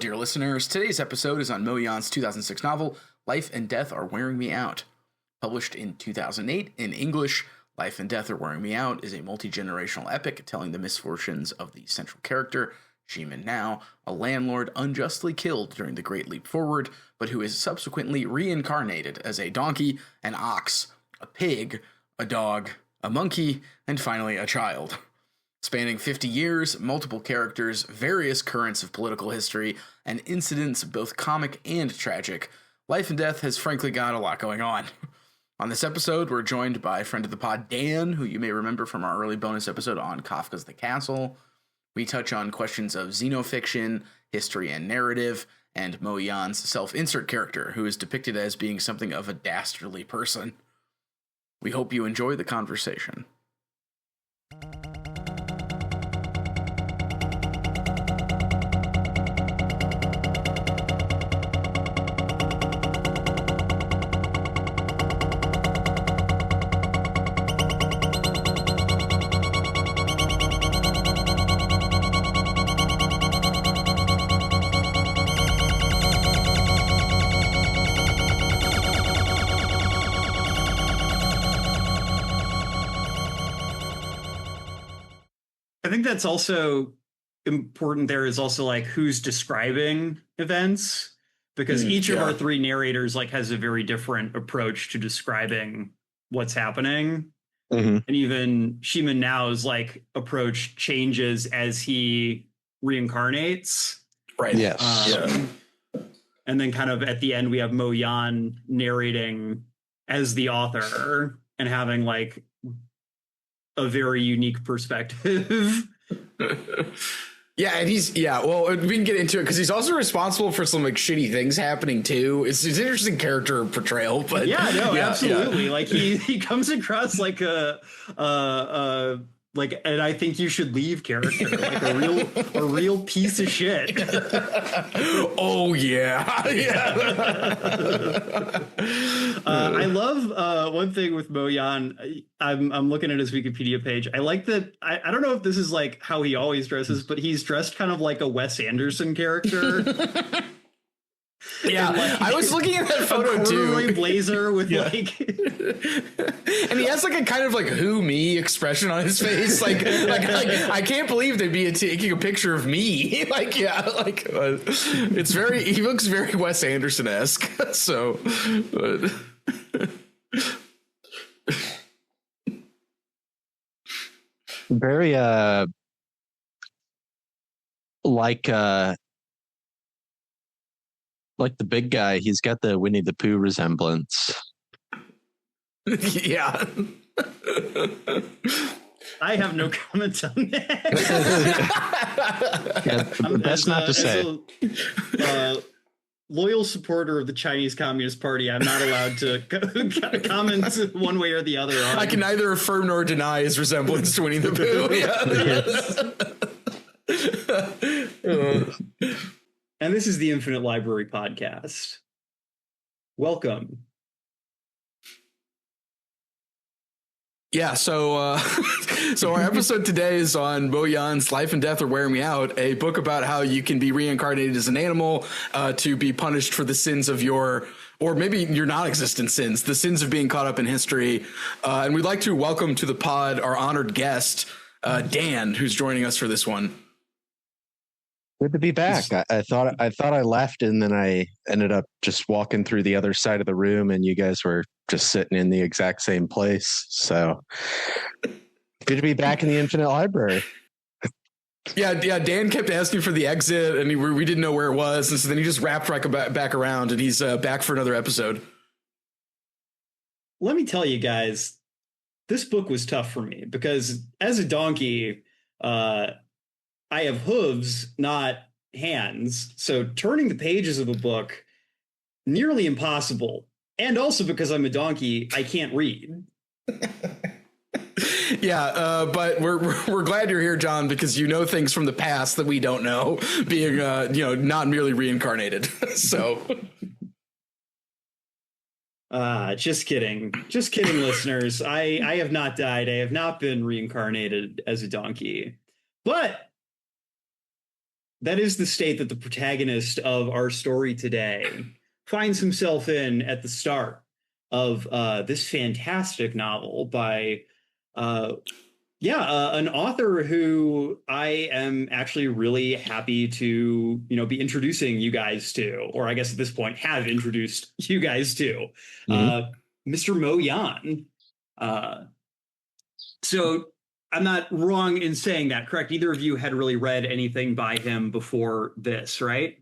dear listeners. Today's episode is on Mo Yan's 2006 novel, Life and Death Are Wearing Me Out. Published in 2008 in English, Life and Death Are Wearing Me Out is a multi-generational epic telling the misfortunes of the central character, Ximen Now, a landlord unjustly killed during the Great Leap Forward, but who is subsequently reincarnated as a donkey, an ox, a pig, a dog, a monkey, and finally a child. Spanning 50 years, multiple characters, various currents of political history, and incidents both comic and tragic, Life and Death has frankly got a lot going on. On this episode, we're joined by friend of the pod, Dan, who you may remember from our early bonus episode on Kafka's The Castle. We touch on questions of xenofiction, history and narrative, and Mo Yan's self-insert character, who is depicted as being something of a dastardly person. We hope you enjoy the conversation. I think that's also important. There is also like who's describing events, because each of our three narrators like has a very different approach to describing what's happening. And even Ximen Nao's like approach changes as he reincarnates. Right. Yes. And then kind of at the end, we have Mo Yan narrating as the author and having like a very unique perspective. Yeah, and well, we can get into it because he's also responsible for some like shitty things happening too. It's an interesting character portrayal, but absolutely. Like he comes across like a and I think you should leave character, like a real piece of shit. Oh yeah. I love one thing with Mo Yan. I'm looking at his Wikipedia page. I like that. I don't know if this is like how he always dresses, but he's dressed kind of like a Wes Anderson character. Yeah, like, I was looking at that photo too. Blazer with like, and he has like a kind of like "who me" expression on his face. Like I can't believe they'd be taking a picture of me. It's very. He looks very Wes Anderson-esque. So, very like the big guy. He's got the Winnie the Pooh resemblance. Yeah. I have no comments on that. Best not to say. Loyal supporter of the Chinese Communist Party, I'm not allowed to comment one way or the other on. I can neither affirm nor deny his resemblance to Winnie the Pooh. Yes. And this is the Infinite Library Podcast. Welcome. Yeah, so our episode today is on Mo Yan's Life and Death Are Wearing Me Out, a book about how you can be reincarnated as an animal to be punished for the sins of or maybe your non-existent sins, the sins of being caught up in history. And we'd like to welcome to the pod our honored guest, Dan, who's joining us for this one. Good to be back. I thought I left, and then I ended up just walking through the other side of the room, and you guys were just sitting in the exact same place. So good to be back in the Infinite Library. Yeah. Dan kept asking for the exit, and we didn't know where it was, and so then he just wrapped back around, and he's back for another episode. Let me tell you guys, this book was tough for me because as a donkey, I have hooves, not hands. So turning the pages of a book, nearly impossible. And also because I'm a donkey, I can't read. Yeah, but we're glad you're here, John, because you know things from the past that we don't know, being not merely reincarnated. So just kidding, listeners. I have not died. I have not been reincarnated as a donkey, but that is the state that the protagonist of our story today finds himself in at the start of this fantastic novel by an author who I am actually really happy to, be introducing you guys to, or I guess at this point have introduced you guys to, Mr. Mo Yan. So I'm not wrong in saying that, correct? Neither of you had really read anything by him before this, right?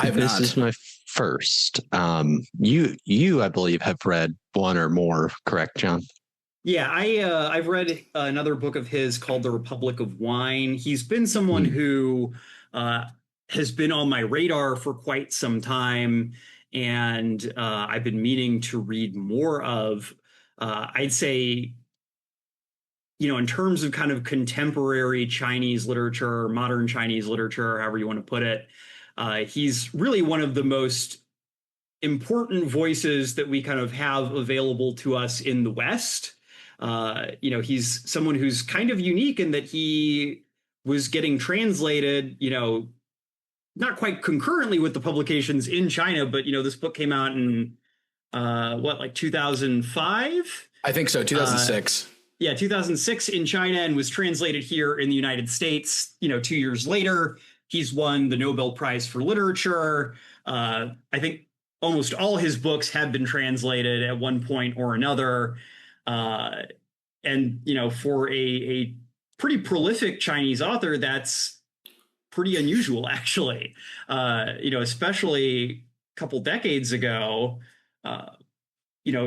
This is my first. You, I believe, have read one or more, correct, John? Yeah, I've read another book of his called The Republic of Wine. He's been someone who has been on my radar for quite some time, and I've been meaning to read more of. I'd say, in terms of kind of contemporary Chinese literature, modern Chinese literature, however you want to put it, he's really one of the most important voices that we kind of have available to us in the West. He's someone who's kind of unique in that he was getting translated, not quite concurrently with the publications in China, but, this book came out in 2005? I think so, 2006. 2006 in China, and was translated here in the United States, 2 years later. He's won the Nobel Prize for Literature. I think almost all his books have been translated at one point or another. And, for a pretty prolific Chinese author, that's pretty unusual, actually. Especially a couple decades ago,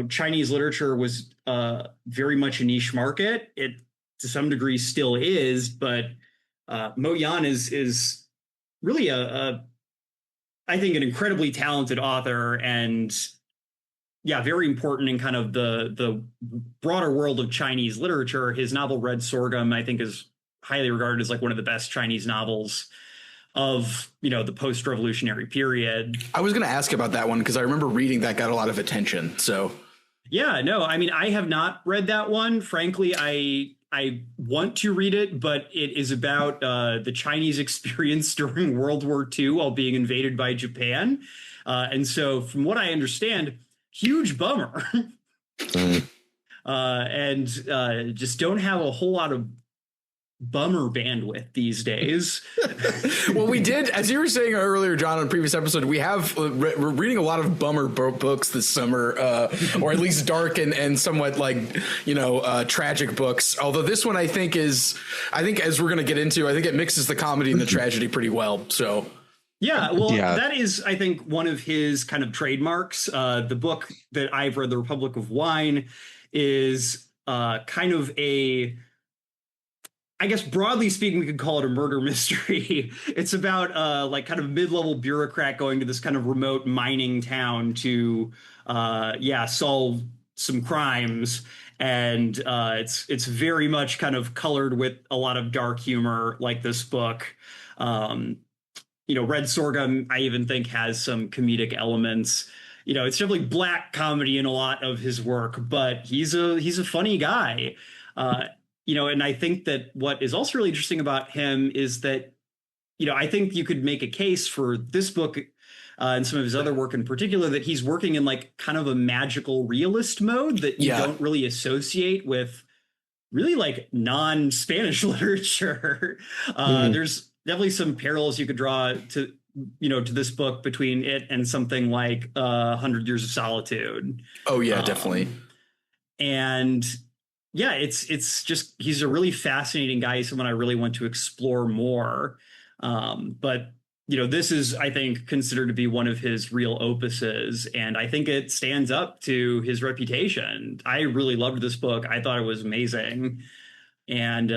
Chinese literature was very much a niche market. It, to some degree, still is, but Mo Yan is really I think, an incredibly talented author, and very important in kind of the broader world of Chinese literature. His novel Red Sorghum, I think, is highly regarded as like one of the best Chinese novels of, the post-revolutionary period. I was going to ask about that one because I remember reading that got a lot of attention. So I have not read that one. Frankly, I want to read it, but it is about the Chinese experience during World War II while being invaded by Japan. And so from what I understand, huge bummer. And just don't have a whole lot of bummer bandwidth these days. Well, we did, as you were saying earlier, John, on a previous episode, we're reading a lot of bummer books this summer, or at least dark and somewhat tragic books. Although this one, I think as we're going to get into, I think it mixes the comedy and the tragedy pretty well. So. That is, I think, one of his kind of trademarks. The book that I've read, The Republic of Wine, is kind of I guess broadly speaking, we could call it a murder mystery. It's about kind of mid-level bureaucrat going to this kind of remote mining town to solve some crimes. And it's very much kind of colored with a lot of dark humor, like this book. Red Sorghum, I even think, has some comedic elements. It's definitely black comedy in a lot of his work, but he's a funny guy. And I think that what is also really interesting about him is that, I think you could make a case for this book and some of his other work in particular, that he's working in like kind of a magical realist mode that you don't really associate with really like non-Spanish literature. There's definitely some parallels you could draw to this book between it and something like 100 Years of Solitude. Oh, yeah, definitely. And it's just, he's a really fascinating guy, someone I really want to explore more. But this is, I think, considered to be one of his real opuses, and I think it stands up to his reputation. I really loved this book. I thought it was amazing. And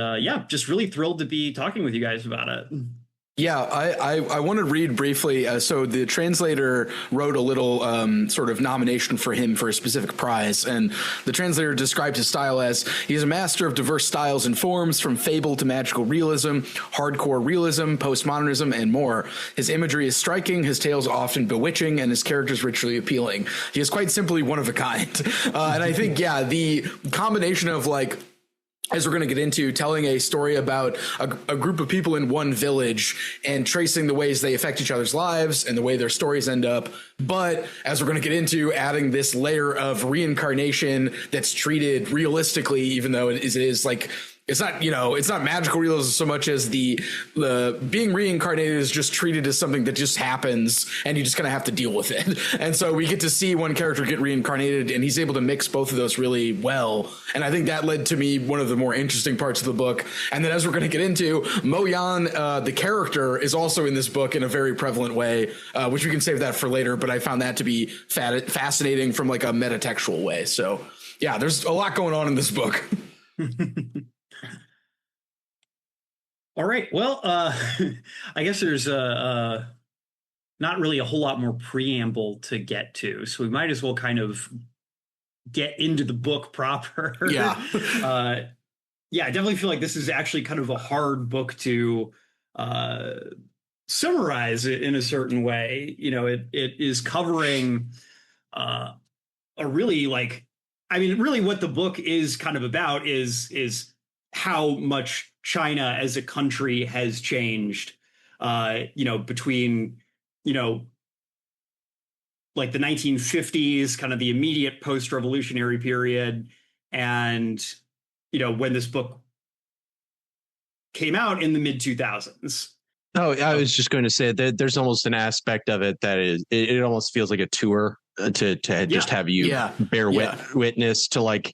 just really thrilled to be talking with you guys about it. Yeah, I want to read briefly. So the translator wrote a little sort of nomination for him for a specific prize. And the translator described his style as, he's a master of diverse styles and forms, from fable to magical realism, hardcore realism, postmodernism, and more. His imagery is striking, his tales often bewitching, and his characters richly appealing. He is quite simply one of a kind. And I think, the combination of like as we're going to get into, telling a story about a group of people in one village and tracing the ways they affect each other's lives and the way their stories end up. But as we're going to get into, adding this layer of reincarnation that's treated realistically, even though it is like, it's not, it's not magical realism so much as the being reincarnated is just treated as something that just happens and you just kind of have to deal with it. And so we get to see one character get reincarnated and he's able to mix both of those really well. And I think that led to me one of the more interesting parts of the book. And then as we're going to get into, Mo Yan, the character, is also in this book in a very prevalent way, which we can save that for later. But I found that to be fascinating from like a metatextual way. So yeah, there's a lot going on in this book. All right. Well, I guess there's not really a whole lot more preamble to get to, so we might as well kind of get into the book proper. Yeah. Yeah, I definitely feel like this is actually kind of a hard book to summarize it in a certain way. It is covering a really really what the book is kind of about is how much China as a country has changed, between, like the 1950s, kind of the immediate post-revolutionary period, and, when this book came out in the mid-2000s. Oh, I was just going to say that there's almost an aspect of it that it almost feels like a tour to just have you bear witness to like,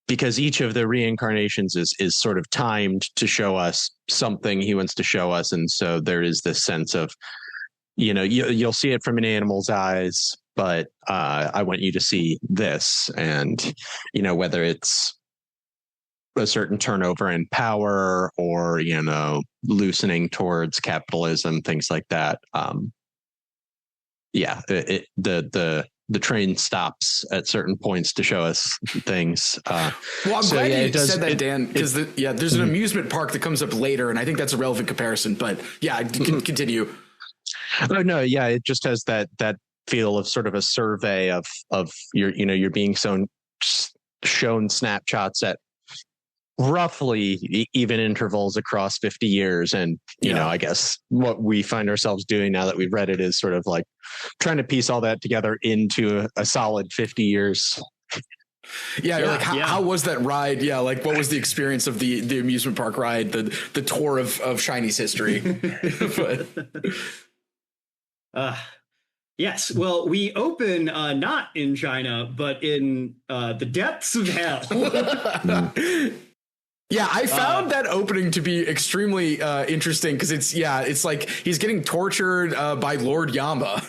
because each of the reincarnations is sort of timed to show us something he wants to show us. And so there is this sense of, you'll see it from an animal's eyes, but I want you to see this. And, whether it's a certain turnover in power or, loosening towards capitalism, things like that. The train stops at certain points to show us things. Well, I'm glad you said that, Dan, because there's an amusement park that comes up later, and I think that's a relevant comparison. But yeah, continue. Oh no, yeah, it just has that feel of sort of a survey of you're being shown snapshots at roughly even intervals across 50 years. And, I guess what we find ourselves doing now that we've read it is sort of like trying to piece all that together into a solid 50 years. How was that ride? Yeah. Like what was the experience of the amusement park ride, the tour of Chinese history? Yes. Well, we open not in China, but in the depths of hell. Yeah, I found that opening to be extremely interesting because it's like he's getting tortured by Lord Yama.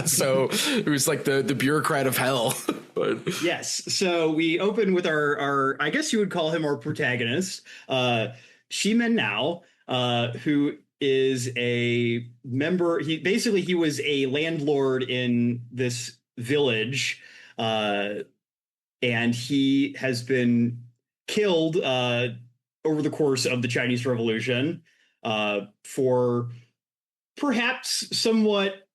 So it was like the bureaucrat of hell. But yes, so we open with our I guess you would call him our protagonist, Shimen Nao, who is a member. He was a landlord in this village, and he has been killed over the course of the Chinese Revolution for perhaps somewhat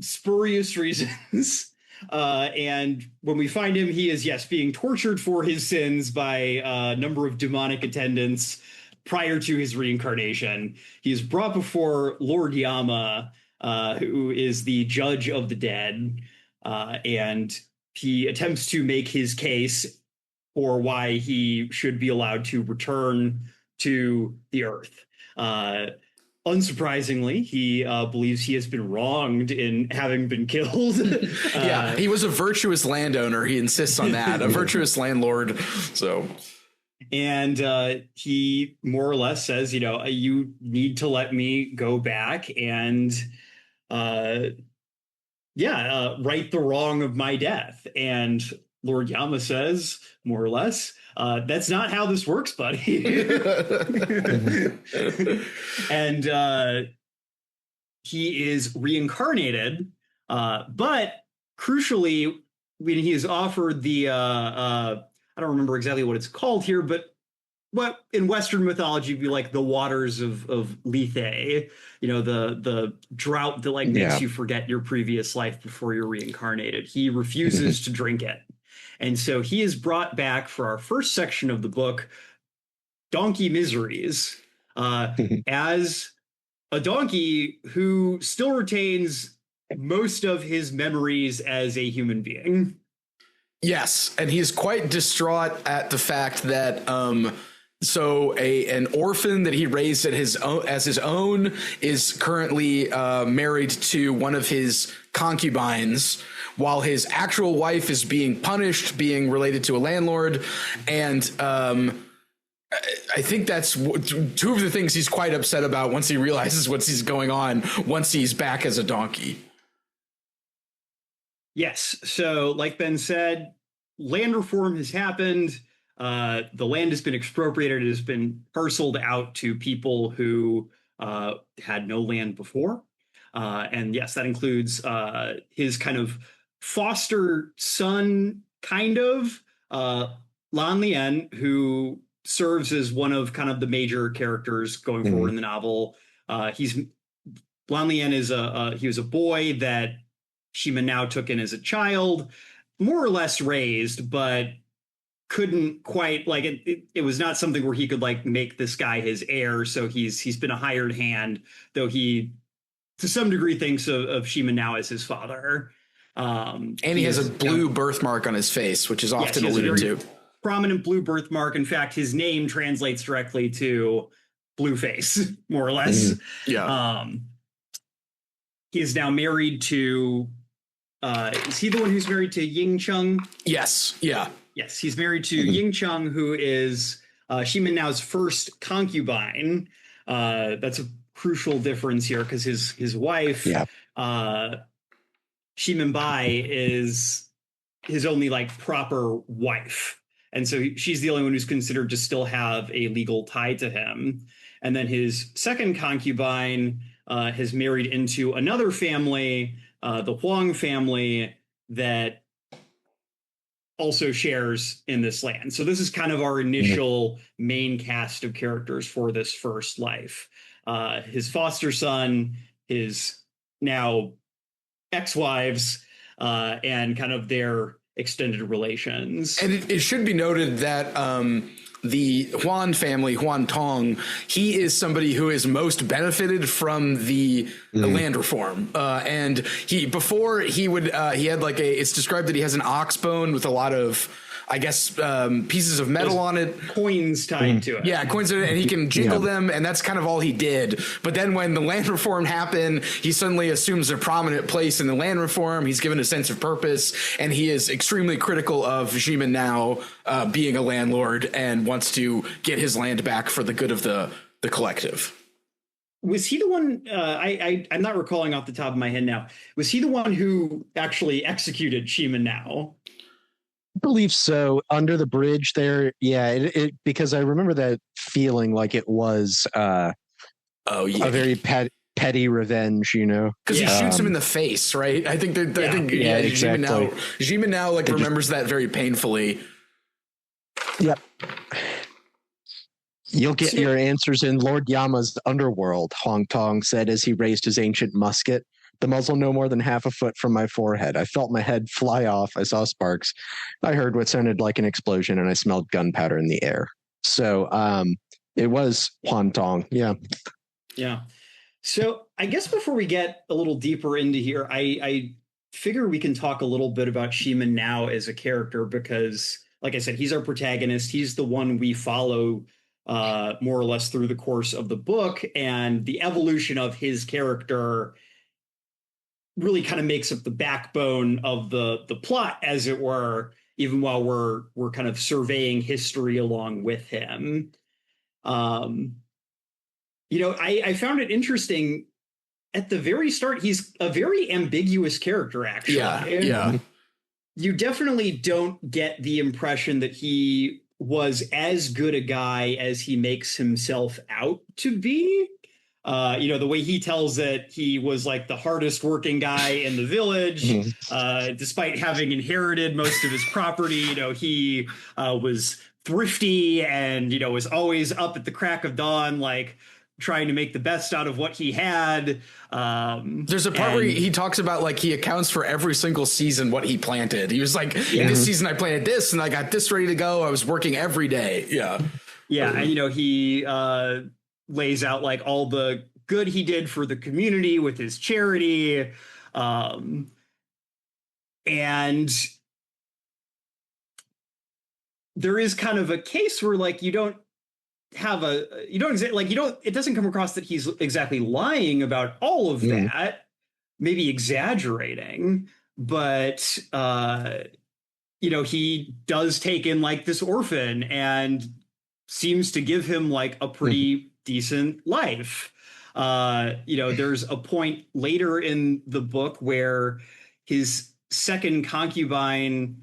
spurious reasons. And when we find him, he is, being tortured for his sins by a number of demonic attendants prior to his reincarnation. He is brought before Lord Yama, who is the judge of the dead, and he attempts to make his case or why he should be allowed to return to the earth. Unsurprisingly, he believes he has been wronged in having been killed. He was a virtuous landowner. He insists on that, a virtuous landlord. So, and he more or less says, you need to let me go back and, right the wrong of my death. And Lord Yama says, more or less, that's not how this works, buddy. And he is reincarnated, but crucially, when he is offered the, I don't remember exactly what it's called here, but what in Western mythology would be like the waters of Lethe, the drought that makes you forget your previous life before you're reincarnated. He refuses to drink it. And so he is brought back for our first section of the book, Donkey Miseries, as a donkey who still retains most of his memories as a human being. Yes, and he's quite distraught at the fact that an orphan that he raised as his own is currently married to one of his concubines, while his actual wife is being punished, being related to a landlord. And I think that's two of the things he's quite upset about once he realizes what's going on, once he's back as a donkey. Yes. So like Ben said, land reform has happened. The land has been expropriated. It has been parceled out to people who had no land before. And yes, that includes his kind of foster son, kind of, Lan Lian, who serves as one of kind of the major characters going forward in the novel. Lan Lian he was a boy that Shima now took in as a child, more or less raised, but couldn't quite, like, it was not something where he could like make this guy his heir. So he's been a hired hand, though he to some degree thinks of Shima now as his father. And he has a blue birthmark on his face, which is often alluded to. Prominent blue birthmark. In fact, his name translates directly to blue face, more or less. Yeah. He is now married to is he the one who's married to Ying Chung? Yes. Yeah. Yes, he's married to Ying Chung, who is Shima Nao's first concubine. That's a crucial difference here because his wife, Shimin Bai, is his only like proper wife. And so she's the only one who's considered to still have a legal tie to him. And then his second concubine has married into another family, the Huang family, that also shares in this land. So this is kind of our initial main cast of characters for this first life. His foster son, his now ex-wives, and kind of their extended relations. And it should be noted that the Huan family, Huan Tong, he is somebody who is most benefited from the land reform. And he had like it's described that he has an ox bone with a lot of, I guess, pieces of metal on it. Coins tied to it. Yeah, coins in it, and he can jiggle them, and that's kind of all he did. But then when the land reform happened, he suddenly assumes a prominent place in the land reform. He's given a sense of purpose, and he is extremely critical of Ximen now being a landlord and wants to get his land back for the good of the collective. Was he the one, I'm not recalling off the top of my head now, was he the one who actually executed Ximen now? I believe so. Under the bridge there. Yeah, it because I remember that feeling like it was a very petty revenge, you know, because he shoots him in the face, right? I think exactly. Ximen now like remembers that very painfully. Yep. You'll get your answers in Lord Yama's underworld, Huang Tong said as he raised his ancient musket, the muzzle no more than half a foot from my forehead. I felt my head fly off. I saw sparks. I heard what sounded like an explosion, and I smelled gunpowder in the air. So it was Huang Tong. Yeah. Yeah. So I guess before we get a little deeper into here, I figure we can talk a little bit about Ximen now as a character because, like I said, he's our protagonist. He's the one we follow more or less through the course of the book, and the evolution of his character really kind of makes up the backbone of the plot, as it were, even while we're kind of surveying history along with him. I found it interesting at the very start. He's a very ambiguous character, actually. Yeah. You definitely don't get the impression that he was as good a guy as he makes himself out to be. The way he tells it, he was like the hardest working guy in the village, despite having inherited most of his property. He was thrifty and, was always up at the crack of dawn, like trying to make the best out of what he had. There's a part where he talks about like he accounts for every single season what he planted. He was like, in this season I planted this and I got this ready to go. I was working every day. Yeah. And he lays out like all the good he did for the community with his charity. And there is kind of a case where like it doesn't come across that he's exactly lying about all of that, maybe exaggerating, but he does take in like this orphan and seems to give him like a pretty decent life. There's a point later in the book where his second concubine,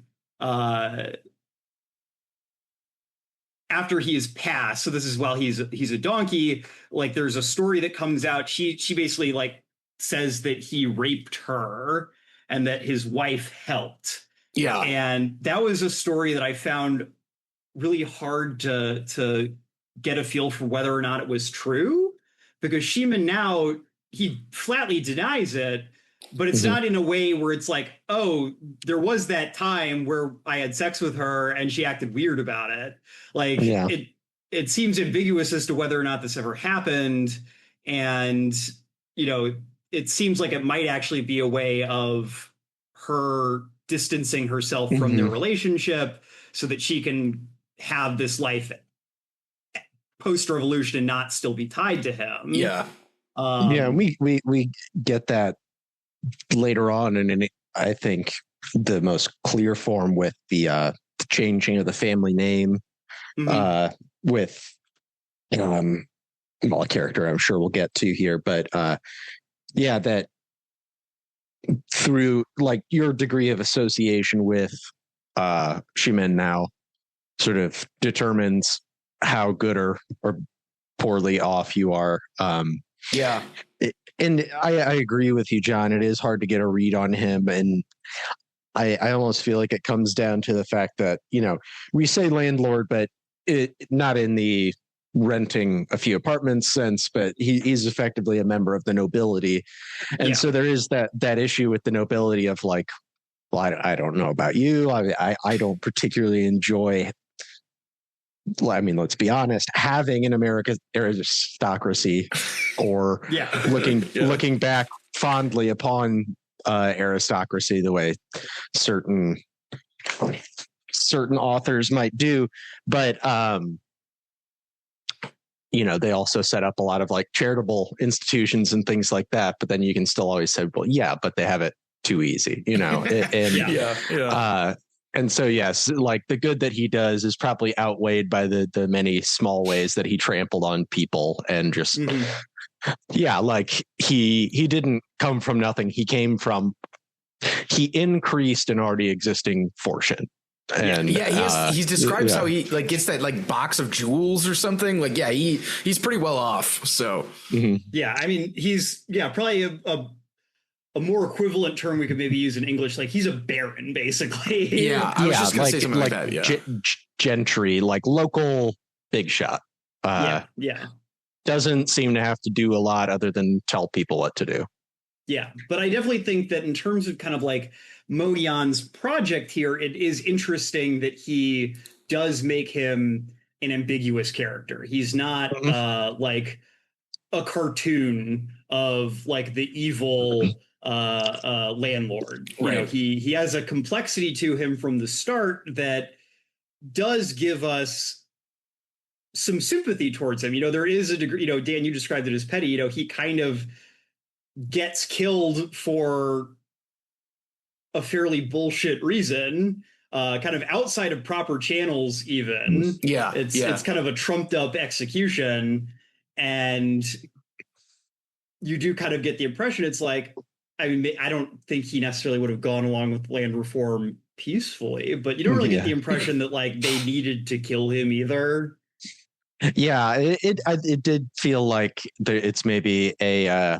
after he is passed, so this is while he's a donkey, like there's a story that comes out. She basically like says that he raped her and that his wife helped. Yeah. And that was a story that I found really hard to get a feel for whether or not it was true, because Sheeman now, he flatly denies it, but it's not in a way where it's like, oh, there was that time where I had sex with her and she acted weird about it. Like it seems ambiguous as to whether or not this ever happened. And, it seems like it might actually be a way of her distancing herself from their relationship so that she can have this life post-revolution and not still be tied to him. Yeah. We get that later on, and I think the most clear form with the changing of the family name with a character I'm sure we'll get to here, but that through like your degree of association with Shimen now sort of determines how good or poorly off you are. And I agree with you, John. It is hard to get a read on him. And I almost feel like it comes down to the fact that, we say landlord, but not in the renting a few apartments sense, but he's effectively a member of the nobility. And so there is that issue with the nobility of like, well, I don't know about you. I don't particularly enjoy, let's be honest, having an American aristocracy or looking back fondly upon aristocracy the way certain authors might do. But, they also set up a lot of like charitable institutions and things like that. But then you can still always say, well, yeah, but they have it too easy, and so, yes, like the good that he does is probably outweighed by the many small ways that he trampled on people and just, like he didn't come from nothing. He increased an already existing fortune. And he describes how he like gets that like box of jewels or something. Like, he's pretty well off. So, he's probably a more equivalent term we could maybe use in English, like he's a baron, basically. I was just gonna say something like that. Gentry, like local big shot. Doesn't seem to have to do a lot other than tell people what to do. Yeah, but I definitely think that in terms of kind of like Modian's project here, it is interesting that he does make him an ambiguous character. He's not like a cartoon of like the evil landlord. He has a complexity to him from the start that does give us some sympathy towards him. There is a degree, Dan, you described it as petty. He kind of gets killed for a fairly bullshit reason, kind of outside of proper channels even. It's kind of a trumped up execution, and you do kind of get the impression it's like, I don't think he necessarily would have gone along with land reform peacefully, but you don't really get the impression that like they needed to kill him either. Yeah, it did feel like it's maybe a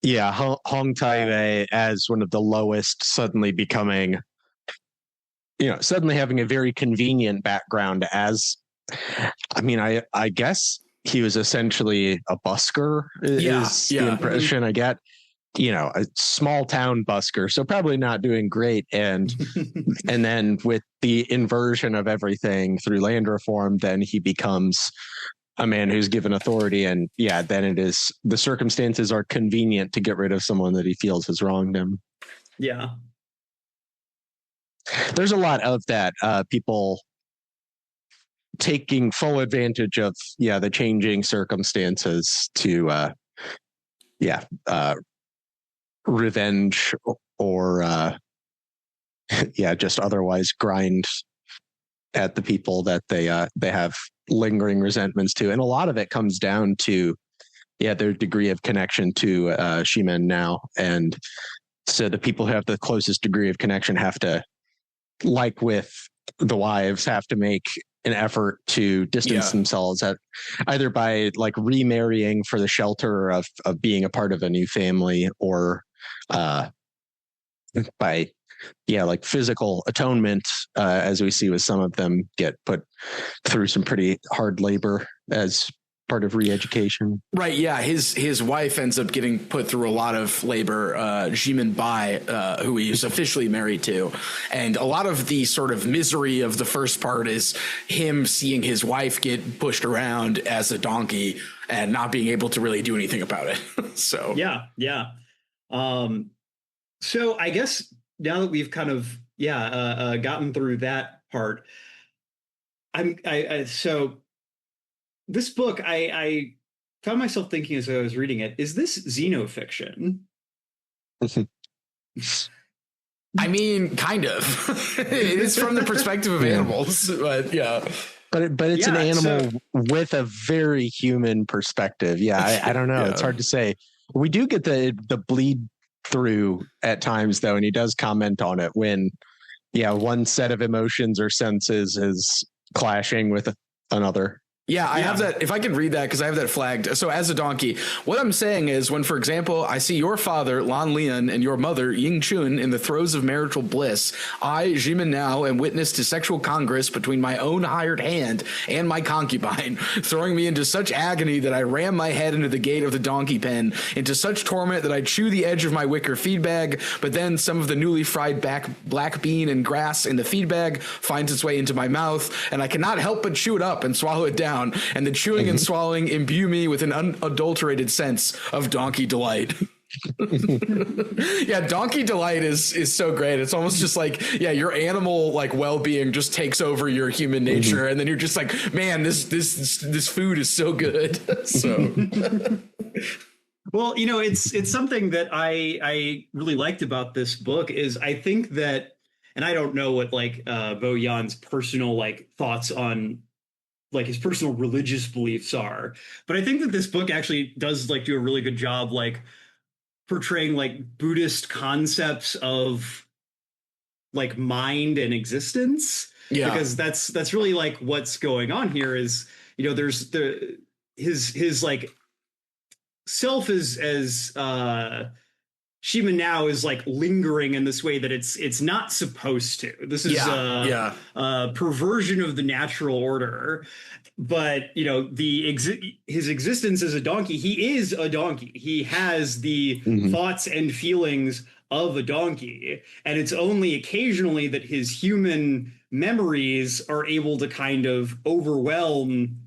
Hong Tai as one of the lowest suddenly becoming, suddenly having a very convenient background as I mean, I guess he was essentially a busker is the impression I get. A small town busker, so probably not doing great. And then with the inversion of everything through land reform, then he becomes a man who's given authority. And then it is the circumstances are convenient to get rid of someone that he feels has wronged him. Yeah. There's a lot of that. People taking full advantage of the changing circumstances to revenge or just otherwise grind at the people that they have lingering resentments to. And a lot of it comes down to their degree of connection to Shimen now. And so the people who have the closest degree of connection have to, like with the wives, have to make an effort to distance themselves either by like remarrying for the shelter of being a part of a new family, or by like physical atonement, as we see with some of them get put through some pretty hard labor as part of re-education. Right. Yeah. His wife ends up getting put through a lot of labor, Jimin Bai, who he's officially married to. And a lot of the sort of misery of the first part is him seeing his wife get pushed around as a donkey and not being able to really do anything about it. So, yeah. So I guess now that we've kind of, gotten through that part, so this book, I found myself thinking as I was reading it, is this xenofiction? I mean, kind of. It is from the perspective of animals, but yeah. But it's an animal with a very human perspective. Yeah, I don't know. It's hard to say. We do get the bleed through at times, though, and he does comment on it when, one set of emotions or senses is clashing with another. Yeah, I have that. If I can read that, because I have that flagged. So as a donkey, what I'm saying is when, for example, I see your father, Lan Lian, and your mother, Ying Chun, in the throes of marital bliss, I, Jimin Now, am witness to sexual congress between my own hired hand and my concubine, throwing me into such agony that I ram my head into the gate of the donkey pen, into such torment that I chew the edge of my wicker feed bag, but then some of the newly fried black bean and grass in the feed bag finds its way into my mouth, and I cannot help but chew it up and swallow it down. And the chewing and swallowing imbue me with an unadulterated sense of donkey delight. Donkey delight is so great. It's almost just like, your animal like well-being just takes over your human nature, and then you're just like, man, this food is so good. So well, it's something that I really liked about this book is I think that, and I don't know what like Bo Yan's personal like thoughts on like his personal religious beliefs are, but I think that this book actually does like do a really good job like portraying like Buddhist concepts of like mind and existence. Because that's really like what's going on here is, there's his like self is as Shimen Now is like lingering in this way that it's not supposed to. This is a perversion of the natural order. But his existence as a donkey, he is a donkey. He has the thoughts and feelings of a donkey, and it's only occasionally that his human memories are able to kind of overwhelm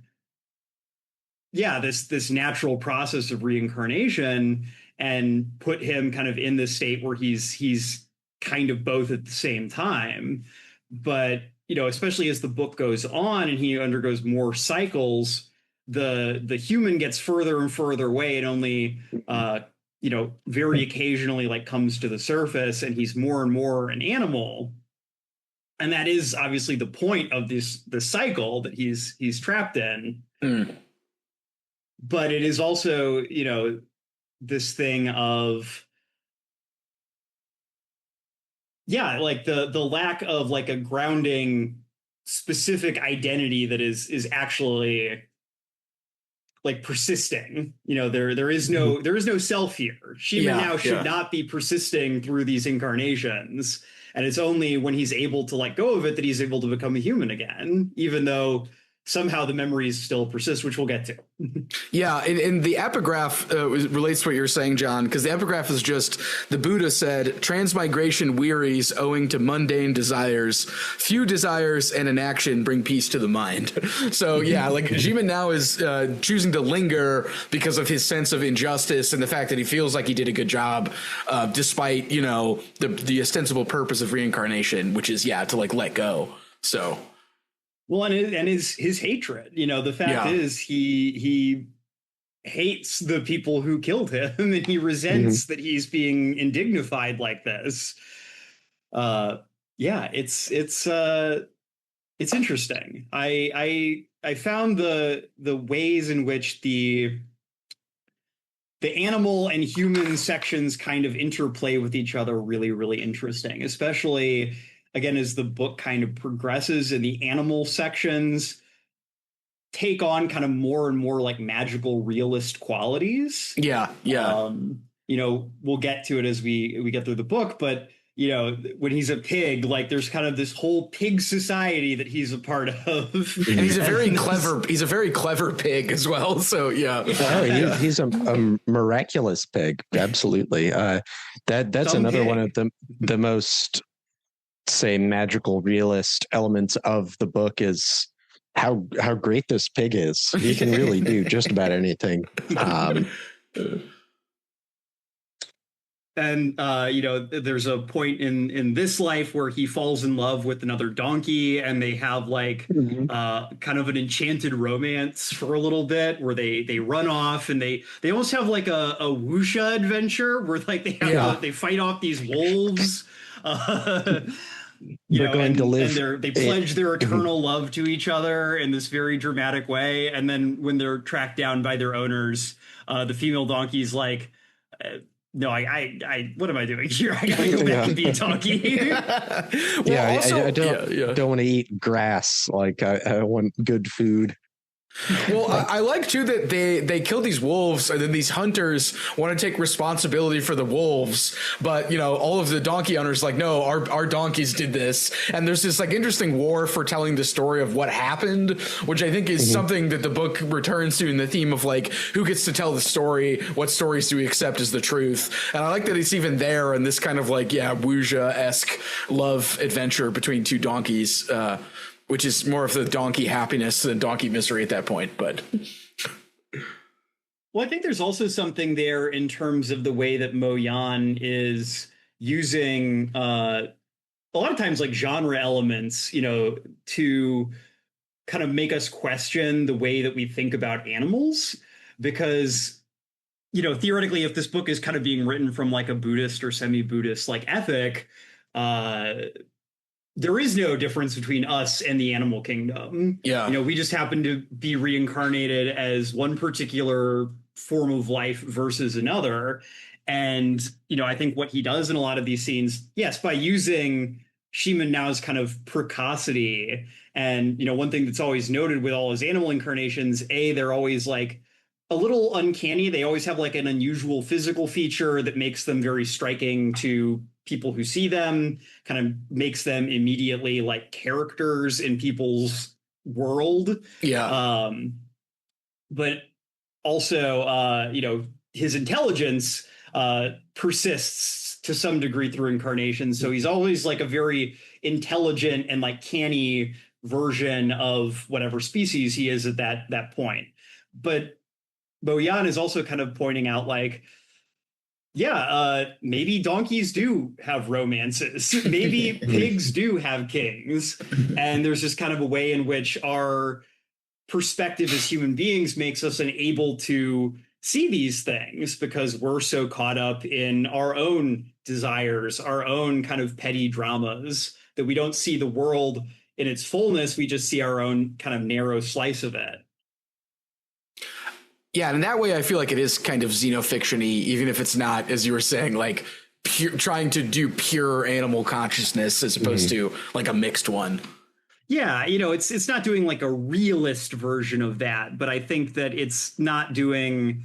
this natural process of reincarnation and put him kind of in this state where he's kind of both at the same time. But, especially as the book goes on and he undergoes more cycles, the human gets further and further away and only, very occasionally like comes to the surface, and he's more and more an animal. And that is obviously the point of the cycle that he's trapped in. But it is also, this thing of like the lack of like a grounding specific identity that is actually like persisting. There is no self here. Shimen Now should not be persisting through these incarnations, and it's only when he's able to let go of it that he's able to become a human again, even though somehow the memories still persist, which we'll get to. Yeah, and the epigraph relates to what you're saying, John, because the epigraph is just, the Buddha said, transmigration wearies owing to mundane desires. Few desires and inaction bring peace to the mind. So yeah, like Jimin now is choosing to linger because of his sense of injustice and the fact that he feels like he did a good job, despite, you know, the ostensible purpose of reincarnation, which is, yeah, to like let go. So... Well, and his hatred, you know, the fact is he hates the people who killed him, and he resents that he's being indignified like this. Yeah, it's interesting. I found the ways in which the animal and human sections kind of interplay with each other really, really interesting, especially again, as the book kind of progresses and the animal sections take on kind of more and more like magical realist qualities. Yeah. You know, we'll get to it as we get through the book, but you know, when he's a pig, like there's kind of this whole pig society that he's a part of. And he's a very clever pig as well. So yeah. Oh, he's a miraculous pig. Absolutely. That's another one of the most, say, magical realist elements of the book is how great this pig is. He can really do just about anything. And you know, there's a point in this life where he falls in love with another donkey, and they have like kind of an enchanted romance for a little bit, where they run off and they almost have like a wuxia adventure where like they fight off these wolves. You know, and they pledge their eternal love to each other in this very dramatic way. And then when they're tracked down by their owners, the female donkey's like, no, I what am I doing here? I gotta go back and be a donkey. Well, also, I don't want to eat grass. Like I want good food. Well, I like too that they kill these wolves, and then these hunters want to take responsibility for the wolves, but you know, all of the donkey owners like, no, our donkeys did this, and there's this like interesting war for telling the story of what happened, which I think is something that the book returns to in the theme of like, who gets to tell the story, what stories do we accept as the truth, and I like that it's even there in this kind of like wuxia-esque love adventure between two donkeys. Which is more of the donkey happiness than donkey misery at that point. But well, I think there's also something there in terms of the way that Mo Yan is using a lot of times like genre elements, you know, to kind of make us question the way that we think about animals. Because, you know, theoretically, if this book is kind of being written from like a Buddhist or semi-Buddhist like ethic, there is no difference between us and the animal kingdom. Yeah. You know, we just happen to be reincarnated as one particular form of life versus another. And, you know, I think what he does in a lot of these scenes, yes, by using Shimen Nao's kind of precocity. And, you know, one thing that's always noted with all his animal incarnations, they're always like a little uncanny. They always have like an unusual physical feature that makes them very striking to people who see them, kind of makes them immediately like characters in people's world. Yeah. But also, you know, his intelligence persists to some degree through incarnation. So he's always like a very intelligent and like canny version of whatever species he is at that point. But Mo Yan is also kind of pointing out like, maybe donkeys do have romances. Maybe pigs do have kings. And there's just kind of a way in which our perspective as human beings makes us unable to see these things because we're so caught up in our own desires, our own kind of petty dramas, that we don't see the world in its fullness. We just see our own kind of narrow slice of it. Yeah, and in that way, I feel like it is kind of xenofiction-y, even if it's not, as you were saying, like trying to do pure animal consciousness as opposed to like a mixed one. Yeah, you know, it's not doing like a realist version of that, but I think that it's not doing,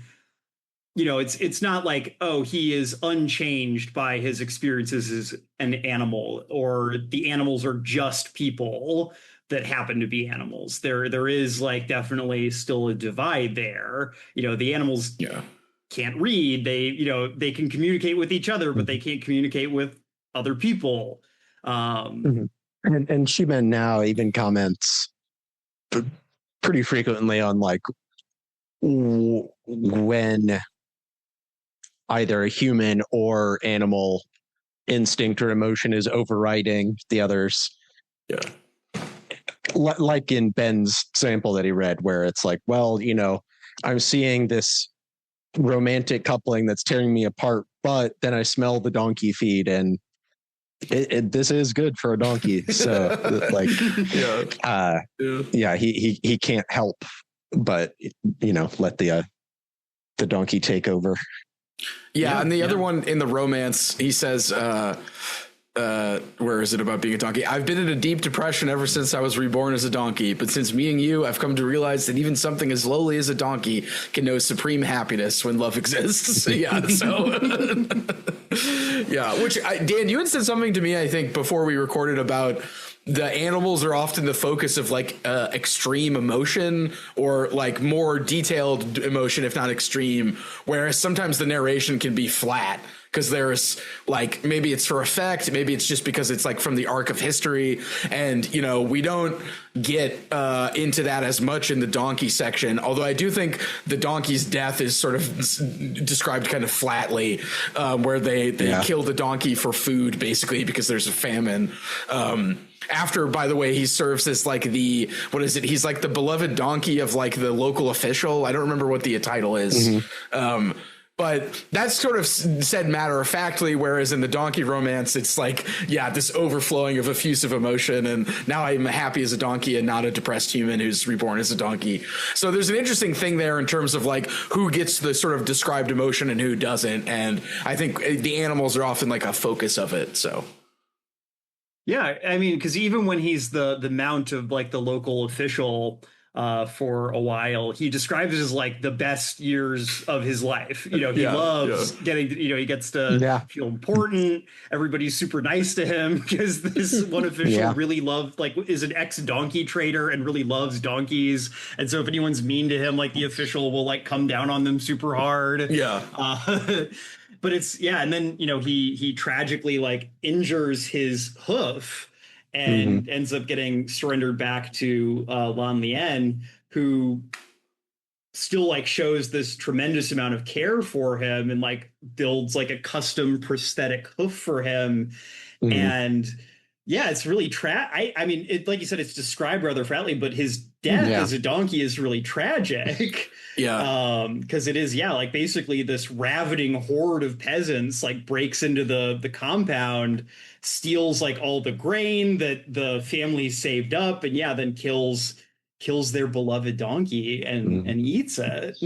you know, it's not like, oh, he is unchanged by his experiences as an animal, or the animals are just people. that happen to be animals. There is like definitely still a divide there. The animals can't read. They can communicate with each other, but they can't communicate with other people. And Shimen now even comments pretty frequently on like when either a human or animal instinct or emotion is overriding the others. Yeah. Like in Ben's sample that he read, where it's like, well, I'm seeing this romantic coupling that's tearing me apart, but then I smell the donkey feed and this is good for a donkey. So like, he can't help but, let the donkey take over. Yeah, and the other one in the romance, he says, where is it about being a donkey? I've been in a deep depression ever since I was reborn as a donkey, but since meeting you, I've come to realize that even something as lowly as a donkey can know supreme happiness when love exists. Yeah, so yeah, Dan, you had said something to me, I think, before we recorded about the animals are often the focus of like extreme emotion or like more detailed emotion, if not extreme, whereas sometimes the narration can be flat because there's like, maybe it's for effect, maybe it's just because it's like from the arc of history, and we don't get into that as much in the donkey section, although I do think the donkey's death is sort of described kind of flatly, where they kill the donkey for food basically because there's a famine. After, by the way, he serves as like he's like the beloved donkey of like the local official. I don't remember what the title is. But that's sort of said matter-of-factly, whereas in the donkey romance, it's like, this overflowing of effusive emotion, and now I'm happy as a donkey and not a depressed human who's reborn as a donkey. So there's an interesting thing there in terms of like who gets the sort of described emotion and who doesn't, and I think the animals are often like a focus of it, so... Yeah, I mean, because even when he's the mount of like the local official for a while, he describes it as like the best years of his life. He loves getting, he gets to feel important. Everybody's super nice to him because this one official really loved, like, is an ex-donkey trader and really loves donkeys. And so if anyone's mean to him, like the official will like come down on them super hard. Yeah. But it's, and then, he tragically like injures his hoof and ends up getting surrendered back to Lan Lian, who still like shows this tremendous amount of care for him and like builds like a custom prosthetic hoof for him. And it's really I mean, like you said, it's described rather flatly, but his death as a donkey is really tragic. Because it is, like basically this ravening horde of peasants like breaks into the compound, steals like all the grain that the family saved up, and then kills their beloved donkey and eats it.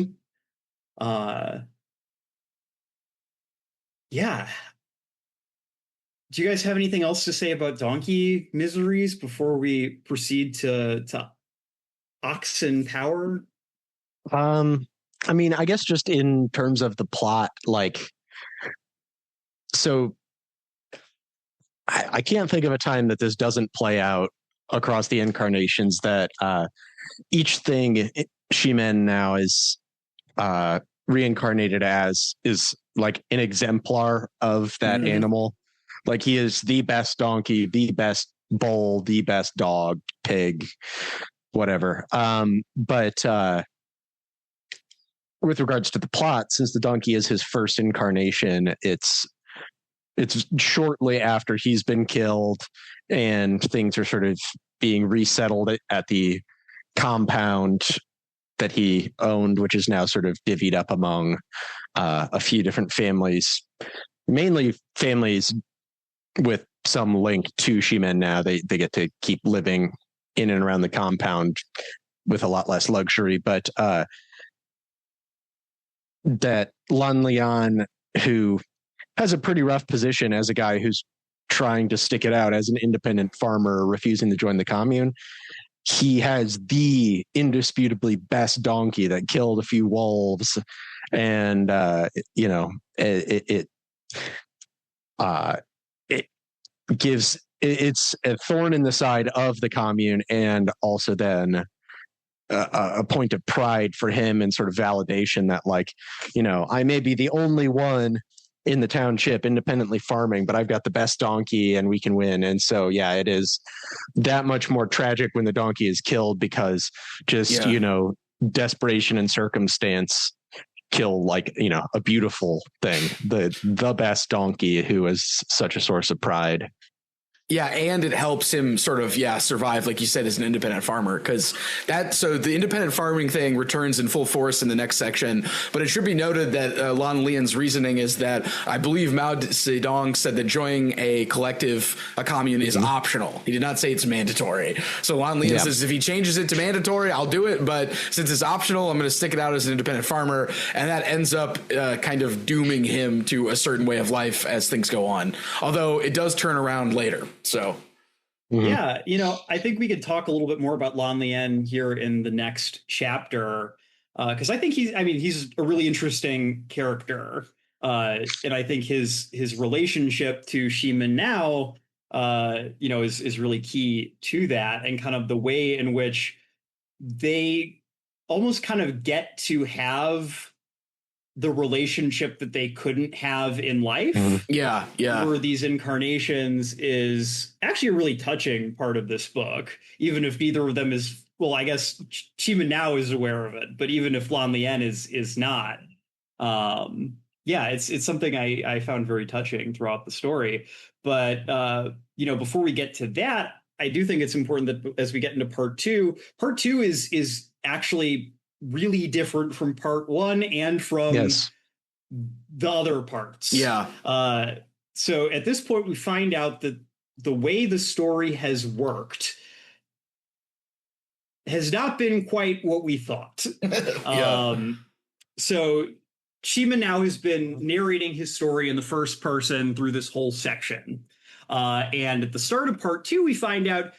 Do you guys have anything else to say about donkey miseries before we proceed to oxen power? I mean, I guess just in terms of the plot, like, so I can't think of a time that this doesn't play out across the incarnations, that each thing Shimen now is reincarnated as is like an exemplar of that animal. Like, he is the best donkey, the best bull, the best dog, pig, whatever. But with regards to the plot, since the donkey is his first incarnation, it's shortly after he's been killed and things are sort of being resettled at the compound that he owned, which is now sort of divvied up among a few different families, mainly families with some link to Shimen now. They get to keep living in and around the compound with a lot less luxury, but that Lan Lian, who has a pretty rough position as a guy who's trying to stick it out as an independent farmer, refusing to join the commune, he has the indisputably best donkey that killed a few wolves, and it gives it's a thorn in the side of the commune, and also then a point of pride for him and sort of validation that, like, I may be the only one in the township independently farming, but I've got the best donkey and we can win. And so, yeah, it is that much more tragic when the donkey is killed, because just, desperation and circumstance kill, like, a beautiful thing, the best donkey, who is such a source of pride. Yeah, and it helps him sort of, survive, like you said, as an independent farmer, because so the independent farming thing returns in full force in the next section. But it should be noted that Lan Lian's reasoning is that I believe Mao Zedong said that joining a collective, a commune, is optional. He did not say it's mandatory. So Lan Lian says if he changes it to mandatory, I'll do it. But since it's optional, I'm going to stick it out as an independent farmer. And that ends up kind of dooming him to a certain way of life as things go on. Although it does turn around later. So, yeah, I think we could talk a little bit more about Lan Lian here in the next chapter, because I think he's a really interesting character, and I think his relationship to Shima now, is really key to that, and kind of the way in which they almost kind of get to have the relationship that they couldn't have in life. Yeah. For these incarnations is actually a really touching part of this book, even if neither of them is, well, I guess Shima now is aware of it, but even if Lan Lian is not, it's something I found very touching throughout the story. But, before we get to that, I do think it's important that as we get into part two is actually really different from part one and from the other parts. Yeah. So at this point, we find out that the way the story has worked has not been quite what we thought. So Shima now has been narrating his story in the first person through this whole section. And at the start of part two, we find out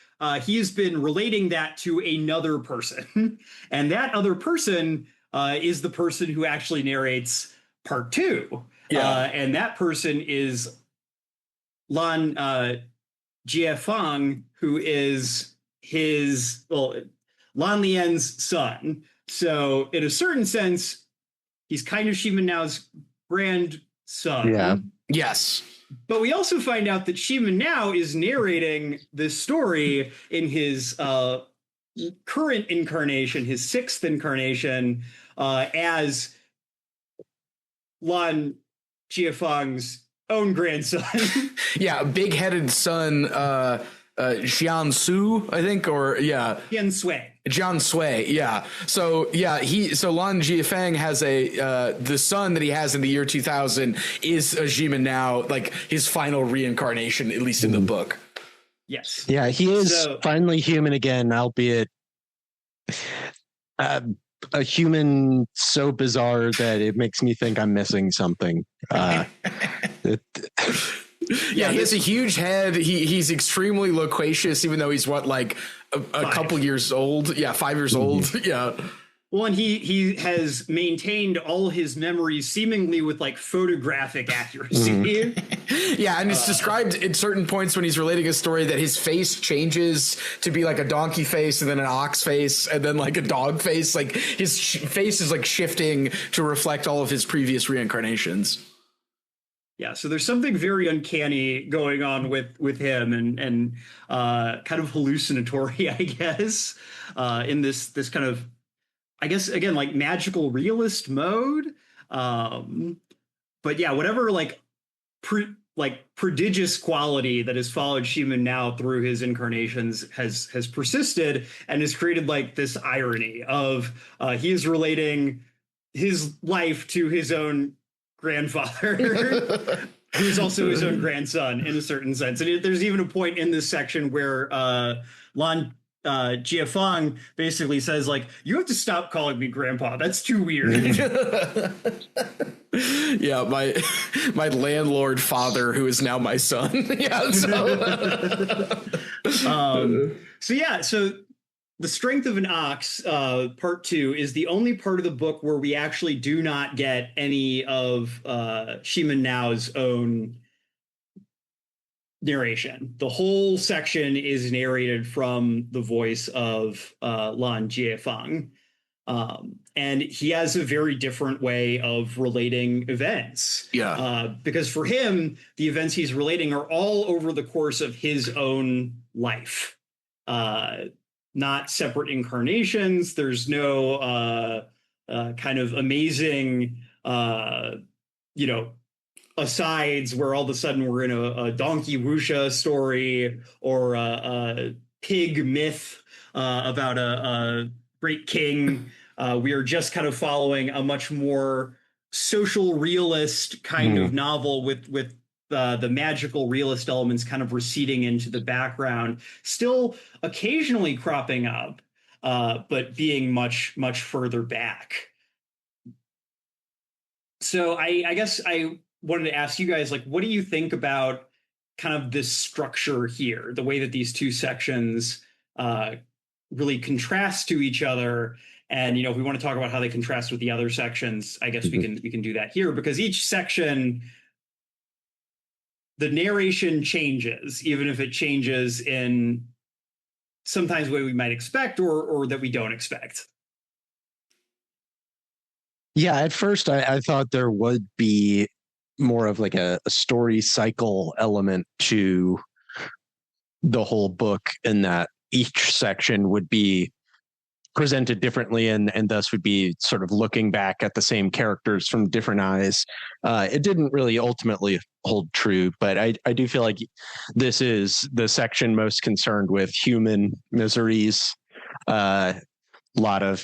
he has been relating that to another person. And that other person is the person who actually narrates part two. And that person is Lan Jiefang, who is Lan Lian's son. So in a certain sense, he's kind of Shima Nao's grandson. Yeah. Yes. But we also find out that Shima now is narrating this story in his current incarnation, his sixth incarnation, as Lan Jiefang's own grandson. Big-headed son, Jian Su, I think, or Jian Sui. Jian Sui, yeah. So Lan Jiefang has the son that he has in the year 2000 is a Shima now, like his final reincarnation, at least in the book. Yes. Yeah, he is finally human again, albeit a human so bizarre that it makes me think I'm missing something. He has a huge head. He's extremely loquacious, even though he's a couple years old. 5 years old. Yeah. Well, and he has maintained all his memories seemingly with like photographic accuracy. And it's described at certain points when he's relating a story that his face changes to be like a donkey face and then an ox face and then like a dog face. Like his face is like shifting to reflect all of his previous reincarnations. Yeah, so there's something very uncanny going on with him and kind of hallucinatory, I guess, in this kind of, I guess, again, like magical realist mode. But yeah, whatever prodigious quality that has followed Shima now through his incarnations has persisted and has created like this irony of he is relating his life to his own grandfather, who's also his own grandson in a certain sense. And there's even a point in this section where Lan Jiefang basically says, like, you have to stop calling me grandpa. That's too weird. Yeah, my landlord father, who is now my son. So The Strength of an Ox, part 2, is the only part of the book where we actually do not get any of Shima Nao's own narration. The whole section is narrated from the voice of Lan Jiefeng. And he has a very different way of relating events. Yeah. Because for him, the events he's relating are all over the course of his own life. Not separate incarnations. There's no kind of amazing, asides where all of a sudden we're in a donkey wuxia story or a pig myth about a great king. We are just kind of following a much more social realist kind of novel with the magical realist elements kind of receding into the background, still occasionally cropping up, but being much, much further back. So I guess I wanted to ask you guys, like, what do you think about kind of this structure here, the way that these two sections really contrast to each other? And, if we want to talk about how they contrast with the other sections, I guess we can do that here, because each section, the narration changes, even if it changes in sometimes the way we might expect or that we don't expect. Yeah, at first I thought there would be more of like a story cycle element to the whole book, in that each section would be presented differently and thus would be sort of looking back at the same characters from different eyes. It didn't really ultimately hold true, but I do feel like this is the section most concerned with human miseries. A lot of,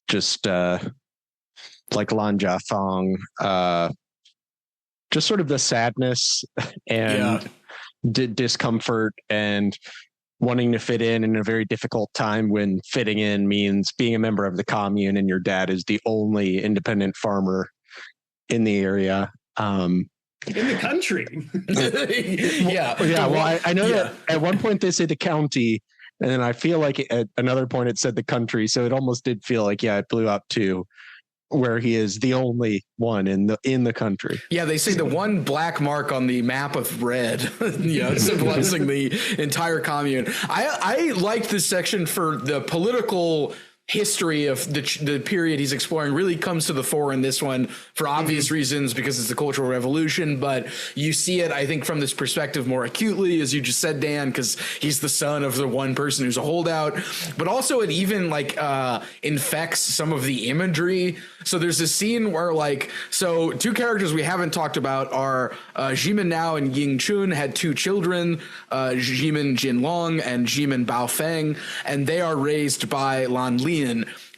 just like Lan Jiefeng, just sort of the sadness and discomfort and wanting to fit in a very difficult time, when fitting in means being a member of the commune and your dad is the only independent farmer in the area. In the country. Well, I know that at one point they say the county, and then I feel like at another point it said the country. So it almost did feel like, it blew up to where he is the only one in the country. Yeah, they say the one black mark on the map of red, symbolizing the entire commune. I liked this section for the political history of the period he's exploring. Really comes to the fore in this one for obvious reasons, because it's the Cultural Revolution, but you see it, I think, from this perspective more acutely, as you just said, Dan, because he's the son of the one person who's a holdout, but also it even infects some of the imagery. So there's a scene where two characters we haven't talked about are Jimin Nao and Ying Chun had two children, Jimin Jinlong and Jimin Baofeng, and they are raised by Lan Lian.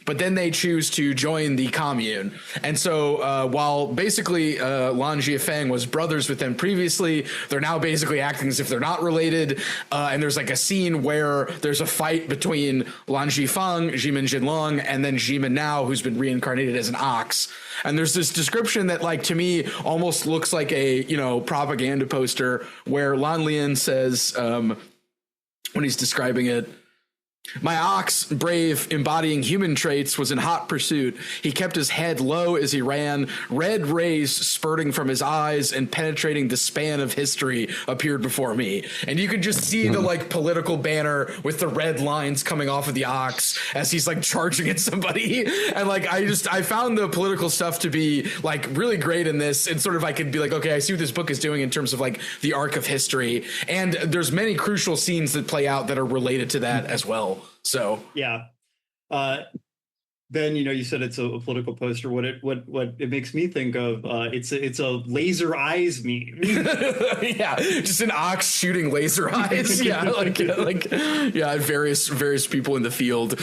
But then they choose to join the commune. And so while basically Lan Jiefeng was brothers with them previously, they're now basically acting as if they're not related. And there's a scene where there's a fight between Lan Jiefeng, Jimin Jinlong, and then Jimin Nao, who's been reincarnated as an ox. And there's this description that, to me, almost looks like a, propaganda poster, where Lan Lian says, when he's describing it, "My ox, brave, embodying human traits, was in hot pursuit. He kept his head low as he ran. Red rays spurting from his eyes and penetrating the span of history appeared before me." And you can just see the political banner with the red lines coming off of the ox as he's charging at somebody. And I found the political stuff to be really great in this. And sort of I could be okay, I see what this book is doing in terms of the arc of history. And there's many crucial scenes that play out that are related to that as well. So Ben, you said it's a political poster. What it makes me think of, it's a laser eyes meme. Yeah, just an ox shooting laser eyes. Various people in the field.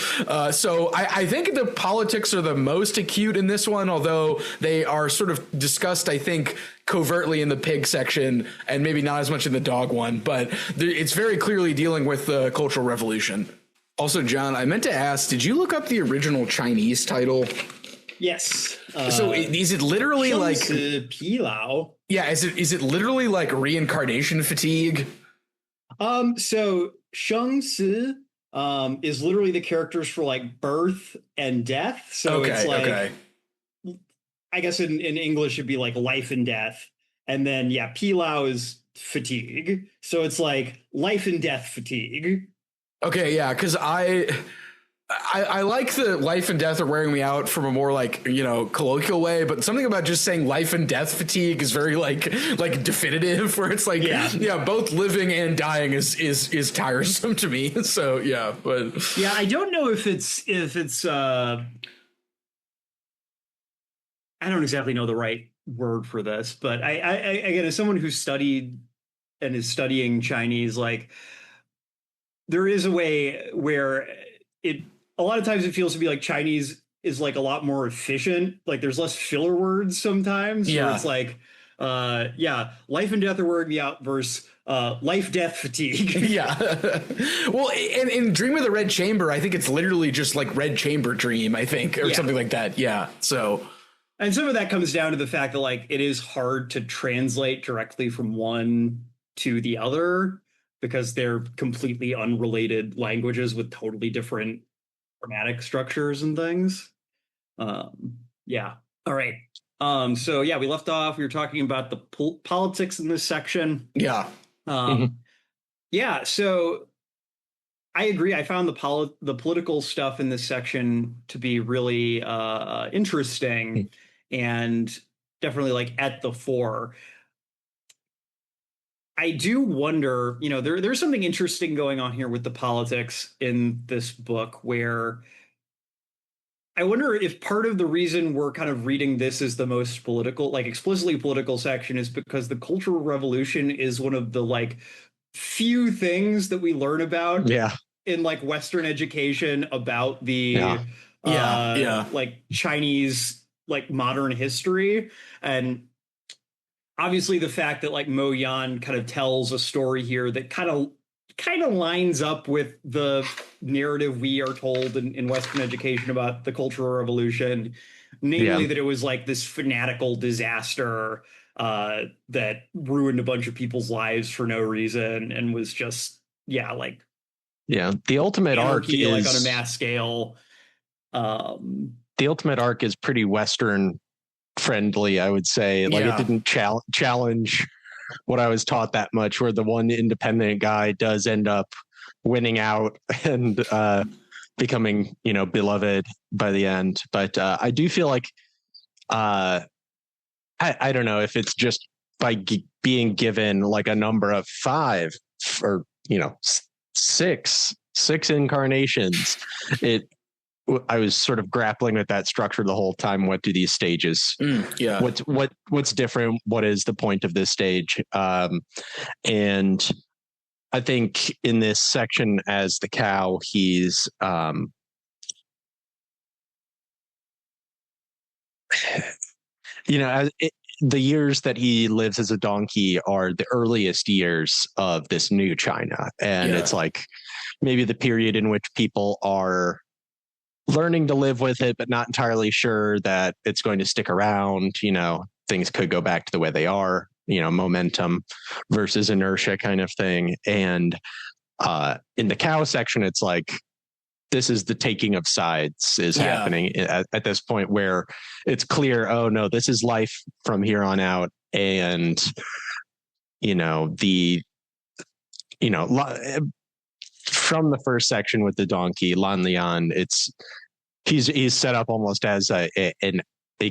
So I think the politics are the most acute in this one, although they are sort of discussed, I think, covertly in the pig section and maybe not as much in the dog one, but it's very clearly dealing with the Cultural Revolution. Also, John, I meant to ask, did you look up the original Chinese title? Yes. So is it literally Pilao? Yeah, is it literally reincarnation fatigue? So Sheng Si is literally the characters for birth and death. So it's I guess in English it'd be life and death. And then Pilao is fatigue. So it's like life and death fatigue. Okay, yeah, because I like the life and death are wearing me out from a more like, you know, colloquial way, but something about just saying life and death fatigue is very like definitive, where it's like, yeah, both living and dying is tiresome to me. So yeah, but yeah, I don't know if it's I don't exactly know the right word for this, but I again, as someone who's studied and is studying Chinese, like there is a way where a lot of times it feels to be like Chinese is like a lot more efficient. Like there's less filler words sometimes. Yeah. Where it's like, life and death are wearing me out versus life, death, fatigue. Yeah. Well, in Dream of the Red Chamber, I think it's literally just like Red Chamber Dream, I think, or something like that. Yeah. So. And some of that comes down to the fact that like it is hard to translate directly from one to the other because they're completely unrelated languages with totally different grammatic structures and things. Yeah. All right. So yeah, we left off. We were talking about the politics in this section. Yeah. Yeah. So I agree. I found the political stuff in this section to be really interesting and definitely like at the fore. I do wonder, you know, there's something interesting going on here with the politics in this book where I wonder if part of the reason we're kind of reading this as the most political, like explicitly political section is because the Cultural Revolution is one of the like few things that we learn about in like Western education about the like Chinese like modern history. And obviously the fact that like Mo Yan kind of tells a story here that kind of lines up with the narrative we are told in Western education about the Cultural Revolution, namely that it was like this fanatical disaster that ruined a bunch of people's lives for no reason and was just the ultimate arc is like on a mass scale. The ultimate arc is pretty Western friendly, I would say. Like it didn't challenge what I was taught that much, where the one independent guy does end up winning out and becoming, you know, beloved by the end. But I do feel like I don't know if it's just by being given like a number of 5 or, you know, 6 incarnations. I was sort of grappling with that structure the whole time. What do these stages? What's different? What is the point of this stage? And I think in this section, as the cow, he's the years that he lives as a donkey are the earliest years of this new China, and it's like maybe the period in which people are learning to live with it, but not entirely sure that it's going to stick around. You know, things could go back to the way they are, you know, momentum versus inertia kind of thing. And in the cow section, it's like, this is the taking of sides is happening at this point where it's clear, oh no, this is life from here on out. And, you know, from the first section with the donkey, Lan Lian, he's set up almost as a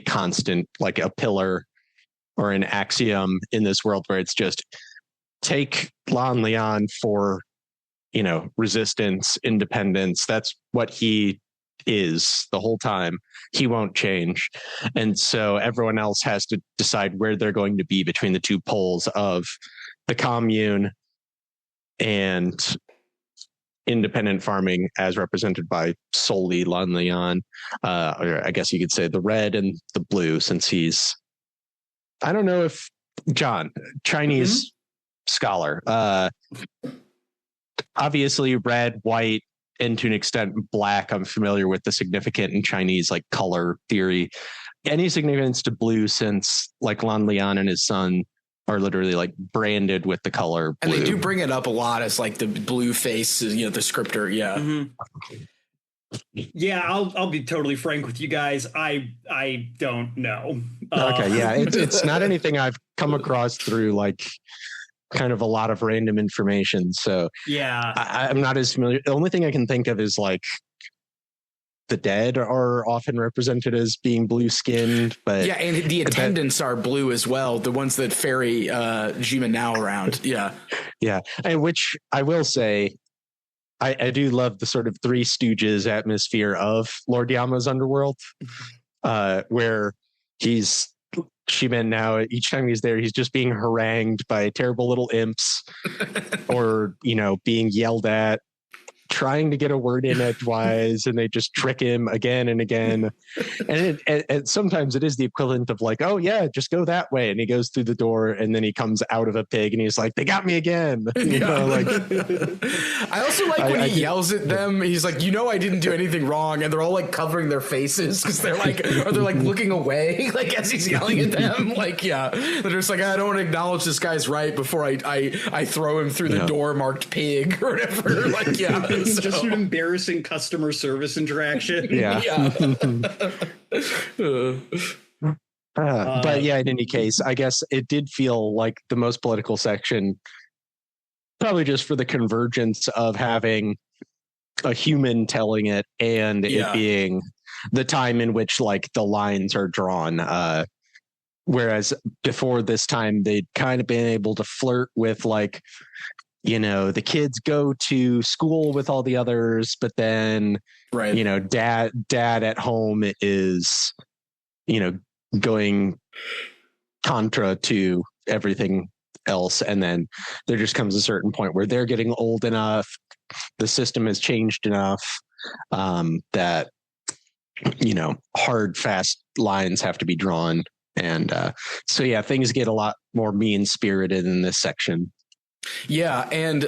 constant, like a pillar or an axiom in this world where it's just take Lan Lian for, you know, resistance, independence. That's what he is the whole time. He won't change. And so everyone else has to decide where they're going to be between the two poles of the commune and independent farming as represented by solely Lan Lian, or I guess you could say the red and the blue, since he's, I don't know if John, Chinese scholar, obviously red, white, and to an extent black. I'm familiar with the significant in Chinese like color theory. Any significance to blue, since like Lan Lian and his son are literally like branded with the color blue. And they do bring it up a lot as like the blue face, you know, the descriptor. Yeah. Yeah, I'll be totally frank with you guys. I don't know. Okay, yeah, it's not anything I've come across through like kind of a lot of random information. So yeah, I'm not as familiar. The only thing I can think of is like the dead are often represented as being blue skinned, but yeah, and the attendants are blue as well. The ones that ferry Jima now around. Yeah. Yeah. And which I will say, I do love the sort of Three Stooges atmosphere of Lord Yama's underworld, where Shimen now, each time he's there, he's just being harangued by terrible little imps or, being yelled at, trying to get a word in edgewise, and they just trick him again and again. And sometimes it is the equivalent of like, oh yeah, just go that way. And he goes through the door and then he comes out of a pig and he's like, they got me again. I also like when he yells at them, he's like, I didn't do anything wrong. And they're all like covering their faces because they're like, or they're like looking away, like as he's yelling at them. Like, yeah, they're just like, I don't want to acknowledge this guy's right before I throw him through the door marked pig or whatever. Like, yeah. Just an embarrassing customer service interaction. Yeah. But yeah, in any case, I guess it did feel like the most political section, probably just for the convergence of having a human telling it and it being the time in which like the lines are drawn. Whereas before this time, they'd kind of been able to flirt with like, the kids go to school with all the others, but then, dad at home is, going contra to everything else. And then there just comes a certain point where they're getting old enough, the system has changed enough, that, hard, fast lines have to be drawn. And so, yeah, things get a lot more mean-spirited in this section. Yeah, and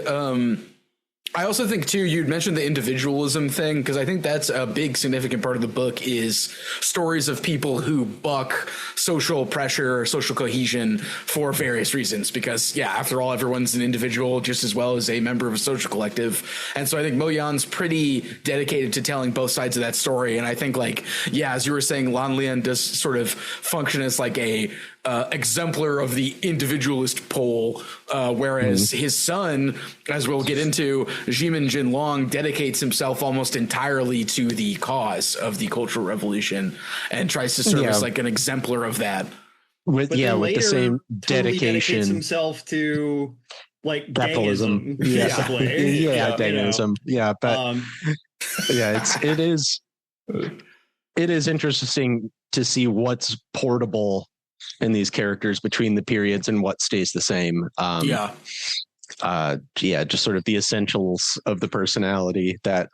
I also think, too, you'd mentioned the individualism thing, because I think that's a big significant part of the book is stories of people who buck social pressure or social cohesion for various reasons. Because, yeah, after all, everyone's an individual just as well as a member of a social collective. And so I think Mo-Yan's pretty dedicated to telling both sides of that story. And I think, like, yeah, as you were saying, Lan Lian does sort of function as like a exemplar of the individualist pole, whereas his son, as we'll get into, Jimin Jinlong, dedicates himself almost entirely to the cause of the Cultural Revolution and tries to serve as like an exemplar of that. With the same dedication, dedicates himself to like capitalism, basically. Danism. Yeah, but it is interesting to see what's portable in these characters between the periods and what stays the same. Just sort of the essentials of the personality that,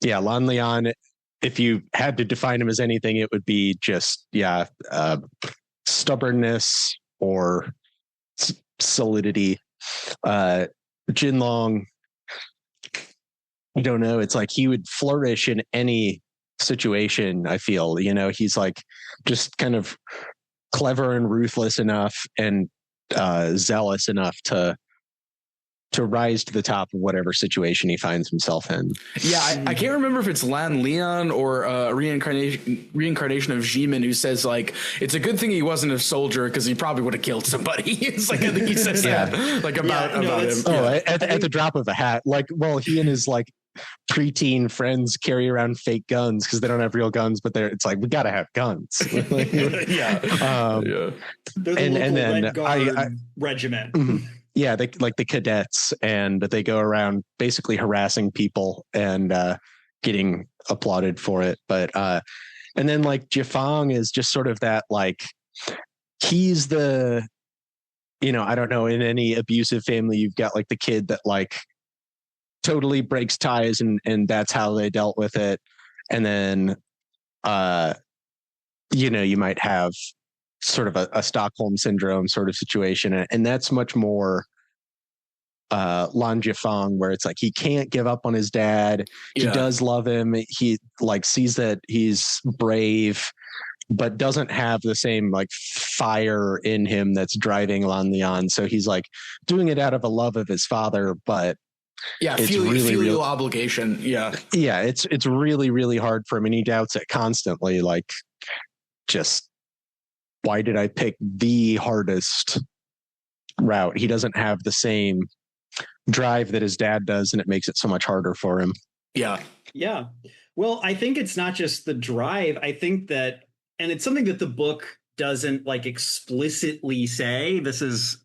Lan Lian, if you had to define him as anything, it would be just, stubbornness or solidity. Jinlong, I don't know. It's like he would flourish in any situation, I feel. He's like just kind of clever and ruthless enough and zealous enough to rise to the top of whatever situation he finds himself in. Yeah, I can't remember if it's Lan Lian or reincarnation of Jimin who says like it's a good thing he wasn't a soldier because he probably would have killed somebody. It's like I think he says that like about him. At the drop of a hat. Like, well, he and his like preteen friends carry around fake guns because they don't have real guns, but it's like we gotta have guns. They're the Red Guard regiment. Yeah, they like the cadets, and they go around basically harassing people and getting applauded for it. But and then like Jifang is just sort of that like he's the I don't know, in any abusive family you've got like the kid that like totally breaks ties and that's how they dealt with it. And then you might have sort of a Stockholm syndrome sort of situation, and that's much more Lan Jifang, where it's like he can't give up on his dad. He does love him. He like sees that he's brave, but doesn't have the same like fire in him that's driving Lan Lian. So he's like doing it out of a love of his father, but it's filial obligation. It's really, really hard for him, and he doubts it constantly. Like, just why did I pick the hardest route. He doesn't have the same drive that his dad does, and it makes it so much harder for him. Yeah. Yeah. Well, I think it's not just the drive. I think that, and it's something that the book doesn't like explicitly say. This is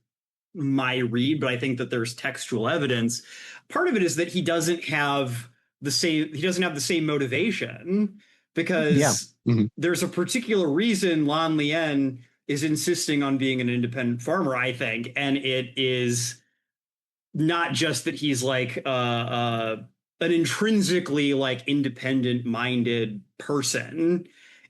my read, but I think that there's textual evidence. Part of it is that he doesn't have the same motivation, because there's a particular reason Lan Lian is insisting on being an independent farmer, I think, and it is not just that he's like an intrinsically like independent minded person.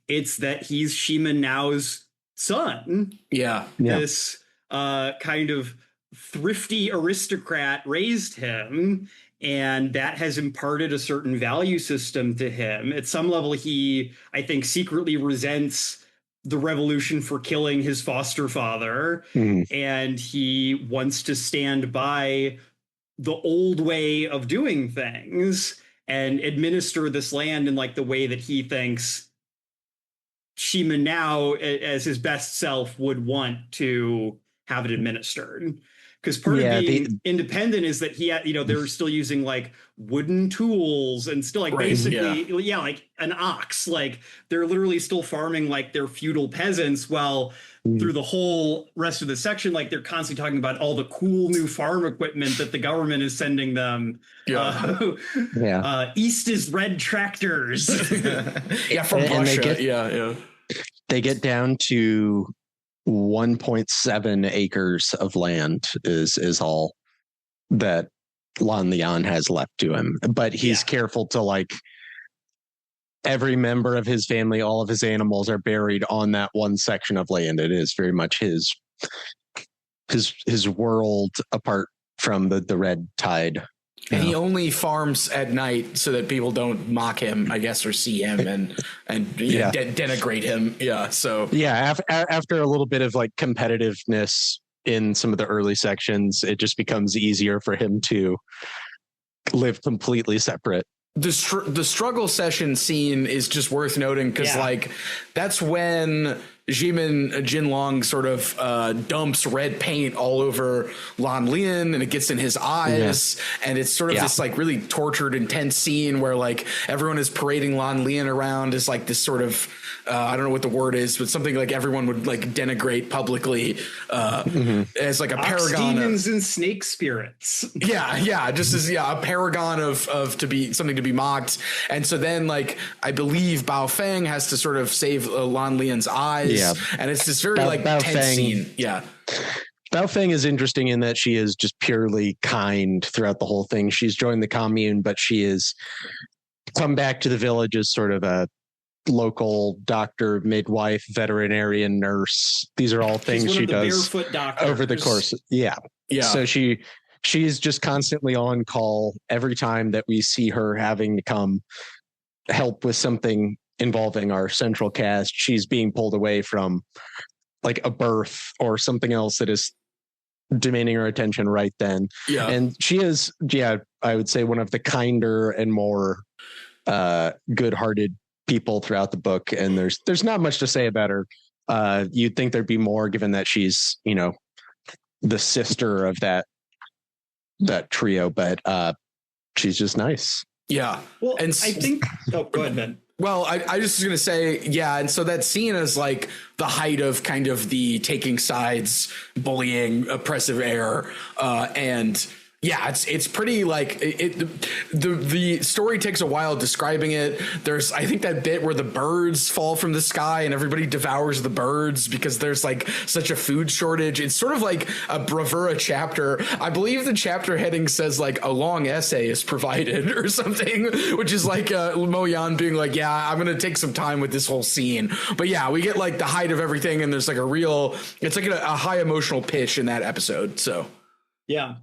It's that he's Shima Nao's son. Yeah. This kind of thrifty aristocrat raised him, and that has imparted a certain value system to him. At some level, he, I think, secretly resents the revolution for killing his foster father, and he wants to stand by the old way of doing things and administer this land in like the way that he thinks Shima Nao, as his best self, would want to have it administered. Because part of being independent is that he had, they're still using like wooden tools and still like basically, like an ox. Like they're literally still farming like they're feudal peasants, while through the whole rest of the section, like they're constantly talking about all the cool new farm equipment that the government is sending them. East is red tractors. From Russia. They get down to 1.7 acres of land is all that Lan Lian has left to him, but he's careful to like every member of his family, all of his animals are buried on that one section of land. It is very much his world apart from the red tide. And he only farms at night so that people don't mock him, I guess, or see him and denigrate him. Yeah. So after a little bit of like competitiveness in some of the early sections, it just becomes easier for him to live completely separate. The struggle session scene is just worth noting because like that's when Jinlong sort of dumps red paint all over Lan Lian, and it gets in his eyes, and it's sort of this like really tortured, intense scene where like everyone is parading Lan Lian around as like this sort of I don't know what the word is, but something like everyone would like denigrate publicly as like a paragon. Demons and snake spirits. Just as a paragon of to be something to be mocked. And so then like I believe Bao Feng has to sort of save Lan Lian's eyes. Yeah. And it's this very tense scene. Yeah. Bao Feng is interesting in that she is just purely kind throughout the whole thing. She's joined the commune, but she is come back to the village as sort of a local doctor, midwife, veterinarian, nurse. These are all things she does over the course. Yeah. So she's just constantly on call every time that we see her having to come help with something involving our central cast. She's being pulled away from like a birth or something else that is demanding her attention right then. Yeah. And she is, I would say one of the kinder and more good-hearted people throughout the book. And there's not much to say about her. You'd think there'd be more given that she's, the sister of that trio, but she's just nice. Yeah. Well, and I think, go ahead, Ben. Well, I just was going to say, and so that scene is like the height of kind of the taking sides, bullying, oppressive air, and it's pretty like the story takes a while describing it. There's, I think, that bit where the birds fall from the sky and everybody devours the birds because there's like such a food shortage. It's sort of like a bravura chapter. I believe the chapter heading says like a long essay is provided or something, which is like Mo Yan being like, I'm going to take some time with this whole scene. But we get like the height of everything, and there's like it's like a high emotional pitch in that episode. So yeah.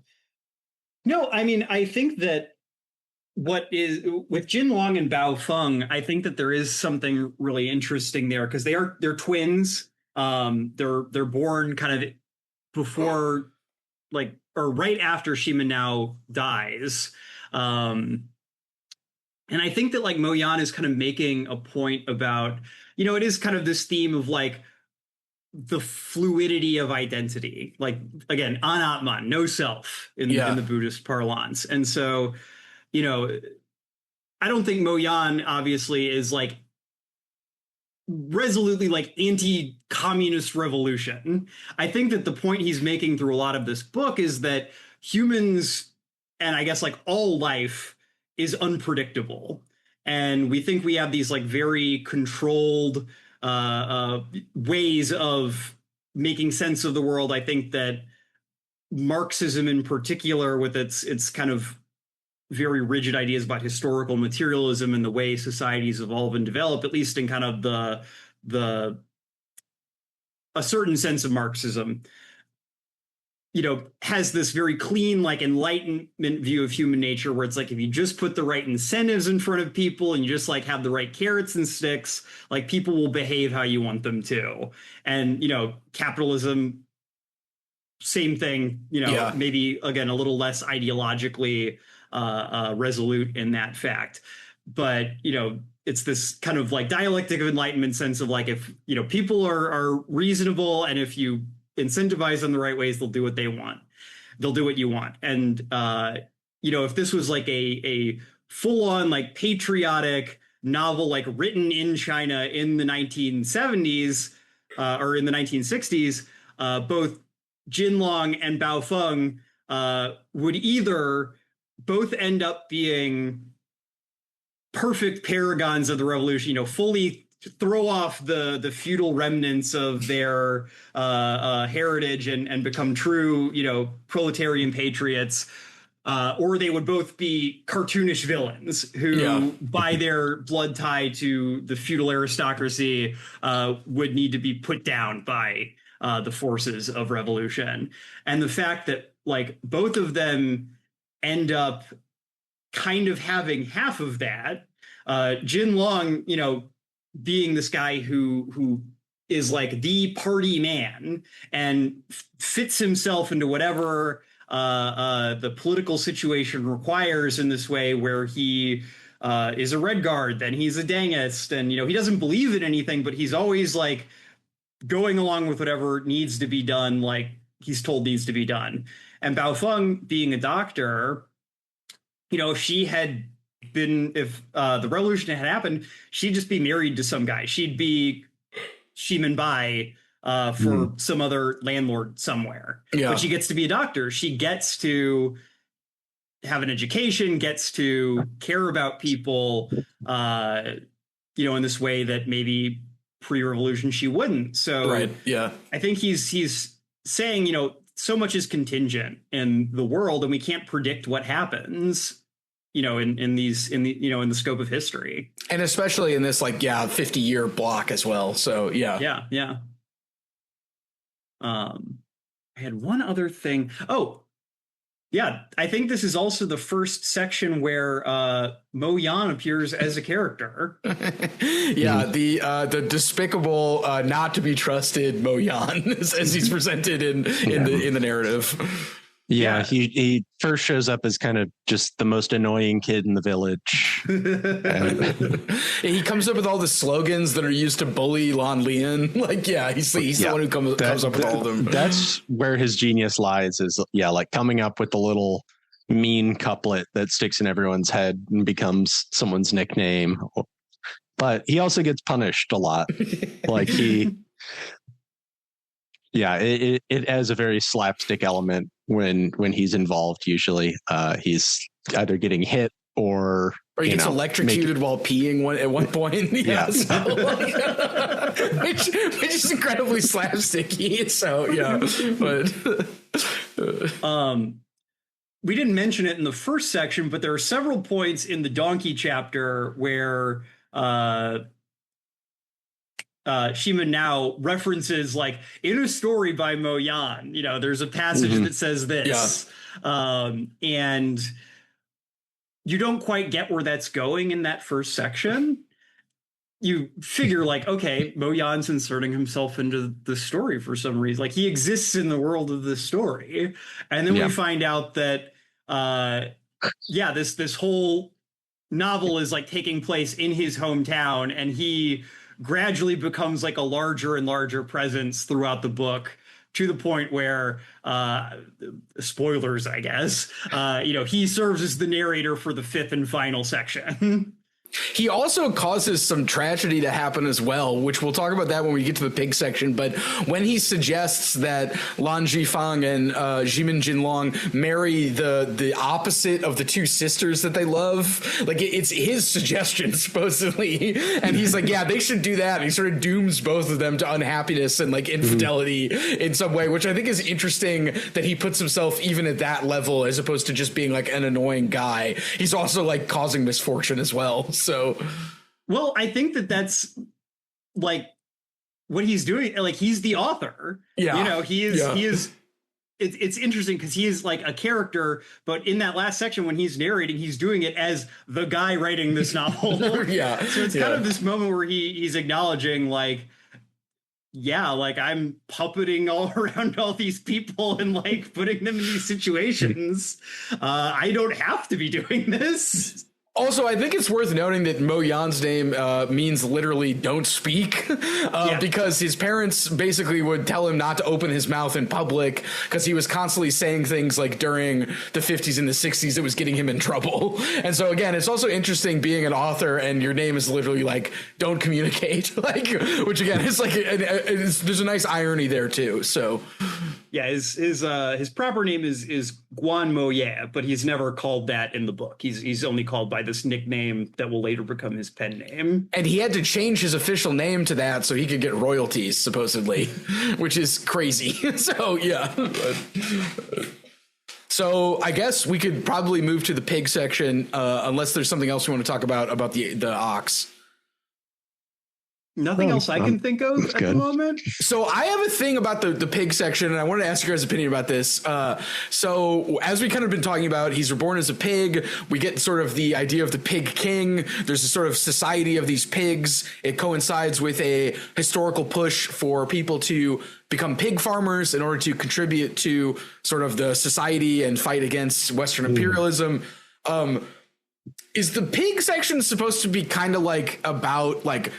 No, I mean, I think that what is with Jinlong and Bao Feng, I think that there is something really interesting there because they're twins. They're born kind of before, like, or right after Shima Nao dies. And I think that like Mo Yan is kind of making a point about, it is kind of this theme of like the fluidity of identity. Like, again, anatman, no self in the Buddhist parlance. And so, you know, I don't think Mo Yan obviously is like resolutely like anti-communist revolution. I think that the point he's making through a lot of this book is that humans, and I guess like all life, is unpredictable. And we think we have these like very controlled ways of making sense of the world. I think that Marxism in particular, with its kind of very rigid ideas about historical materialism and the way societies evolve and develop, at least in kind of a certain sense of Marxism, you know, has this very clean, like, Enlightenment view of human nature, where it's like, if you just put the right incentives in front of people and you just like have the right carrots and sticks, like, people will behave how you want them to. And, you know, capitalism, same thing, you know, maybe again a little less ideologically resolute in that fact. But, you know, it's this kind of like dialectic of Enlightenment sense of like, if, you know, people are reasonable, and if you incentivize them the right ways, they'll do what they want. They'll do what you want. And, you know, if this was like a full on like patriotic novel, like written in China in the 1970s or in the 1960s, both Jinlong and Baofeng would either both end up being perfect paragons of the revolution, you know, fully throw off the feudal remnants of their heritage and become true, you know, proletarian patriots, or they would both be cartoonish villains who, by their blood tie to the feudal aristocracy, would need to be put down by the forces of revolution. And the fact that like both of them end up kind of having half of that, Jin Long, you know, being this guy who is like the party man and fits himself into whatever the political situation requires in this way, where he is a Red Guard, then he's a Dangist, and, you know, he doesn't believe in anything, but he's always like going along with whatever needs to be done, like he's told needs to be done. And Baofeng, being a doctor, you know, she had been, if the revolution had happened, she'd just be married to some guy. She'd be Shimen Bai for some other landlord somewhere. But she gets to be a doctor. She gets to have an education, gets to care about people, you know, in this way that maybe pre-revolution she wouldn't. So I think he's saying, you know, so much is contingent in the world, and we can't predict what happens, you know, in the scope of history, and especially in this like 50-year block as well. So I had one other thing. I think this is also the first section where Mo Yan appears as a character. The despicable, not to be trusted Mo Yan as he's presented in the narrative. Yeah, he first shows up as kind of just the most annoying kid in the village. He comes up with all the slogans that are used to bully Lan Lian. Like, he's the one who comes up with all of them. That's where his genius lies, is like coming up with the little mean couplet that sticks in everyone's head and becomes someone's nickname. But he also gets punished a lot. Like it has a very slapstick element when he's involved. Usually he's either getting hit or he gets electrocuted while peeing at one point. Which is incredibly slapsticky. So but we didn't mention it in the first section, but there are several points in the donkey chapter where Shima now references, like, in a story by Mo Yan, you know, there's a passage that says this, and you don't quite get where that's going in that first section. You figure, like, okay, Mo Yan's inserting himself into the story for some reason. Like, he exists in the world of the story. And then we find out that, this whole novel is like taking place in his hometown, and he gradually becomes like a larger and larger presence throughout the book, to the point where, spoilers, I guess, he serves as the narrator for the fifth and final section. He also causes some tragedy to happen as well, which we'll talk about that when we get to the pig section. But when he suggests that Lan Jifang and Jimin Jinlong marry the opposite of the two sisters that they love, like it's his suggestion supposedly, and he's like, yeah, they should do that. And he sort of dooms both of them to unhappiness and like infidelity in some way, which I think is interesting that he puts himself even at that level as opposed to just being like an annoying guy. He's also like causing misfortune as well. So, well, I think that's like what he's doing. Like, he's the author. Yeah. He is. It's interesting because he is like a character, but in that last section when he's narrating, he's doing it as the guy writing this novel. Yeah. So it's kind of this moment where he's acknowledging like, yeah, like I'm puppeting all around all these people and like putting them in these situations. I don't have to be doing this. Also, I think it's worth noting that Mo Yan's name means literally don't speak because his parents basically would tell him not to open his mouth in public because he was constantly saying things like during the 50s and the 60s that was getting him in trouble. And so, again, it's also interesting being an author and your name is literally like don't communicate, like, which again is like there's a nice irony there, too. So. Yeah, his proper name is Guan Mo Ye, but he's never called that in the book. He's only called by this nickname that will later become his pen name. And he had to change his official name to that so he could get royalties, supposedly, which is crazy. So, yeah. So I guess we could probably move to the pig section, unless there's something else we want to talk about the ox. Nothing else I can think of at the moment. So I have a thing about the pig section, and I wanted to ask your guys' opinion about this. So as we kind of been talking about, he's reborn as a pig. We get sort of the idea of the pig king. There's a sort of society of these pigs. It coincides with a historical push for people to become pig farmers in order to contribute to sort of the society and fight against Western imperialism. Is the pig section supposed to be kind of like about like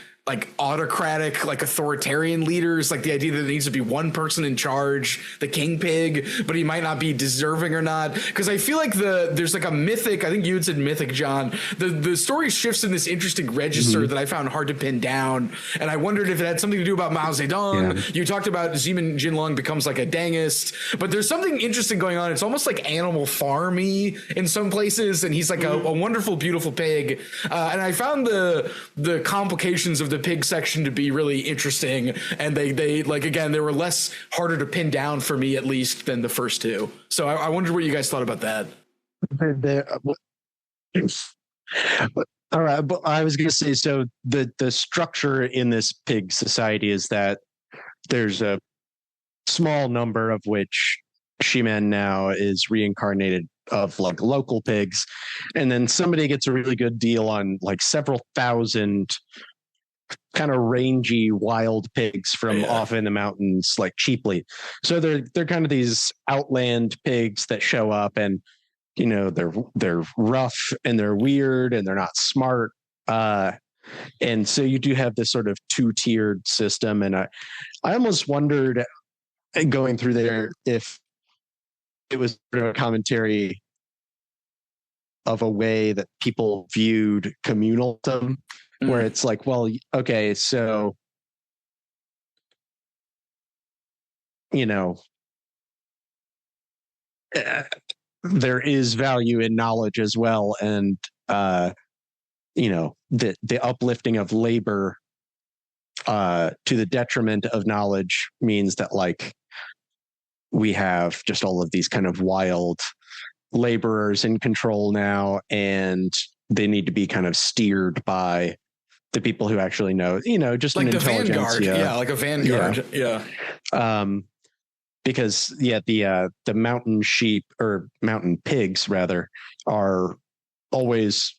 autocratic, like authoritarian leaders, like the idea that there needs to be one person in charge, the king pig, but he might not be deserving or not? Because I feel like there's like a mythic, I think you had said mythic, John. The story shifts in this interesting register that I found hard to pin down. And I wondered if it had something to do about Mao Zedong. Yeah. You talked about Jimin Jinlong becomes like a Dangist, but there's something interesting going on. It's almost like Animal Farm-y in some places. And he's like a wonderful, beautiful pig. And I found the complications of the pig section to be really interesting, and they like, again, they were less harder to pin down for me at least than the first two. So I wondered what you guys thought about that. All right, but I was going to say, so the structure in this pig society is that there's a small number of which Shimen now is reincarnated of like local pigs, and then somebody gets a really good deal on like several thousand kind of rangy wild pigs from off in the mountains, like cheaply. So they're kind of these outland pigs that show up, and you know they're rough and they're weird and they're not smart. And so you do have this sort of two-tiered system, and I almost wondered going through there if it was sort of a commentary of a way that people viewed communalism, where it's like, well, okay, so, you know, there is value in knowledge as well. And, you know, the uplifting of labor to the detriment of knowledge means that, like, we have just all of these kind of wild laborers in control now, and they need to be kind of steered by the people who actually know, you know, just like an the intelligence. vanguard. Yeah, like a vanguard. Yeah. Because the mountain sheep, or mountain pigs rather, are always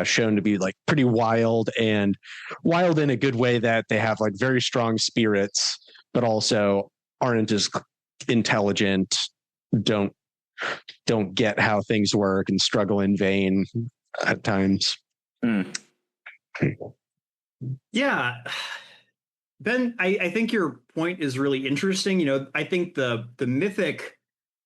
shown to be like pretty wild, and wild in a good way, that they have like very strong spirits, but also aren't as intelligent, don't get how things work, and struggle in vain at times. Yeah. Ben, I think your point is really interesting. I think the mythic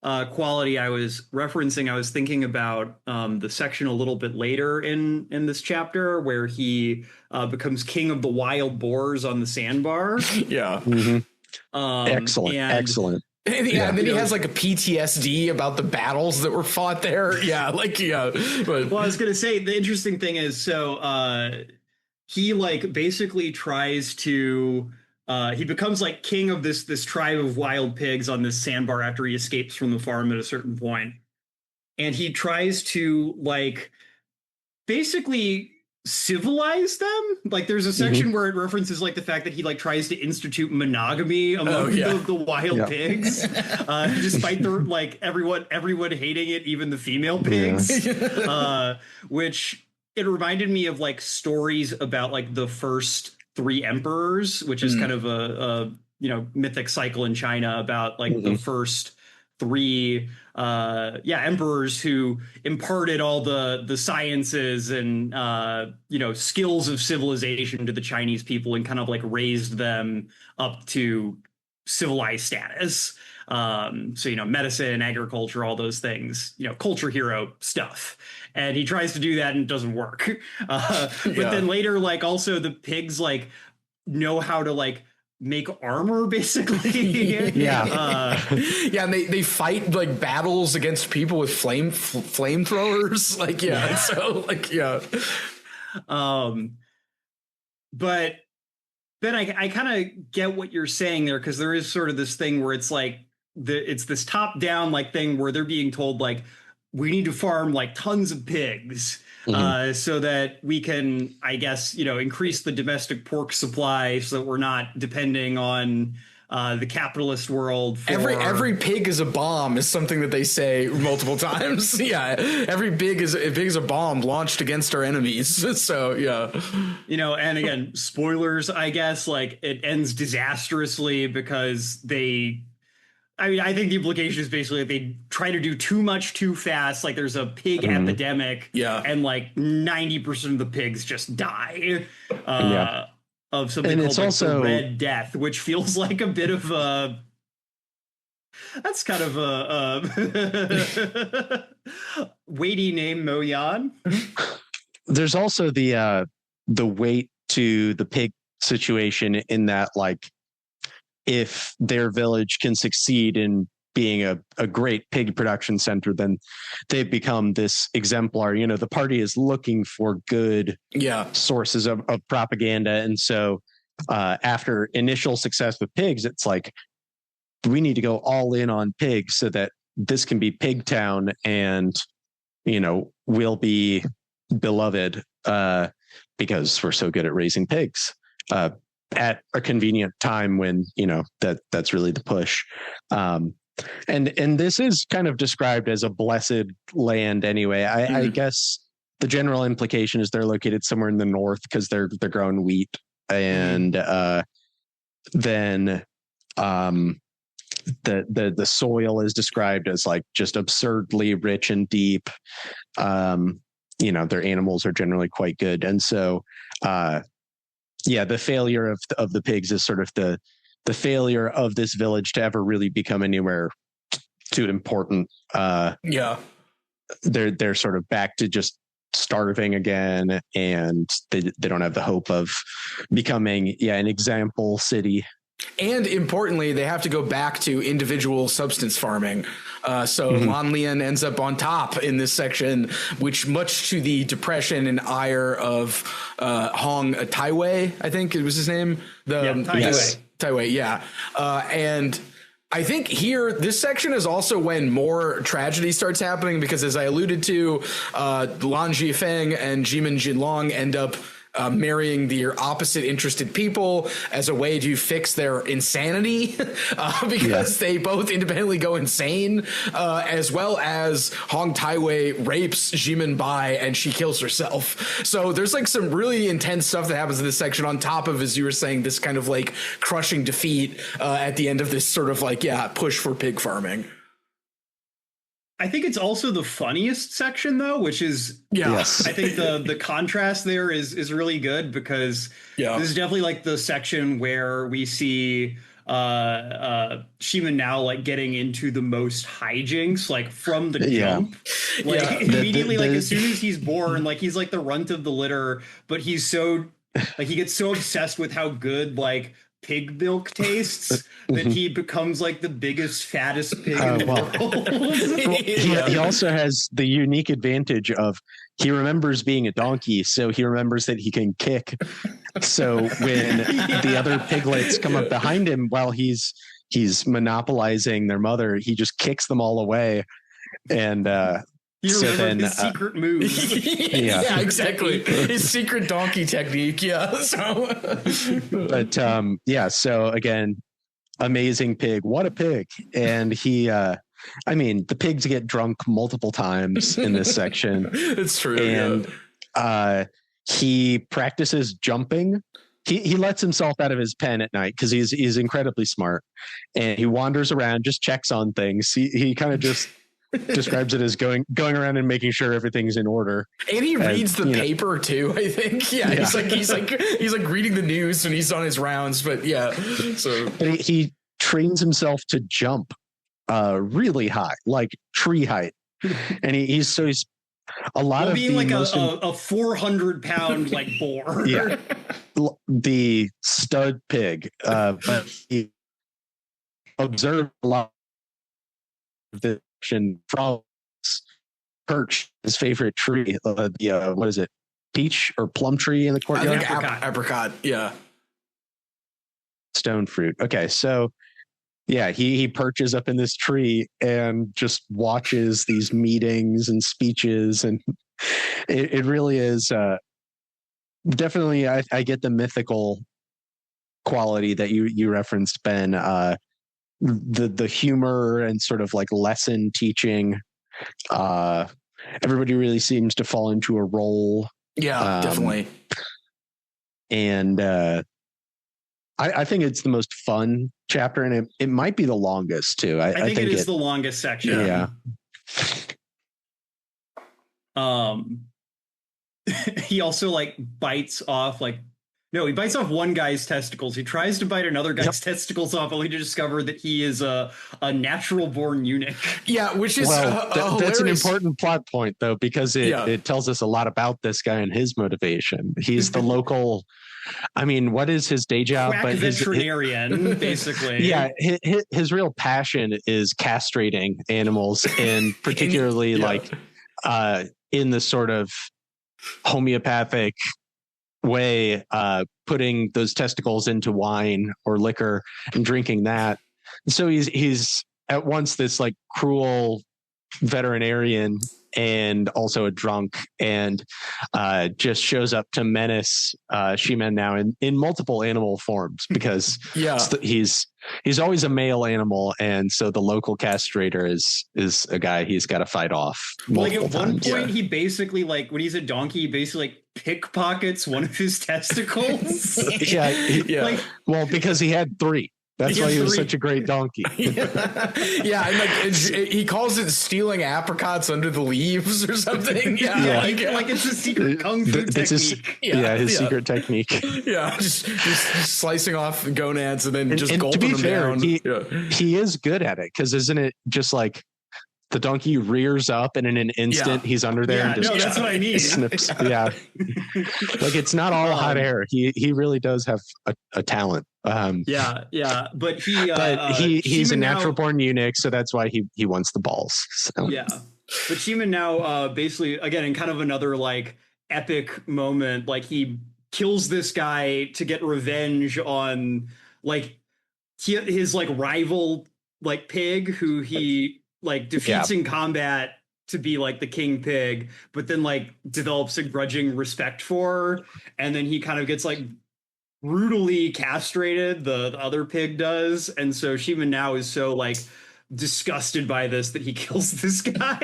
quality I was referencing, I was thinking about the section a little bit later in this chapter where he becomes king of the wild boars on the sandbar. Yeah. Mm-hmm. And Excellent. And then he has like a PTSD about the battles that were fought there. Yeah, But, well, I was gonna say the interesting thing is he like basically tries to he becomes like king of this tribe of wild pigs on this sandbar after he escapes from the farm at a certain point. And he tries to like basically civilize them. Like there's a section where it references like the fact that he like tries to institute monogamy among the wild pigs, despite the like everyone hating it, even the female pigs. Which it reminded me of like stories about like the first three emperors, which is kind of a mythic cycle in China about like the first three emperors who imparted all the sciences and skills of civilization to the Chinese people and kind of like raised them up to civilized status. So medicine, agriculture, all those things, culture hero stuff. And he tries to do that and it doesn't work. But then later, like also the pigs like know how to like make armor basically. And they fight like battles against people with flamethrowers. But then I kind of get what you're saying there, because there is sort of this thing where it's like it's this top down like thing where they're being told like we need to farm like tons of pigs so that we can, I guess, increase the domestic pork supply so that we're not depending on the capitalist world. Every pig is a bomb is something that they say multiple times. Every pig is a bomb launched against our enemies. So and again, spoilers, I guess, like it ends disastrously because I think the implication is basically they try to do too much too fast. Like there's a pig epidemic, and like 90% of the pigs just die of something called the Red Death, which feels like a bit of a. That's kind of a weighty name, Mo Yan. There's also the weight to the pig situation in that, like, if their village can succeed in being a great pig production center, then they've become this exemplar. The party is looking for good sources of propaganda. And so after initial success with pigs, it's like, we need to go all in on pigs so that this can be Pig Town and, we'll be beloved because we're so good at raising pigs. At a convenient time when that's really the push, and this is kind of described as a blessed land anyway. I guess the general implication is they're located somewhere in the north because they're growing wheat, and then the soil is described as like just absurdly rich and deep. Their animals are generally quite good, and so. The failure of the pigs is sort of the failure of this village to ever really become anywhere too important. They're sort of back to just starving again, and they don't have the hope of becoming an example city. And importantly, they have to go back to individual substance farming. Lan Lian ends up on top in this section, which much to the depression and ire of Hong Taiwei, I think it was his name. Taiwei. And I think here, this section is also when more tragedy starts happening, because as I alluded to, Lan Jifeng and Jimin Jinlong end up marrying their opposite interested people as a way to fix their insanity because they both independently go insane, as well as Hong Taiwei rapes Jimin Bai and she kills herself. So there's like some really intense stuff that happens in this section on top of, as you were saying, this kind of like crushing defeat at the end of this sort of like, push for pig farming. I think it's also the funniest section though, which is Yes. I think the contrast there is really good because this is definitely like the section where we see Shima now like getting into the most hijinks like from the jump. Like immediately like as soon as he's born, like he's like the runt of the litter, but he's so like he gets so obsessed with how good like pig milk tastes that he becomes like the biggest, fattest pig in the world. He also has the unique advantage of he remembers being a donkey, so he remembers that he can kick. So when the other piglets come up behind him while he's monopolizing their mother, he just kicks them all away. And you remember his secret moves. Yeah, exactly. His secret donkey technique. Yeah. So, but so again, amazing pig. What a pig. And he, I mean, the pigs get drunk multiple times in this section. It's true. And he practices jumping. He lets himself out of his pen at night because he's incredibly smart. And he wanders around, just checks on things. He kind of just describes it as going around and making sure everything's in order. And he reads the paper too, I think. Yeah. He's like reading the news when he's on his rounds, but so he trains himself to jump really high, like tree height. And he's a lot of being like a 400-pound like boar. Yeah. The stud pig. But he observed a lot of the from perch, his favorite tree, what is it, peach or plum tree in the courtyard? I think apricot. Yeah, stone fruit. Okay, so he perches up in this tree and just watches these meetings and speeches, and it really is definitely. I get the mythical quality that you referenced, Ben. The humor and sort of like lesson teaching, everybody really seems to fall into a role. Definitely. And I think it's the most fun chapter, and it might be the longest too. I think it is the longest section. He also like bites off he bites off one guy's testicles. He tries to bite another guy's testicles off, only to discover that he is a natural born eunuch. Yeah, which is that's an important plot point, though, because it tells us a lot about this guy and his motivation. He's the local. I mean, what is his day job? Quack veterinarian, basically. Yeah, his real passion is castrating animals, and particularly in the sort of homeopathic way, putting those testicles into wine or liquor and drinking that. So he's at once this like cruel veterinarian and also a drunk, and just shows up to menace She-Man now in multiple animal forms, because he's always a male animal, and so the local castrator is a guy he's got to fight off. Like at one point, he basically like when he's a donkey, he basically like pickpockets one of his testicles. Well, because he had 3. That's why he was such a great donkey. And he calls it stealing apricots under the leaves or something. Like it's a secret kung fu technique. His secret technique. Just slicing off gonads and then just gulping them down. He is good at it, because isn't it just like the donkey rears up and in an instant he's under there and just that's what I mean. Snips. Like it's not all hot air. He really does have a talent. But he's a natural born eunuch, so that's why he wants the balls. So. Yeah, but She-Man now basically again in kind of another like epic moment, like he kills this guy to get revenge on like his like rival like pig who he like defeats in combat to be like the king pig, but then like develops a grudging respect for, and then he kind of gets like brutally castrated, the other pig does, and so She-Man now is so like disgusted by this that he kills this guy.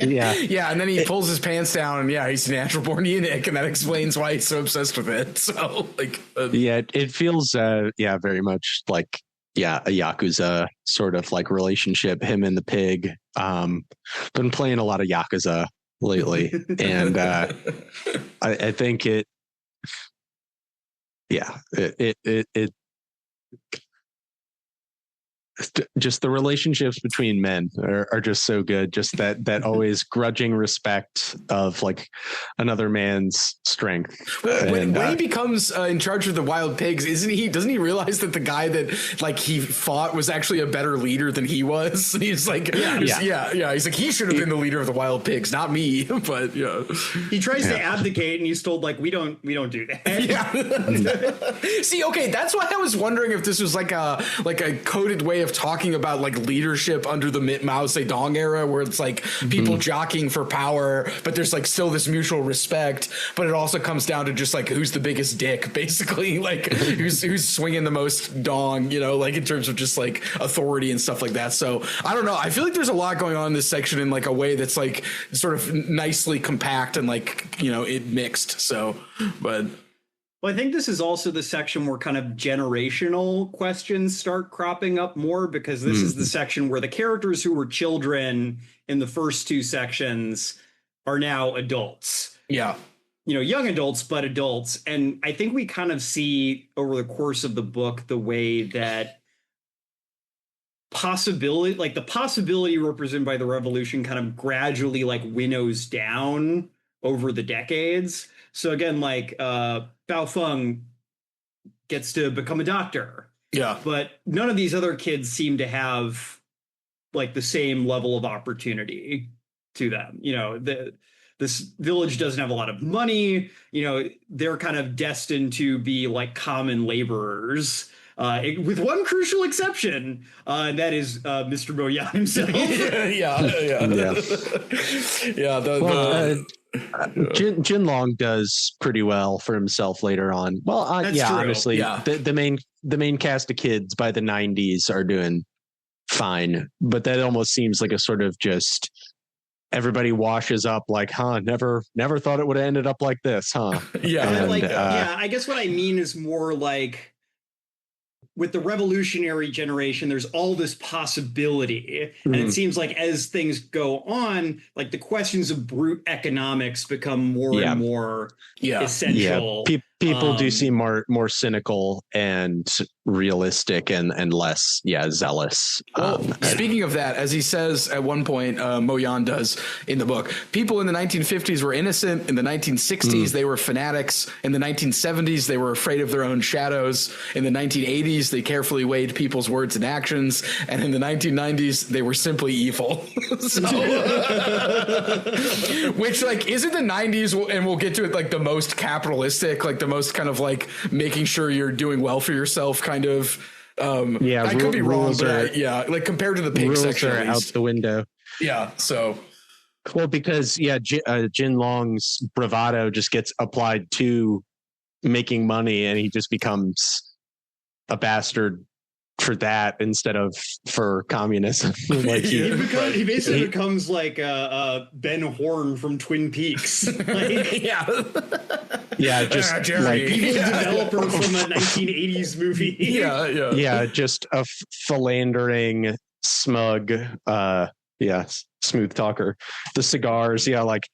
And then he pulls his pants down, and he's a natural born eunuch, and that explains why he's so obsessed with it. So like it feels very much like a Yakuza sort of like relationship, him and the pig. Been playing a lot of Yakuza lately, and I think it just the relationships between men are just so good. Just that always grudging respect of like another man's strength. When he becomes in charge of the wild pigs, doesn't he realize that the guy that like he fought was actually a better leader than he was? He's like, he's like, he should have been the leader of the wild pigs, not me. But yeah, he tries to abdicate, and he's told like, we don't do that. Yeah. See, okay, that's why I was wondering if this was like a coded way of talking about like leadership under the Mao Zedong era, where it's like people jockeying for power, but there's like still this mutual respect, but it also comes down to just like who's the biggest dick, basically, like who's swinging the most dong, like in terms of just like authority and stuff like that. So I don't know. I feel like there's a lot going on in this section in like a way that's like sort of nicely compact and like, it mixed. So, but. Well, I think this is also the section where kind of generational questions start cropping up more, because this is the section where the characters who were children in the first two sections are now adults. Yeah. Young adults, but adults. And I think we kind of see over the course of the book the way that the possibility represented by the revolution kind of gradually like winnows down over the decades. So again, like Bao Feng gets to become a doctor. Yeah. But none of these other kids seem to have like the same level of opportunity to them. This village doesn't have a lot of money. They're kind of destined to be like common laborers. With one crucial exception, and that is Mr. Moyan himself. Jin Long does pretty well for himself later on. Well, honestly, the main cast of kids by the 90s are doing fine, but that almost seems like a sort of just everybody washes up like, never thought it would have ended up like this, huh? I guess what I mean is more like, with the revolutionary generation, there's all this possibility. And it seems like as things go on, like the questions of brute economics become more and more essential. Yeah. People do seem more cynical and realistic and less, zealous. Well, speaking of that, as he says at one point, Mo Yan does in the book, people in the 1950s were innocent. In the 1960s, they were fanatics. In the 1970s, they were afraid of their own shadows. In the 1980s, they carefully weighed people's words and actions. And in the 1990s, they were simply evil. Which, like, isn't the 90s, and we'll get to it, like the most capitalistic, like the most kind of like making sure you're doing well for yourself kind of I could be wrong, but like compared to the pig section are out the window. So because Jin Long's bravado just gets applied to making money, and he just becomes a bastard for that instead of for communism. Like he basically becomes like Ben Horn from Twin Peaks. Like, just Jerry, like evil developer from a 1980s movie. Just a philandering, smug, smooth talker. The cigars, like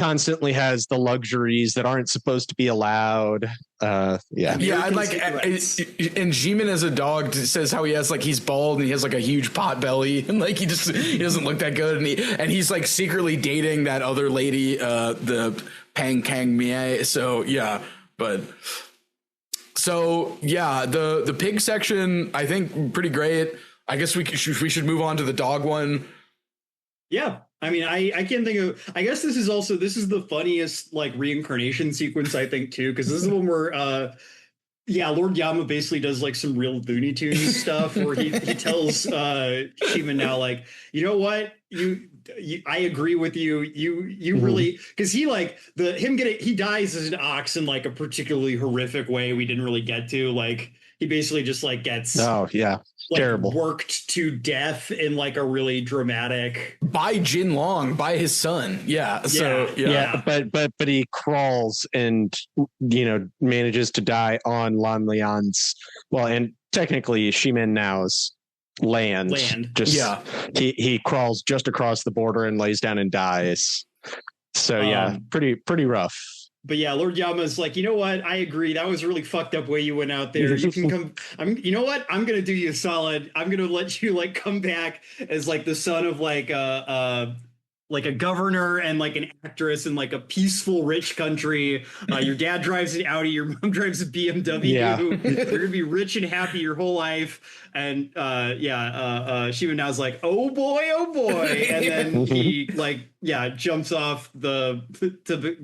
constantly has the luxuries that aren't supposed to be allowed. I'd like, and Jimin as a dog says how he has like, he's bald and he has like a huge pot belly, and like he doesn't look that good, and he's like secretly dating that other lady, the Pang Kang Mie. The pig section, I think pretty great. I guess we should move on to the dog one. Yeah. I mean, I can't think of, I guess this is the funniest like reincarnation sequence, I think, too, because this is the one where Lord Yama basically does like some real Looney Tunes stuff where he tells Shima now, like, you know what, I agree with you. You really, because he like he dies as an ox in like a particularly horrific way we didn't really get to. Like he basically just like gets terrible, worked to death in like a really dramatic by Jin Long, by his son. But he crawls and manages to die on Lan Lian's, and technically Shimin Nao's Land. Just he crawls just across the border and lays down and dies. So yeah, pretty rough. But yeah, Lord Yama's like, you know what? I agree. That was a really fucked up way you went out there. You can come. You know what? I'm gonna do you a solid. I'm gonna let you like come back as like the son of like a governor and like an actress in like a peaceful, rich country. Your dad drives an Audi. Your mom drives a BMW. Yeah. You're gonna be rich and happy your whole life. And Shiva now's like, oh boy, and then he like jumps off to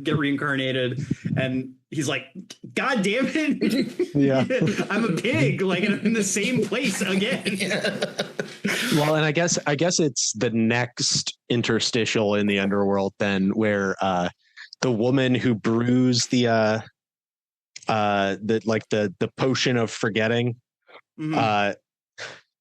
get reincarnated, and he's like, God damn it, yeah, I'm a pig, like, and I'm in the same place again. Well, and I guess it's the next interstitial in the underworld then, where the woman who brews the potion of forgetting,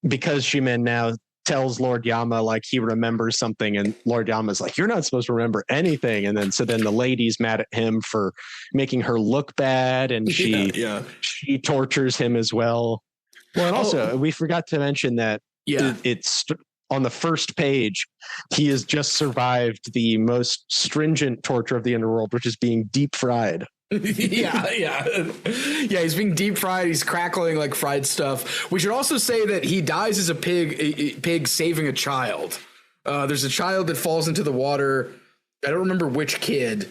because Shimen now tells Lord Yama like he remembers something, and Lord Yama's like, you're not supposed to remember anything. And then the lady's mad at him for making her look bad, and she tortures him as well. Well, and also we forgot to mention that it's on the first page, he has just survived the most stringent torture of the underworld, which is being deep fried. He's being deep fried. He's crackling like fried stuff. We should also say that he dies as a pig saving a child. There's a child that falls into the water. I don't remember which kid,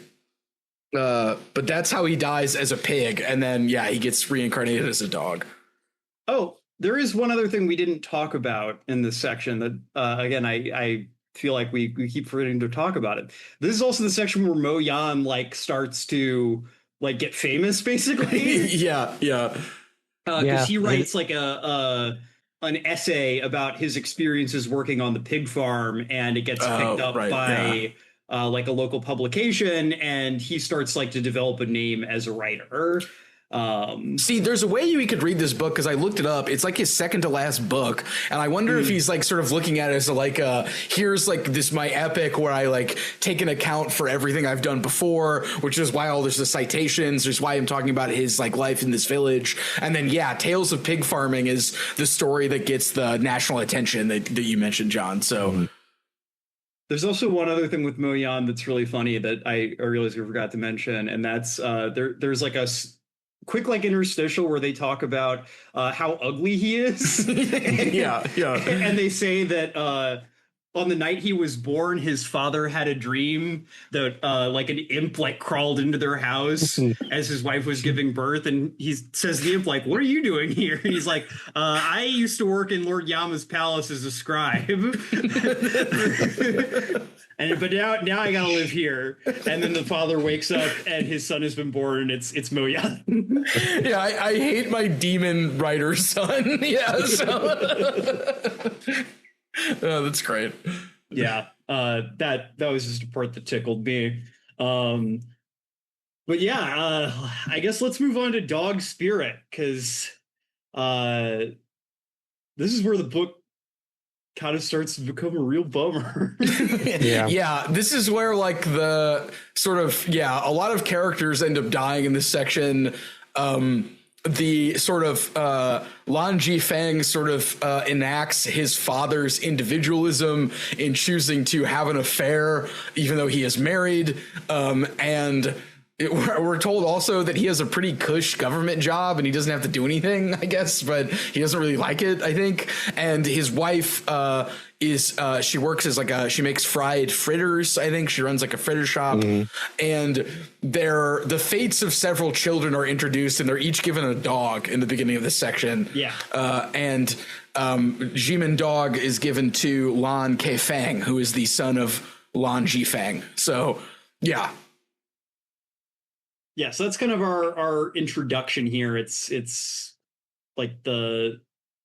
but that's how he dies as a pig. And then he gets reincarnated as a dog. Oh, there is one other thing we didn't talk about in this section that again I feel like we keep forgetting to talk about it. This is also the section where Mo Yan like starts to like get famous, basically. Because he writes like an essay about his experiences working on the pig farm, and it gets picked up by like a local publication, and he starts like to develop a name as a writer. See, there's a way you could read this book, because I looked it up. It's like his second to last book, and I wonder if he's like sort of looking at it as like here's like this my epic where I like take an account for everything I've done before, which is why there's the citations, there's why I'm talking about his like life in this village, and then Tales of Pig Farming is the story that gets the national attention that you mentioned, John. So there's also one other thing with Mo Yan that's really funny that I realized we forgot to mention, and that's there's like a quick like interstitial where they talk about how ugly he is. And they say that on the night he was born, his father had a dream that like an imp like crawled into their house as his wife was giving birth, and he says to the imp like, what are you doing here? And he's like, I used to work in Lord Yama's palace as a scribe. But now I gotta live here. And then the father wakes up and his son has been born, and it's Mo Yan. I hate my demon writer son. Oh, that's great. That was just a part that tickled me. I guess let's move on to Dog Spirit, because this is where the book kind of starts to become a real bummer. This is where like the sort of a lot of characters end up dying in this section. The sort of Lan Jifeng sort of enacts his father's individualism in choosing to have an affair even though he is married, and we're told also that he has a pretty cush government job and he doesn't have to do anything, I guess, but he doesn't really like it, I think. And his wife she works as she makes fried fritters, I think. She runs like a fritter shop. And the fates of several children are introduced, and they're each given a dog in the beginning of this section. And Jimin Dog is given to Lan Keifeng, who is the son of Lan Jifeng. So so that's kind of our introduction here. It's like the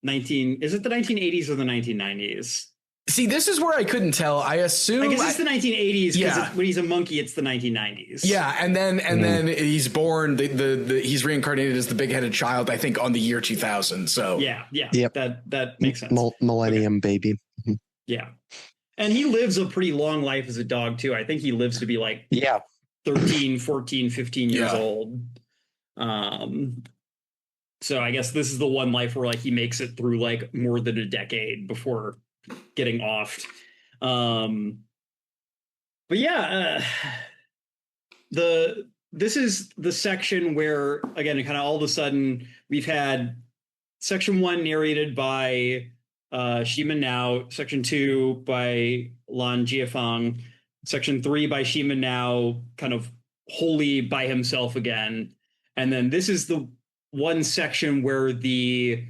1980s or the 1990s? See, this is where I couldn't tell. I assume I guess it's the 1980s, because when he's a monkey, it's the 1990s. And then he's born. He's reincarnated as the big-headed child, I think, on the year 2000. So that makes sense. Millennium baby. And he lives a pretty long life as a dog too. I think he lives to be like 13, 14, 15 years old. So I guess this is the one life where like he makes it through like more than a decade before getting offed. But yeah, this is the section where again, kind of all of a sudden we've had section 1 narrated by Ximen Nao, section 2 by Lan Jiefang, section 3 by Ximen Nao, kind of wholly by himself again, and then this is the one section where they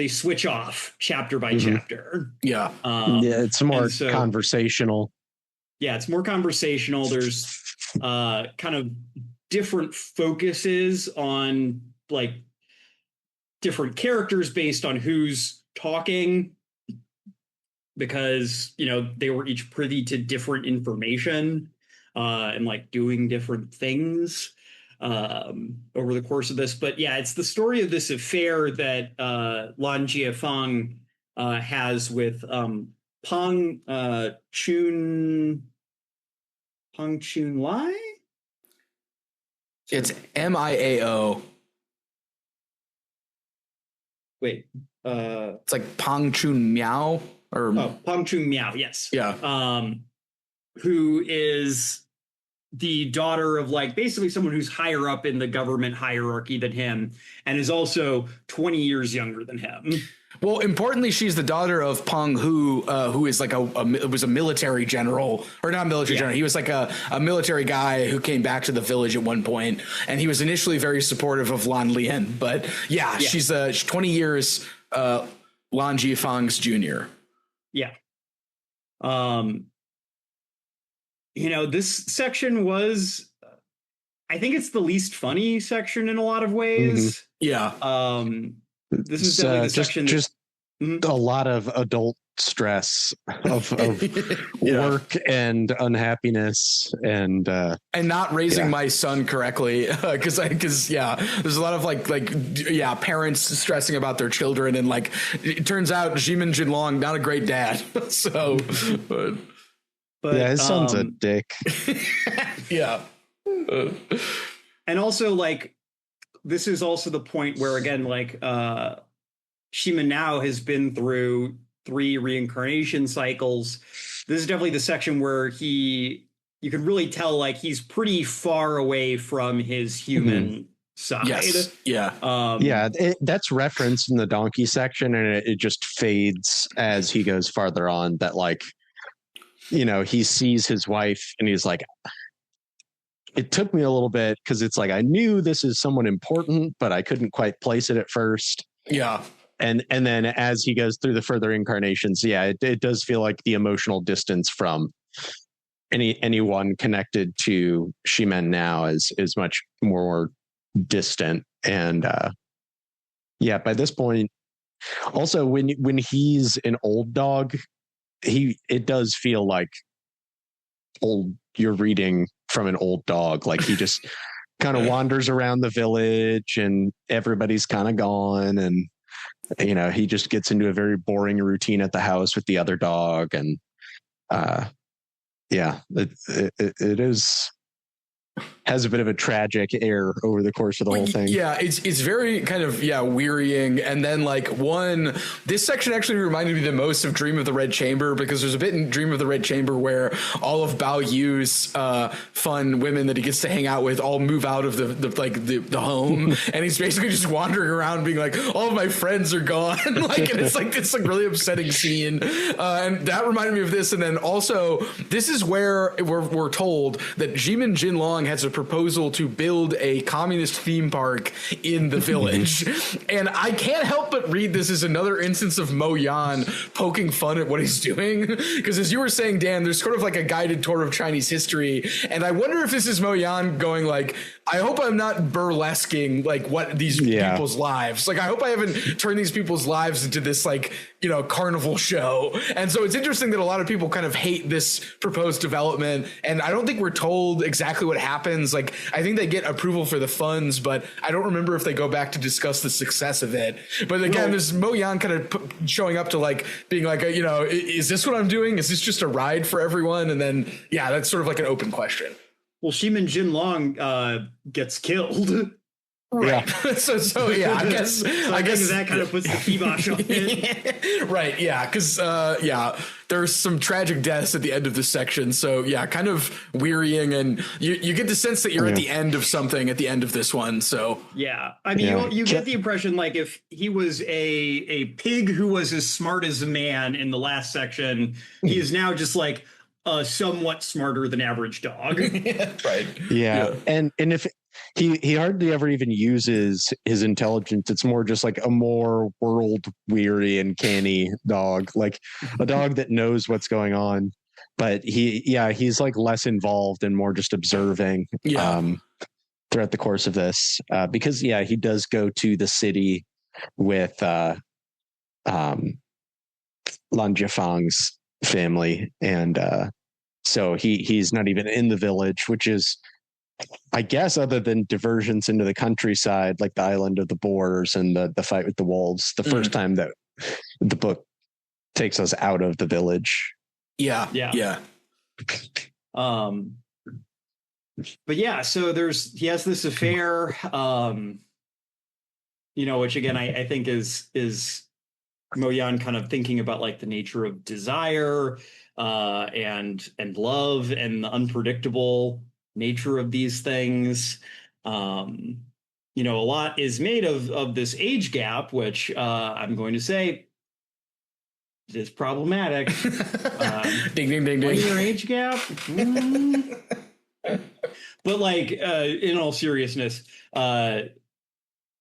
switch off chapter by chapter. Yeah, it's more conversational. Yeah, it's more conversational. There's kind of different focuses on like different characters based on who's talking, because they were each privy to different information and like doing different things over the course of this. But yeah, it's the story of this affair that Lan Jiefang has with Pang Chun Lai. It's Miao. Wait, it's like Pang Chun Miao or Pang Chun Miao. Yes. Yeah. Who is the daughter of like basically someone who's higher up in the government hierarchy than him, and is also 20 years younger than him. Well, importantly, she's the daughter of Peng Hu, who is like was a military general, or not military general. He was like a military guy who came back to the village at one point, and he was initially very supportive of Lan Lian. But she's 20 years Lan Jifang's junior. Yeah. This section was, I think it's the least funny section in a lot of ways. Yeah. This is definitely the section just a lot of adult stress of work and unhappiness and not raising my son correctly because there's a lot of like parents stressing about their children, and like it turns out Ximen Jinlong not a great dad. So but his son's a dick. Yeah. And also like this is also the point where again like Ximen Nao has been through 3 reincarnation cycles. This is definitely the section where you can really tell like he's pretty far away from his human side. Yes. Yeah. That's referenced in the donkey section, and it just fades as he goes farther on. That like, he sees his wife and he's like, it took me a little bit because it's like I knew this is someone important, but I couldn't quite place it at first. Yeah. And then as he goes through the further incarnations, it does feel like the emotional distance from anyone connected to Ximen Nao is much more distant. And by this point, also when he's an old dog, it does feel like you're reading from an old dog. Like he just kind of wanders around the village and everybody's kind of gone, and he just gets into a very boring routine at the house with the other dog. And it has a bit of a tragic air over the course of the whole thing. Yeah, it's very kind of wearying. And then this section actually reminded me the most of Dream of the Red Chamber, because there's a bit in Dream of the Red Chamber where all of Bao Yu's fun women that he gets to hang out with all move out of the home, and he's basically just wandering around being like, all of my friends are gone. And it's like this really upsetting scene. And that reminded me of this. And then also this is where we're told that Ximen Jinlong has a proposal to build a communist theme park in the village. And I can't help but read this as another instance of Mo Yan poking fun at what he's doing. Because as you were saying, Dan, there's sort of like a guided tour of Chinese history. And I wonder if this is Mo Yan going like, I hope I'm not burlesquing what these people's lives. I hope I haven't turned these people's lives into this carnival show. And so it's interesting that a lot of people kind of hate this proposed development. And I don't think we're told exactly what happens. I think they get approval for the funds, but I don't remember if they go back to discuss the success of it. But again, there's Mo Yan kind of showing up to being is this what I'm doing? Is this just a ride for everyone? And then, that's sort of like an open question. Well, Ximen Jinlong gets killed. Right. Yeah. so yeah, I guess that kind of puts the kibosh on it. Right. Yeah. Because there's some tragic deaths at the end of this section. So yeah, kind of wearying, and you get the sense that you're at the end of something at the end of this one. So yeah, I mean, you get the impression like if he was a pig who was as smart as a man in the last section, he is now just like a somewhat smarter than average dog. Right. Yeah. And if he hardly ever even uses his intelligence, it's more just like a more world weary and canny dog, like a dog that knows what's going on, but he's like less involved and more just observing throughout the course of this, because he does go to the city with Lan Jiafang's family, and so he's not even in the village, which is, I guess, other than diversions into the countryside, like the Island of the Boars and the fight with the wolves, the first time that the book takes us out of the village. Yeah. But yeah, so he has this affair, which again I think is Mo Yan kind of thinking about like the nature of desire and love and the unpredictable nature of these things. A lot is made of this age gap, which I'm going to say is problematic. Ding ding ding ding. 1-year age gap. But like in all seriousness,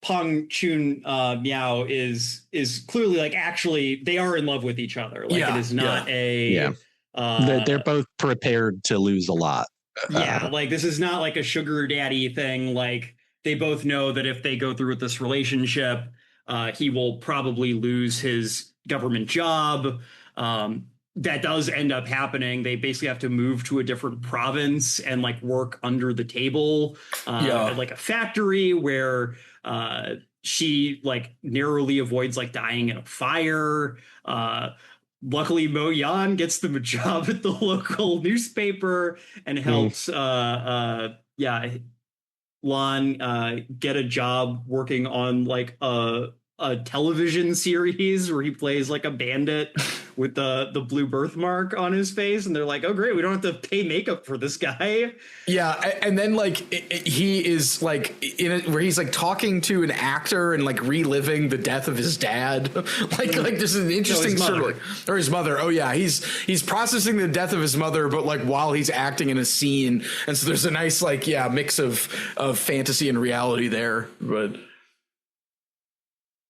Pang Chun Miao is clearly like actually they are in love with each other. Like it is not they're both prepared to lose a lot. Like this is not like a sugar daddy thing. Like they both know that if they go through with this relationship, he will probably lose his government job. That does end up happening. They basically have to move to a different province and like work under the table at like a factory where she like narrowly avoids like dying in a fire. Luckily, Mo Yan gets them a job at the local newspaper and helps Lan get a job working on like a television series where he plays like a bandit with the blue birthmark on his face, and they're like, oh great, we don't have to pay makeup for this guy. And then like he is like where he's like talking to an actor and like reliving the death of his dad. like this is an interesting story. Or his mother. Oh yeah, he's processing the death of his mother, but like while he's acting in a scene, and so there's a nice like mix of fantasy and reality there. But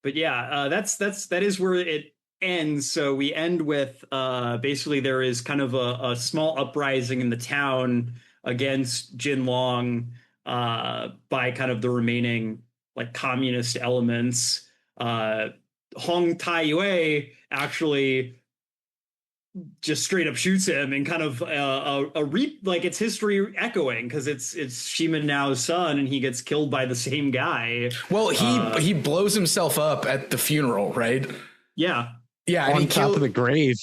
that is where it ends. So we end with basically there is kind of a small uprising in the town against Jin Long by kind of the remaining like communist elements. Hong Taiyue actually just straight up shoots him, and kind of like it's history echoing, because it's Shimin Nao's son and he gets killed by the same guy. Well, he blows himself up at the funeral, right? Yeah, on top of the grave.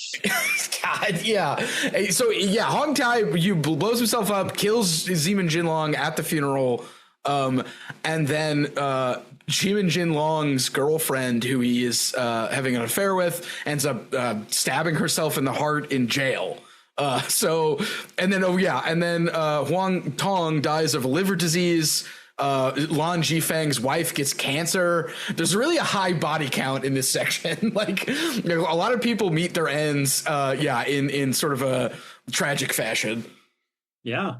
God, yeah. So Hong Tai blows himself up, kills Zeman Jinlong at the funeral, and then Shimin Jinlong's girlfriend, who he is having an affair with, ends up stabbing herself in the heart in jail. Huang Tong dies of a liver disease. Lan Jifang's wife gets cancer. There's really a high body count in this section. Like a lot of people meet their ends in sort of a tragic fashion. Yeah.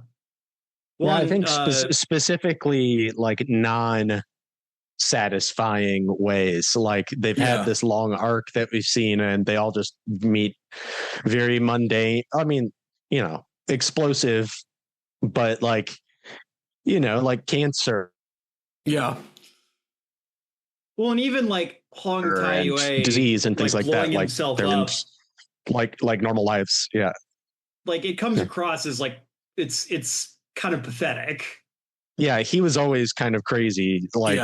Well, I think specifically like non-satisfying ways. Like they've had this long arc that we've seen, and they all just meet very mundane. I mean, explosive, but like, like cancer. Yeah. Well, and even like Hong Taiyue disease and things like that. Like they're in, like normal lives. Yeah. Like it comes across as like it's kind of pathetic. Yeah, he was always kind of crazy, like,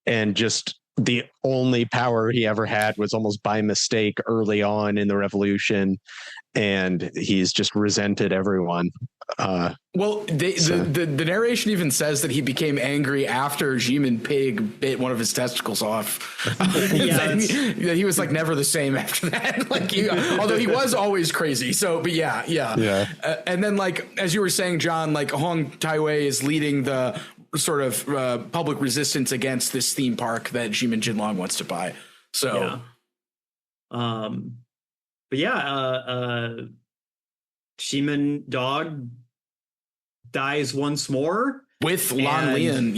and just the only power he ever had was almost by mistake early on in the revolution, and he's just resented everyone. Well, the narration even says that he became angry after Jimin Pig bit one of his testicles off. He was like never the same after that. Like, although he was always crazy. So, but yeah. And then, like as you were saying, John, like Hong Taiwei is leading the sort of public resistance against this theme park that Jimin Jinlong wants to buy. So, but Jimin Dog dies once more with Lan Lian.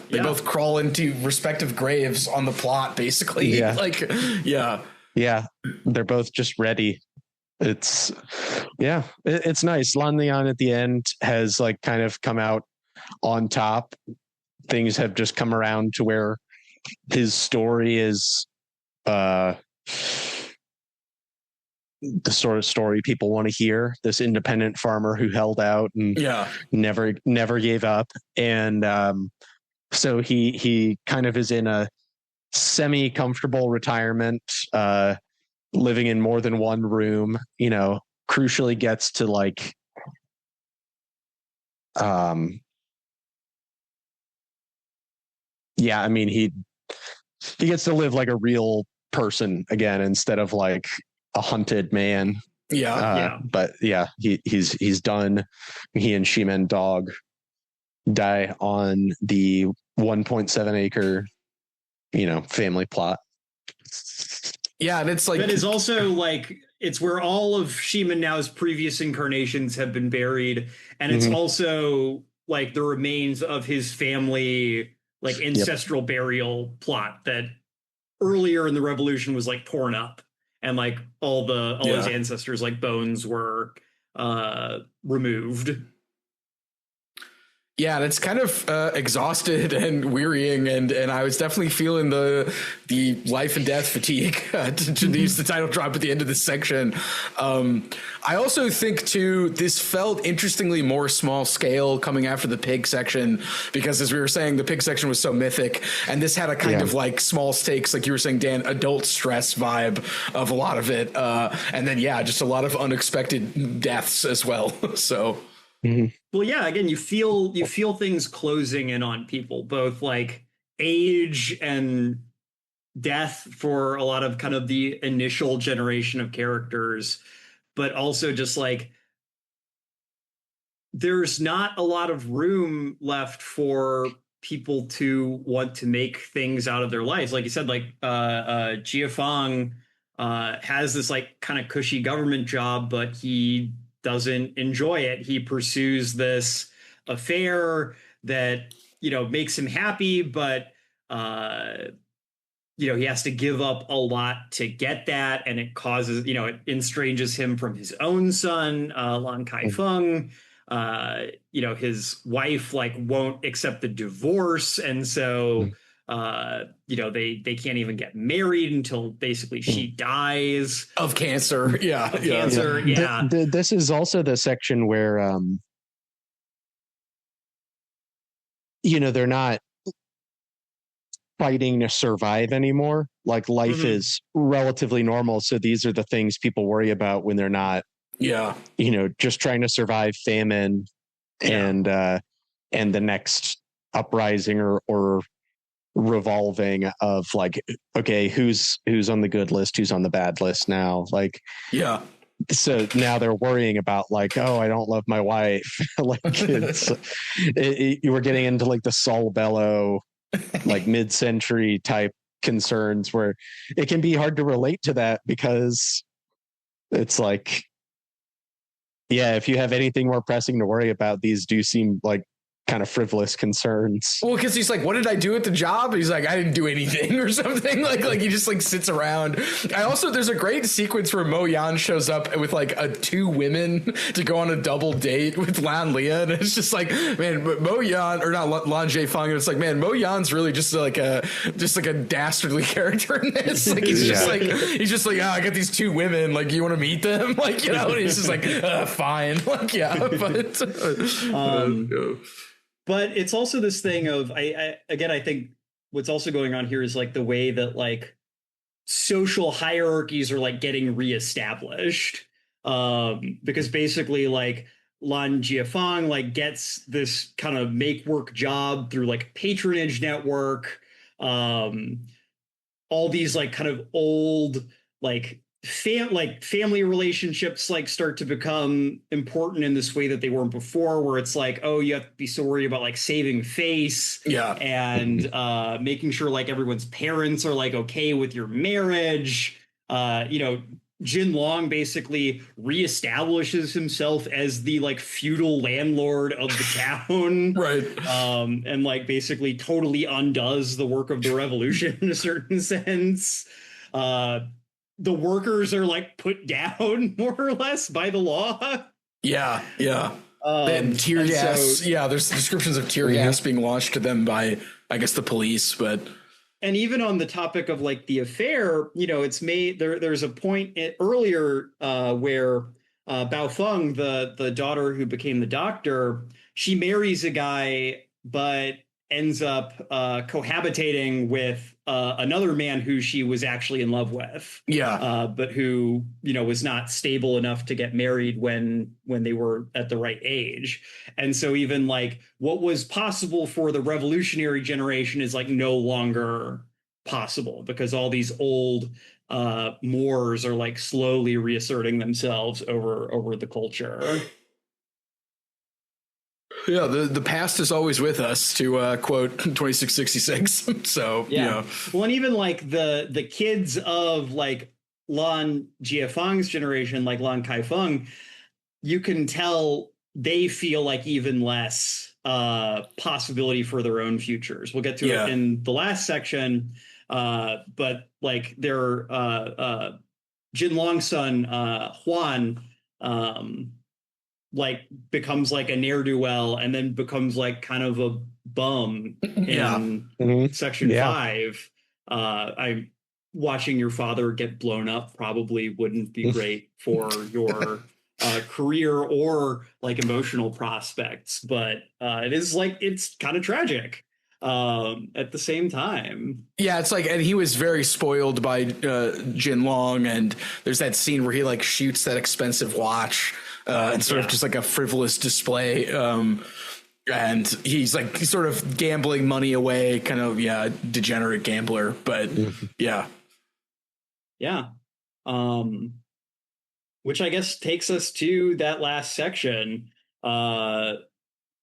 They both crawl into respective graves on the plot, basically. They're both just ready. It's nice. Lan Lian at the end has like kind of come out on top. Things have just come around to where his story is the sort of story people want to hear. This independent farmer who held out and never gave up. And so he kind of is in a semi-comfortable retirement, living in more than one room, crucially gets to like he gets to live like a real person again instead of like a hunted man. But he's done. He and Jimin Dog die on the 1.7 acre family plot. And it's like that is also like it's where all of Jimin Now's previous incarnations have been buried, and it's also like the remains of his family, like ancestral burial plot that earlier in the revolution was like torn up. And like all his ancestors' like bones were removed. Yeah, and it's kind of exhausted and wearying, and I was definitely feeling the life and death fatigue to use the title drop at the end of this section. I also think too, this felt interestingly more small scale coming after the pig section, because as we were saying, the pig section was so mythic, and this had a kind of like small stakes, like you were saying, Dan, adult stress vibe of a lot of it, and then just a lot of unexpected deaths as well. So. Well, again, you feel things closing in on people, both like age and death for a lot of kind of the initial generation of characters, but also just like there's not a lot of room left for people to want to make things out of their lives. Like you said, like Jia Fang has this like kind of cushy government job, but he doesn't enjoy it. He pursues this affair that, makes him happy, but, he has to give up a lot to get that. And it causes, it estranges him from his own son, Lan Kai-feng. His wife like won't accept the divorce. And so, they can't even get married until basically she dies of cancer. Cancer. This is also the section where, they're not fighting to survive anymore. Like life is relatively normal. So these are the things people worry about when they're not, just trying to survive famine and the next uprising or revolving of like, okay, who's on the good list, who's on the bad list now, like so now they're worrying about like, oh, I don't love my wife. Like you were getting into like the Saul Bellow like mid-century type concerns where it can be hard to relate to that, because it's like, if you have anything more pressing to worry about, these do seem like kind of frivolous concerns. Well, because he's like, what did I do at the job? He's like, I didn't do anything or something. Like he just like sits around. There's a great sequence where Mo Yan shows up with like two women to go on a double date with Lan Lian. It's just like, man, Mo Yan, or not Lan Jaefeng. It's like, man, Mo Yan's really just like a dastardly character in this. Like he's just like, I got these two women. Like, you want to meet them? Like, and he's just like, fine. Like, but it's also this thing of I think what's also going on here is like the way that like social hierarchies are like getting reestablished, because basically like Lan Jiafang like gets this kind of make work job through like patronage network. All these like kind of old like family relationships like start to become important in this way that they weren't before, where it's like, oh, you have to be so worried about like saving face, and making sure like everyone's parents are like okay with your marriage. Jin Long basically reestablishes himself as the like feudal landlord of the town, right? And like basically totally undoes the work of the revolution in a certain sense. The workers are like put down more or less by the law. Yeah. And tear gas. So, there's descriptions of tear gas being launched to them by, I guess, the police, but. And even on the topic of like the affair, it's made there's a point earlier where Bao Feng, the daughter who became the doctor, she marries a guy, but ends up cohabitating with another man who she was actually in love with. But who, was not stable enough to get married when they were at the right age. And so even like what was possible for the revolutionary generation is like no longer possible, because all these old Moors are like slowly reasserting themselves over the culture. Yeah, the past is always with us, to quote 2666. So well, and even like the kids of like Lan Jiafang's generation, like Lan Kaifeng, you can tell they feel like even less possibility for their own futures. We'll get to it in the last section, but like their Jin Long's son Huan like becomes like a ne'er-do-well, and then becomes like kind of a bum in section 5. I'm watching your father get blown up probably wouldn't be great for your career or like emotional prospects, but it is like, it's kind of tragic at the same time. Yeah, it's like, and he was very spoiled by Jin Long, and there's that scene where he like shoots that expensive watch and sort of just like a frivolous display, and he's like sort of gambling money away, kind of degenerate gambler, but which I guess takes us to that last section.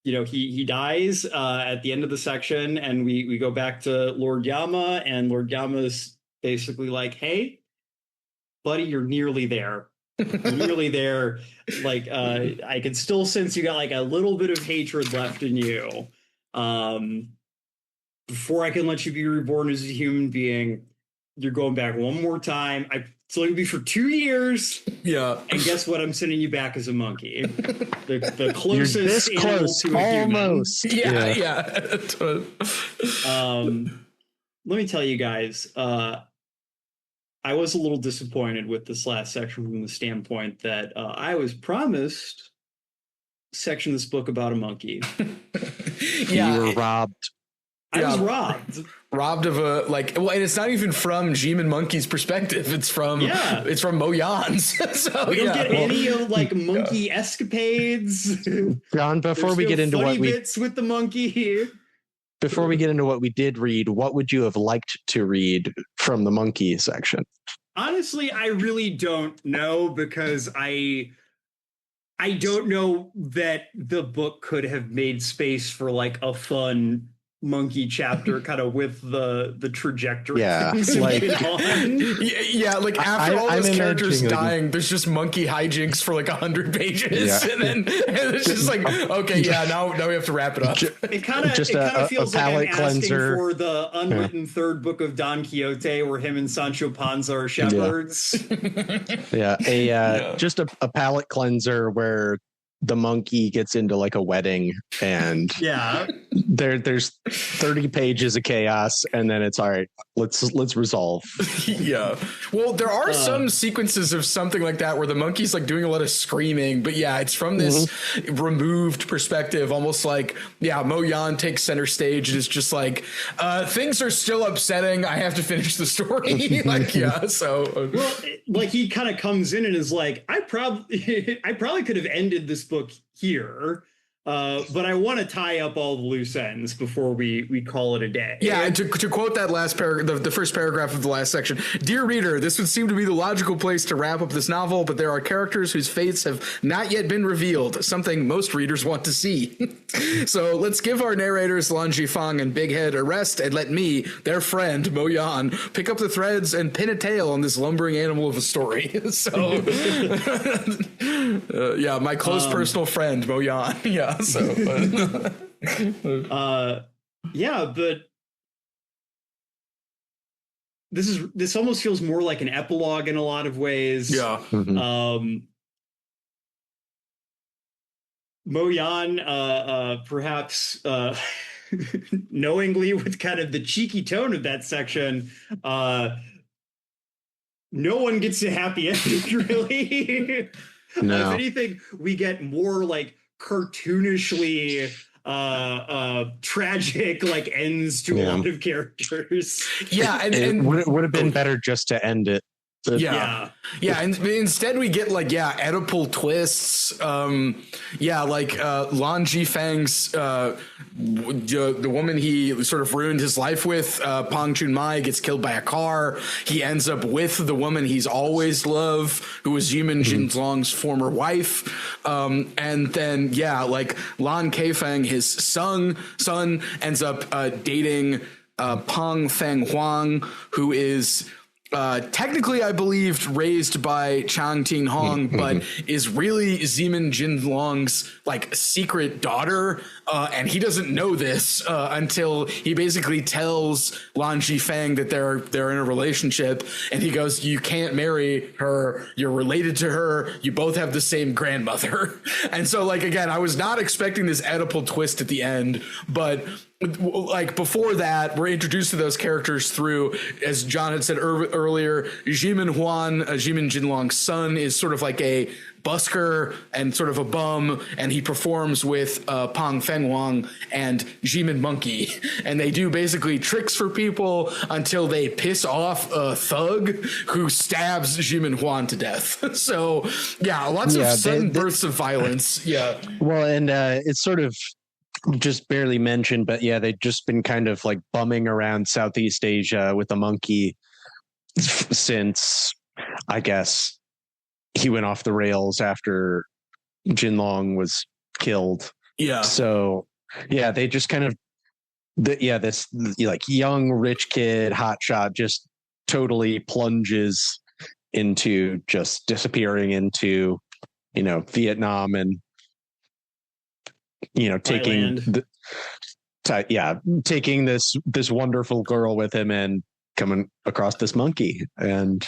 He dies at the end of the section, and we go back to Lord Yama, and Lord Yama's basically like, hey, buddy, you're nearly there. You're nearly there. Like, I can still sense you got like a little bit of hatred left in you. Before I can let you be reborn as a human being, you're going back one more time. It's only gonna be for 2 years. Yeah. And guess what? I'm sending you back as a monkey. The closest You're this close, to a almost. Human. Let me tell you guys, I was a little disappointed with this last section from the standpoint that I was promised a section of this book about a monkey. You were robbed. I was robbed of a and it's not even from G-Man Monkey's perspective. It's from Mo Yan's. So we don't get any of like monkey escapades. John, before we get into what we bits with the monkey here. Before we get into what we did read, what would you have liked to read from the monkey section? Honestly, I really don't know, because I don't know that the book could have made space for like a fun monkey chapter kind of with the trajectory things like on. Like after all those characters dying, there's just monkey hijinks for like 100 pages, and then it's just like, okay, now we have to wrap it up. It kind of feels like I'm asking for the unwritten third book of Don Quixote, where him and Sancho Panza are shepherds. Just a palate cleanser where the monkey gets into like a wedding, and there's 30 pages of chaos, and then it's all right. Let's resolve. Yeah. Well, there are some sequences of something like that where the monkey's like doing a lot of screaming, but yeah, it's from this removed perspective, almost like Mo Yan takes center stage and is just like, things are still upsetting. I have to finish the story. Like, so well, like he kind of comes in and is like, I probably could have ended this book here. But I want to tie up all the loose ends before we call it a day. Yeah, and to quote that last paragraph, the first paragraph of the last section, dear reader, this would seem to be the logical place to wrap up this novel, but there are characters whose fates have not yet been revealed, something most readers want to see. So let's give our narrators Lan Jifang and Big Head a rest and let me, their friend, Mo Yan, pick up the threads and pin a tail on this lumbering animal of a story. So, my close personal friend, Mo Yan. Yeah. So, but but this almost feels more like an epilogue in a lot of ways. Yeah. Mo Yan, perhaps knowingly with kind of the cheeky tone of that section, no one gets a happy ending, really. No. If anything, we get more like cartoonishly tragic like ends to a lot of characters. Yeah, and it would have been better just to end it. Yeah, and instead we get like Oedipal twists. Like Lan Jifang's the woman he sort of ruined his life with, Pang Chunmai, gets killed by a car. He ends up with the woman he's always loved, who was Yimin Jinlong's former wife. And then like Lan Keifeng, his son ends up dating Pang Feng Huang, who is technically, I believed, raised by Chang Ting Hong, but is really Zemin Jinlong's like secret daughter, and he doesn't know this until he basically tells Lan Jifang that they're in a relationship, and he goes, "You can't marry her. You're related to her. You both have the same grandmother." And so, like again, I was not expecting this Oedipal twist at the end, but like before that, we're introduced to those characters through, as John had said earlier, Jimin Huan, Jimin Jinlong's son, is sort of like a busker and sort of a bum, and he performs with Pang Feng Huang and Jimin Monkey, and they do basically tricks for people until they piss off a thug who stabs Jimin Huan to death. So lots of sudden bursts of violence. Well, and it's sort of just barely mentioned, but they've just been kind of like bumming around Southeast Asia with the monkey since, I guess, he went off the rails after Jinlong was killed. Yeah. So they just kind of this like young rich kid hotshot just totally plunges into just disappearing into Vietnam and taking taking this wonderful girl with him and coming across this monkey. And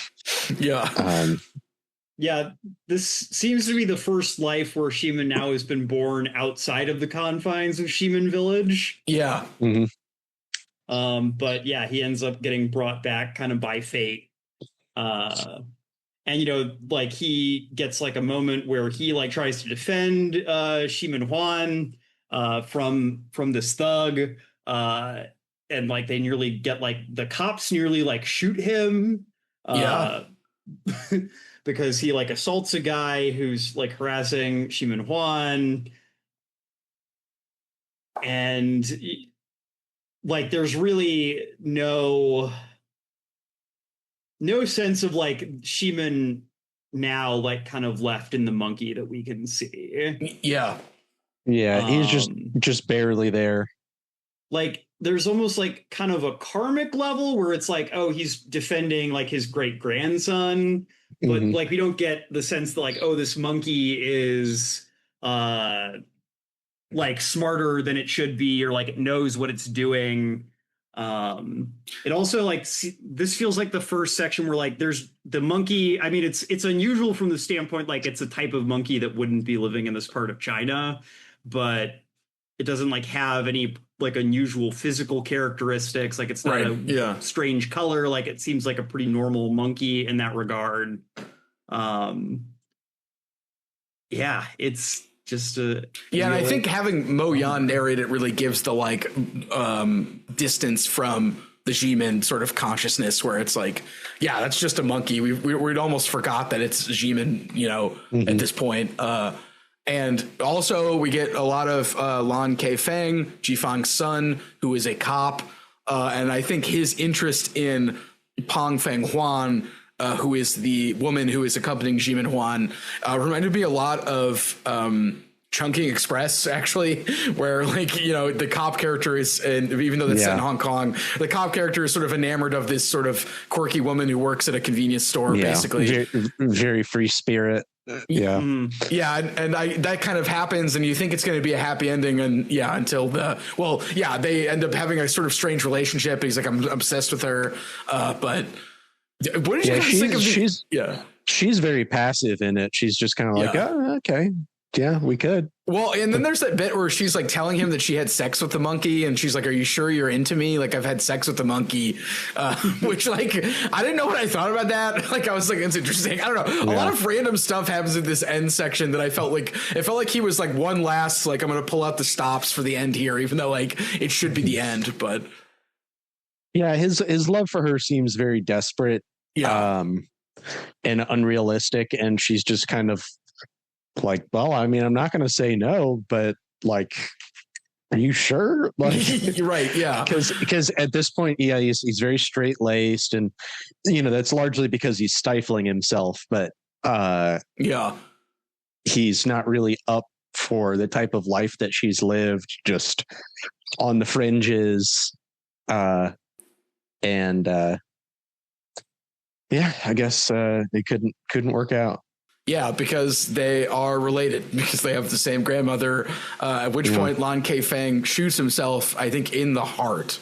this seems to be the first life where Shimin now has been born outside of the confines of Shimin village. But he ends up getting brought back kind of by fate. And like he gets like a moment where he like tries to defend Shimin Huan from this thug, and like they nearly get like the cops nearly like shoot him because he like assaults a guy who's like harassing Shimin Huan, and like there's really no sense of like Shimin now like kind of left in the monkey that we can see. He's just barely there. Like there's almost like kind of a karmic level where it's like, oh, he's defending like his great grandson, but like we don't get the sense that like, oh, this monkey is like smarter than it should be, or like it knows what it's doing. It also like this feels like the first section where like there's the monkey. I mean, it's unusual from the standpoint like it's a type of monkey that wouldn't be living in this part of China, but it doesn't like have any like unusual physical characteristics. Like it's not a strange color. Like it seems like a pretty normal monkey in that regard. Yeah, it's just a and I think having Mo Yan narrate it really gives the like distance from the Jimin sort of consciousness, where it's like, yeah, that's just a monkey. We'd almost forgot that it's Jimin, you know, at this point. And also we get a lot of Lan Keifeng, Jifang's son, who is a cop, and I think his interest in Pang Feng Huan, who is the woman who is accompanying Jimin Huan, reminded me a lot of Chungking Express, actually, where like, you know, the cop character is, and even though that's set in Hong Kong, the cop character is sort of enamored of this sort of quirky woman who works at a convenience store, basically. Very free spirit. And that kind of happens, and you think it's going to be a happy ending, and until they end up having a sort of strange relationship. He's like, I'm obsessed with her, but what did you guys think of she's very passive in it. She's just kind of like, oh, okay. Yeah, we could. Well, and then there's that bit where she's like telling him that she had sex with the monkey, and she's like, "Are you sure you're into me? Like, I've had sex with the monkey," which, like, I didn't know what I thought about that. Like, I was like, "It's interesting." I don't know. A lot of random stuff happens in this end section that I felt like he was like one last like, I'm gonna pull out the stops for the end here, even though like it should be the end. But yeah, his love for her seems very desperate, and unrealistic, and she's just kind of like, well, I mean, I'm not going to say no, but like, are you sure? Like, you're right. Yeah. Because at this point, he's very straight laced, and, you know, that's largely because he's stifling himself, but he's not really up for the type of life that she's lived, just on the fringes. I guess it couldn't work out. Yeah, because they are related, because they have the same grandmother, at which point Lan Keifeng shoots himself, I think, in the heart.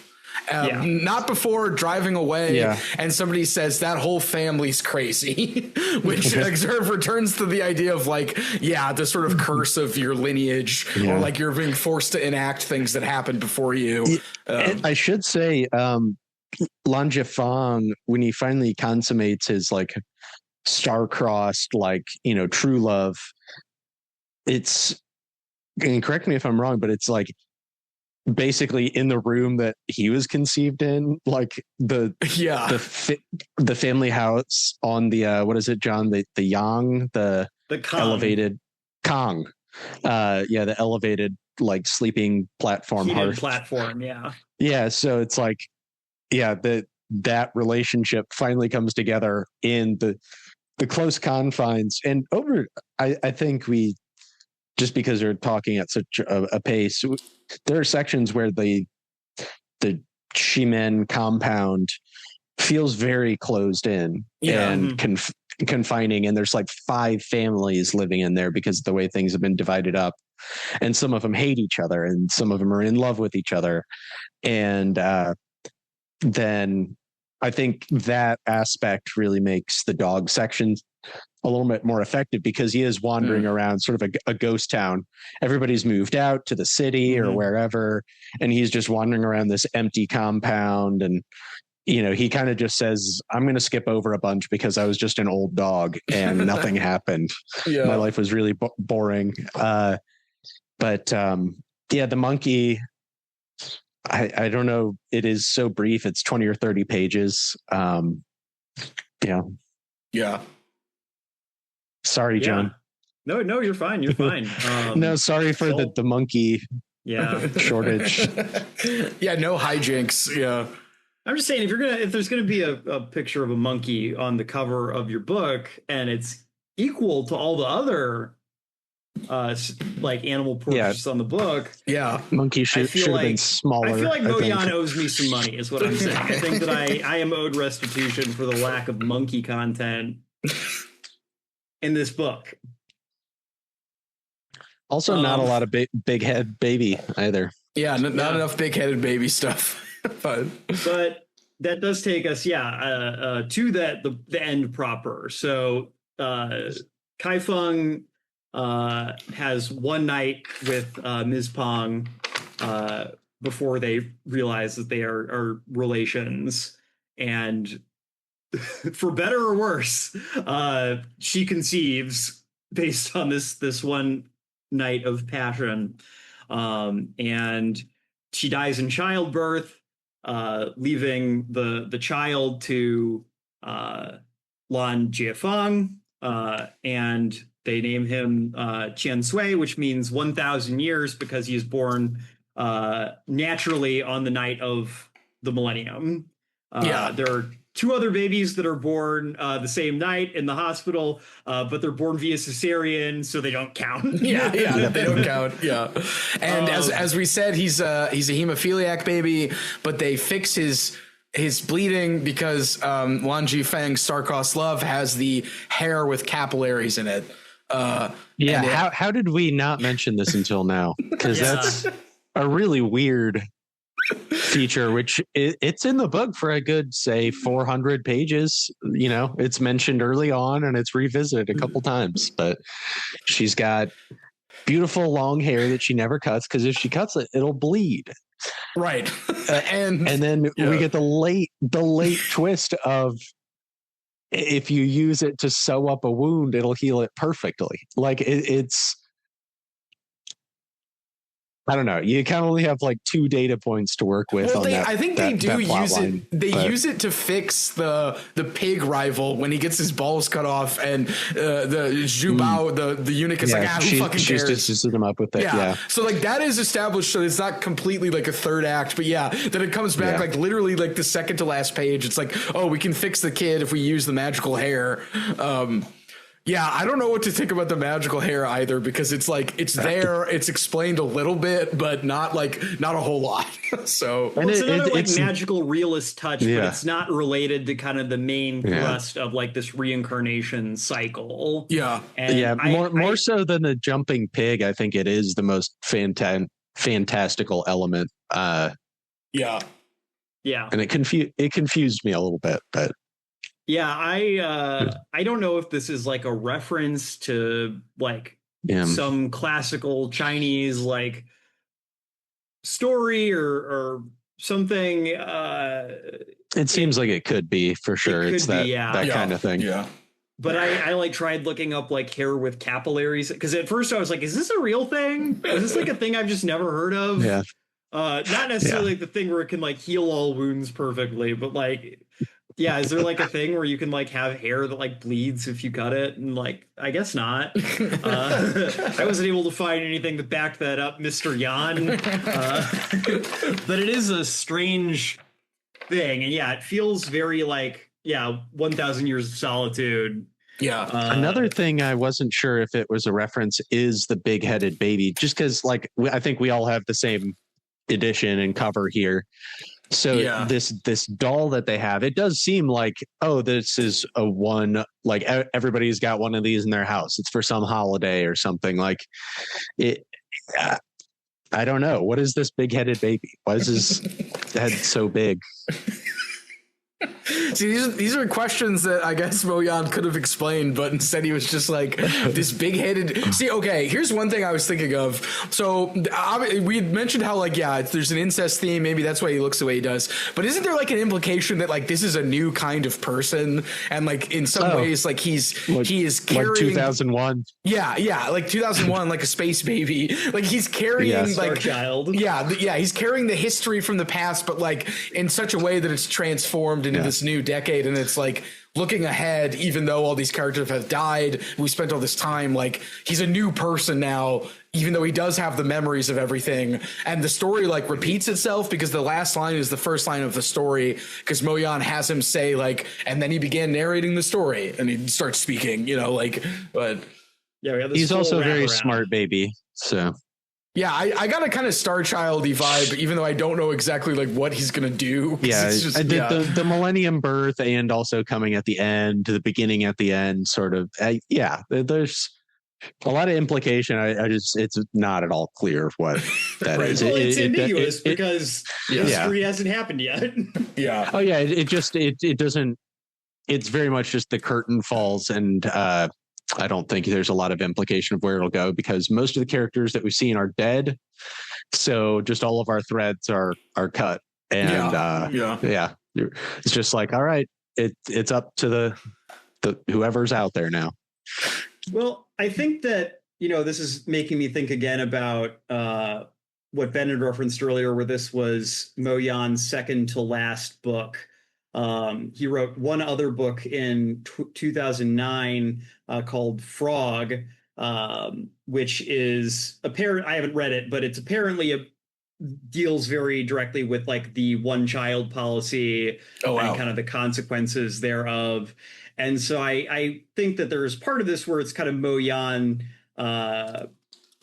Not before driving away, and somebody says that whole family's crazy, which sort of returns to the idea of like, the sort of curse of your lineage, or like you're being forced to enact things that happened before you. I should say, Lan Jifang, when he finally consummates his like star-crossed, like, you know, true love, it's, and correct me if I'm wrong, but it's like basically in the room that he was conceived in, like the family house on the what is it, John, the yang, the Kong. Elevated Kong, the elevated like sleeping platform, so it's like that relationship finally comes together in the close confines, and I think we, just because they're talking at such a pace, there are sections where the Shimen compound feels very closed in and confining, and there's like 5 families living in there because of the way things have been divided up, and some of them hate each other, and some of them are in love with each other, and then I think that aspect really makes the dog section a little bit more effective, because he is wandering around sort of a ghost town. Everybody's moved out to the city or wherever, and he's just wandering around this empty compound. And, you know, he kind of just says, I'm going to skip over a bunch because I was just an old dog and nothing happened. My life was really boring. The monkey, I don't know. It is so brief. It's 20 or 30 pages. Sorry, John. No, you're fine. You're fine. No, sorry for the monkey shortage. No hijinks. Yeah. I'm just saying, if there's gonna be a picture of a monkey on the cover of your book, and it's equal to all the other like animal portraits on the book, monkey should have been smaller. I feel like Mo Yan owes me some money, is what I'm saying. I think that I am owed restitution for the lack of monkey content in this book. Also, not a lot of big head baby either. Not enough big headed baby stuff. Fine. But that does take us, to the end proper. So Kai Feng has one night with Ms. Pong before they realize that they are relations, and for better or worse, she conceives based on this one night of passion, and she dies in childbirth, leaving the child to Lan Jiefeng, and they name him Qian Sui, which means 1,000 years, because he is born naturally on the night of the millennium. There are two other babies that are born the same night in the hospital, but they're born via cesarean, so they don't count. They don't count. Yeah, and as we said, he's a hemophiliac baby, but they fix his bleeding because Lan Jifeng's star-crossed love has the hair with capillaries in it. How did we not mention this until now? Because that's a really weird feature, which it's in the book for a good, say, 400 pages. You know, it's mentioned early on and it's revisited a couple times, but she's got beautiful long hair that she never cuts, because if she cuts it, it'll bleed. Right. And then we get the late twist of, if you use it to sew up a wound, it'll heal it perfectly. Like it's, I don't know. You can only have like 2 data points to work with. Well, I think they do use it. They use it to fix the pig rival when he gets his balls cut off, and the Zhu Bao, the eunuch, is who fucking cares? She stitches him up with it. Yeah. So like that is established. So it's not completely like a third act, but then it comes back like literally like the second to last page. It's like, oh, we can fix the kid if we use the magical hair. I don't know what to think about the magical hair either, because it's like, it's there, it's explained a little bit, but not a whole lot. So it's another magical realist touch, but it's not related to kind of the main thrust of like this reincarnation cycle. More so than the jumping pig. I think it is the most fantastical element. And it confused me a little bit, but. Yeah, I don't know if this is like a reference to like some classical Chinese like story or something. It seems like it could be, for sure. It's that kind of thing. Yeah. But I like tried looking up like hair with capillaries, because at first I was like, is this a real thing? Is this like a thing I've just never heard of? Yeah. Not necessarily like the thing where it can like heal all wounds perfectly, but like, is there like a thing where you can like have hair that like bleeds if you cut it? And like, I guess not. I wasn't able to find anything that backed that up, Mr. Yan. But it is a strange thing. And it feels very like, 1,000 Years of Solitude. Yeah. Another thing I wasn't sure if it was a reference is the big-headed baby, just because like I think we all have the same edition and cover here. So this doll that they have, it does seem like, oh, this is a one, like everybody's got one of these in their house. It's for some holiday or something. Like it. I don't know. What is this big-headed baby? Why is his head so big? See, these are questions that I guess Moyan could have explained, but instead he was just like this big-headed. See, okay, here's one thing I was thinking of. So we had mentioned how like there's an incest theme. Maybe that's why he looks the way he does. But isn't there like an implication that like this is a new kind of person, and like in some ways like he is carrying like 2001. Yeah, like 2001, like a space baby. Like he's carrying like child. He's carrying the history from the past, but like in such a way that it's transformed into this new decade, and it's like looking ahead, even though all these characters have died, we spent all this time, like he's a new person now, even though he does have the memories of everything, and the story like repeats itself because the last line is the first line of the story, because Moyan has him say like, and then he began narrating the story, and he starts speaking, but he's also a very smart baby, so yeah, I got a kind of Star Child-y vibe, even though I don't know exactly like what he's gonna do. Yeah, it's just, the Millennium birth, and also coming at the end, to the beginning at the end, sort of. There's A lot of implication. I just, it's not at all clear what that Right. is. Well, it's ambiguous because history hasn't happened yet. Yeah. Oh yeah. It doesn't. It's very much just the curtain falls, and I don't think there's a lot of implication of where it'll go because most of the characters that we've seen are dead. So just all of our threads are cut, and it's just like, all right, it's up to the whoever's out there now. Well, I think that, this is making me think again about what Ben had referenced earlier, where this was Mo Yan's second to last book. He wrote one other book in 2009 called Frog, which is apparent. I haven't read it, but it's apparently deals very directly with like the one child policy and kind of the consequences thereof. And so I think that there's part of this where it's kind of Mo Yan, again,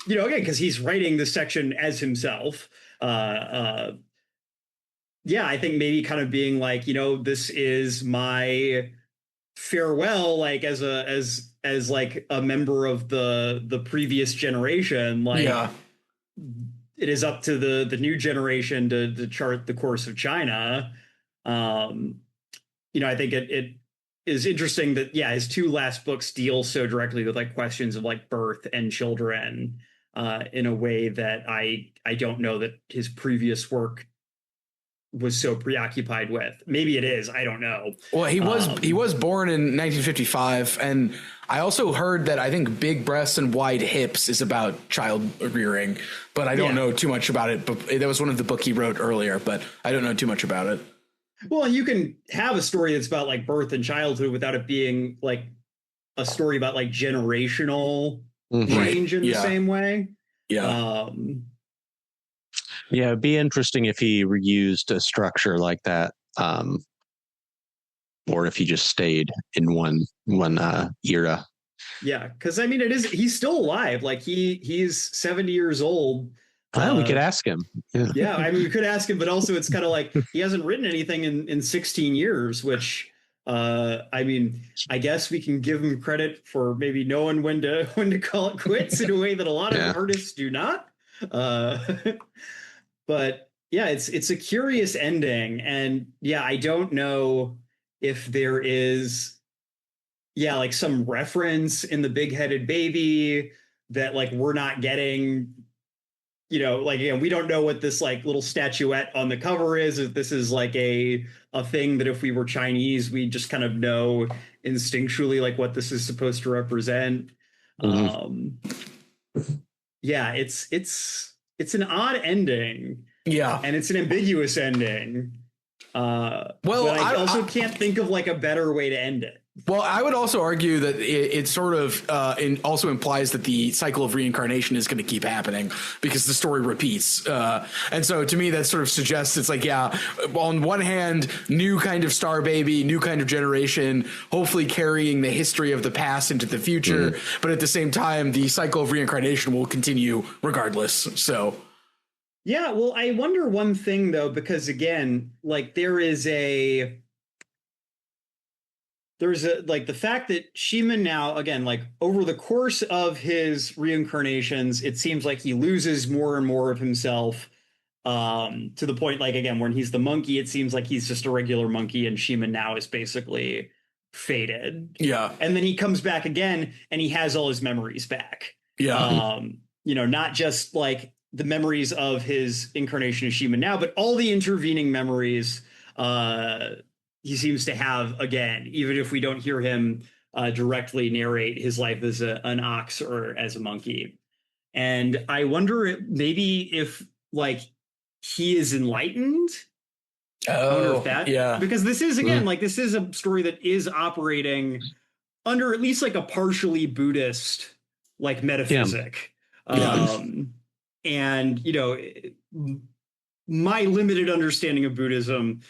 because he's writing this section as himself. I think maybe kind of being like, this is my farewell, like as like a member of the previous generation. Like, it is up to the new generation to chart the course of China. I think it is interesting that his two last books deal so directly with like questions of like birth and children in a way that I don't know that his previous work was so preoccupied with. Maybe it is, I don't know. Well, he was born in 1955, and I also heard that I think Big Breasts and Wide Hips is about child rearing, but I don't know too much about it. But that was one of the book he wrote earlier, but I don't know too much about it. Well, you can have a story that's about like birth and childhood without it being like a story about like generational change in the same way. Yeah. It'd be interesting if he reused a structure like that, or if he just stayed in one era. Yeah, because I mean, he's still alive. Like he's 70 years old. We could ask him. Yeah, I mean, we could ask him, but also it's kind of like he hasn't written anything in 16 years, which I mean, I guess we can give him credit for maybe knowing when to call it quits in a way that a lot of artists do not. But yeah, it's a curious ending, and I don't know if there is like some reference in the big-headed baby that like we're not getting. Like, again, we don't know what this like little statuette on the cover is. If this is like a thing that if we were Chinese, we just kind of know instinctually like what this is supposed to represent. It's an odd ending. Yeah. And it's an ambiguous ending. But I also can't think of like a better way to end it. Well, I would also argue that it sort of also implies that the cycle of reincarnation is going to keep happening because the story repeats. And so to me, that sort of suggests it's like, on one hand, new kind of star baby, new kind of generation, hopefully carrying the history of the past into the future. But at the same time, the cycle of reincarnation will continue regardless. So. Yeah, well, I wonder one thing, though, because, again, like there's like the fact that Shiman now, again, like over the course of his reincarnations, it seems like he loses more and more of himself to the point, like, again, when he's the monkey, it seems like he's just a regular monkey and Shiman now is basically faded. Yeah. And then he comes back again and he has all his memories back. Yeah. Not just like the memories of his incarnation of Shiman now, but all the intervening memories he seems to have again, even if we don't hear him directly narrate his life as an ox or as a monkey. And I wonder maybe if like he is enlightened. Because this is again like this is a story that is operating under at least like a partially Buddhist like metaphysic. And my limited understanding of Buddhism,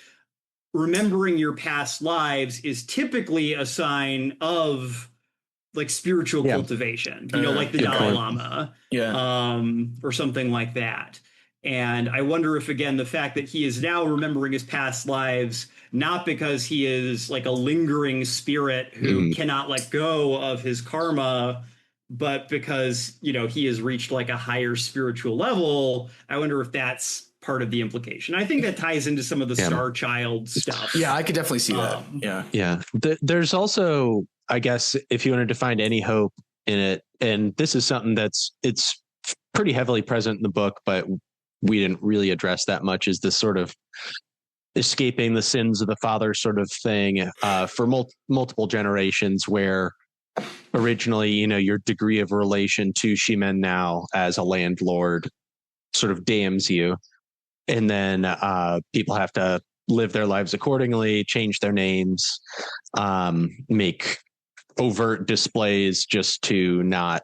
remembering your past lives is typically a sign of like spiritual cultivation, like the Dalai Lama, or something like that. And I wonder if, again, the fact that he is now remembering his past lives, not because he is like a lingering spirit who cannot let go of his karma, but because, he has reached like a higher spiritual level, I wonder if that's part of the implication. I think that ties into some of the Star Child stuff. Yeah, I could definitely see that. Yeah. There's also, I guess, if you wanted to find any hope in it, and this is something it's pretty heavily present in the book, but we didn't really address that much, is this sort of escaping the sins of the father sort of thing for multiple generations, where originally, your degree of relation to Shimen now as a landlord sort of damns you. And then people have to live their lives accordingly, change their names, make overt displays just to not,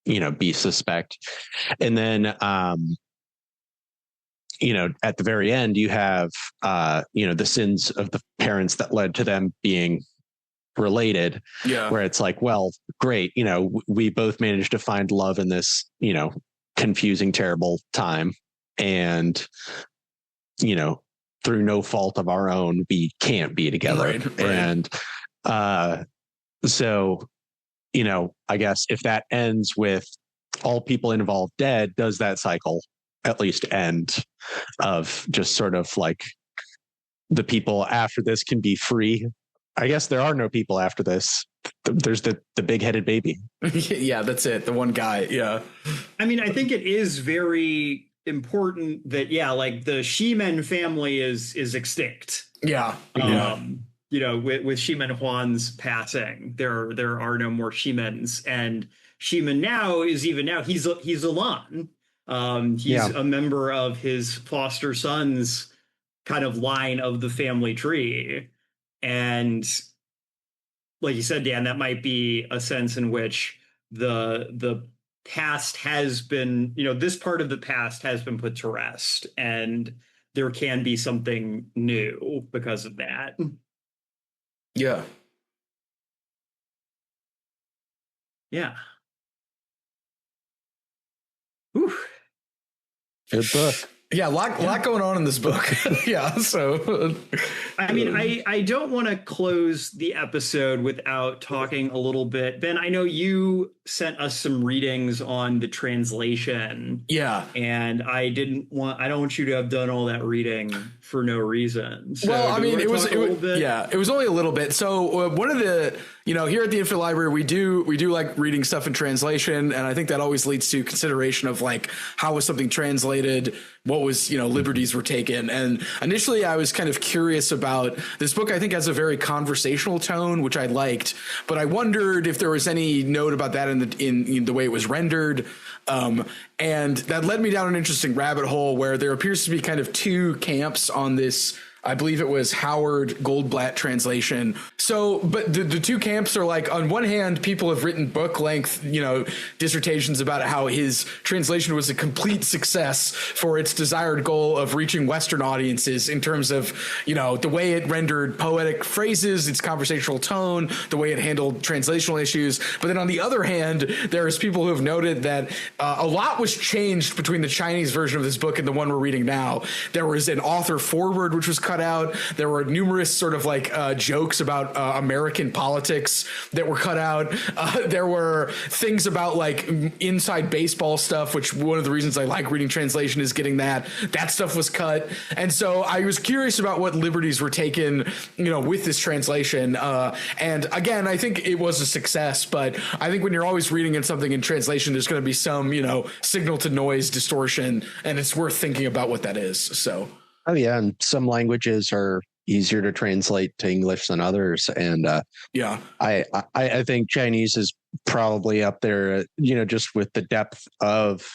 be suspect. And then, at the very end, you have, the sins of the parents that led to them being related, where it's like, well, great. We both managed to find love in this, confusing, terrible time. And, through no fault of our own, we can't be together. Right. And so, I guess if that ends with all people involved dead, does that cycle at least end of just sort of like the people after this can be free? I guess there are no people after this. There's the big-headed baby. Yeah, that's it. The one guy. Yeah. I mean, I think it is very important that, like the Shimen family is extinct. Yeah. With Shimen Huan's passing, there are no more Shimens, and Shimen now he's a Lan. He's a member of his foster son's kind of line of the family tree. And like you said, Dan, that might be a sense in which the past has been, this part of the past has been put to rest, and there can be something new because of that. Yeah. Yeah. Whew. Good book. Yeah, a lot going on in this book. Yeah, so I mean, I don't want to close the episode without talking a little bit. Ben, I know you sent us some readings on the translation. Yeah. And I don't want you to have done all that reading for no reason. So well, I mean, it was only a little bit. So one of the, here at the Infant Library, we do like reading stuff in translation. And I think that always leads to consideration of like, how was something translated? What was, liberties were taken. And initially I was kind of curious about this book. I think has a very conversational tone, which I liked, but I wondered if there was any note about that in the way it was rendered. And that led me down an interesting rabbit hole where there appears to be kind of two camps on this. I believe it was Howard Goldblatt translation. So, but the two camps are like, on one hand, people have written book length, dissertations about how his translation was a complete success for its desired goal of reaching Western audiences in terms of, the way it rendered poetic phrases, its conversational tone, the way it handled translational issues. But then on the other hand, there's people who have noted that a lot was changed between the Chinese version of this book and the one we're reading now. There was an author foreword, which was cut out. There were numerous sort of like jokes about American politics that were cut out. There were things about like inside baseball stuff, which one of the reasons I like reading translation is getting that stuff was cut. And so I was curious about what liberties were taken, with this translation. And again, I think it was a success, but I think when you're always reading in something in translation, there's going to be some, signal to noise distortion, and it's worth thinking about what that is. So. Oh yeah, and some languages are easier to translate to English than others, and I think Chinese is probably up there, just with the depth of.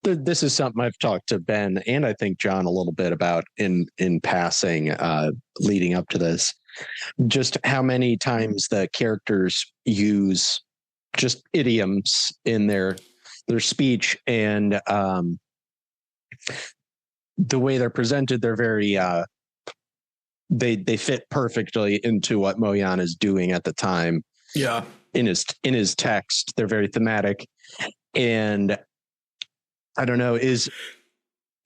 This is something I've talked to Ben and I think John a little bit about in passing, leading up to this. Just how many times the characters use just idioms in their speech, and the way they're presented, they're very they fit perfectly into what Moyan is doing at the time. Yeah. In his text, they're very thematic. And I don't know, is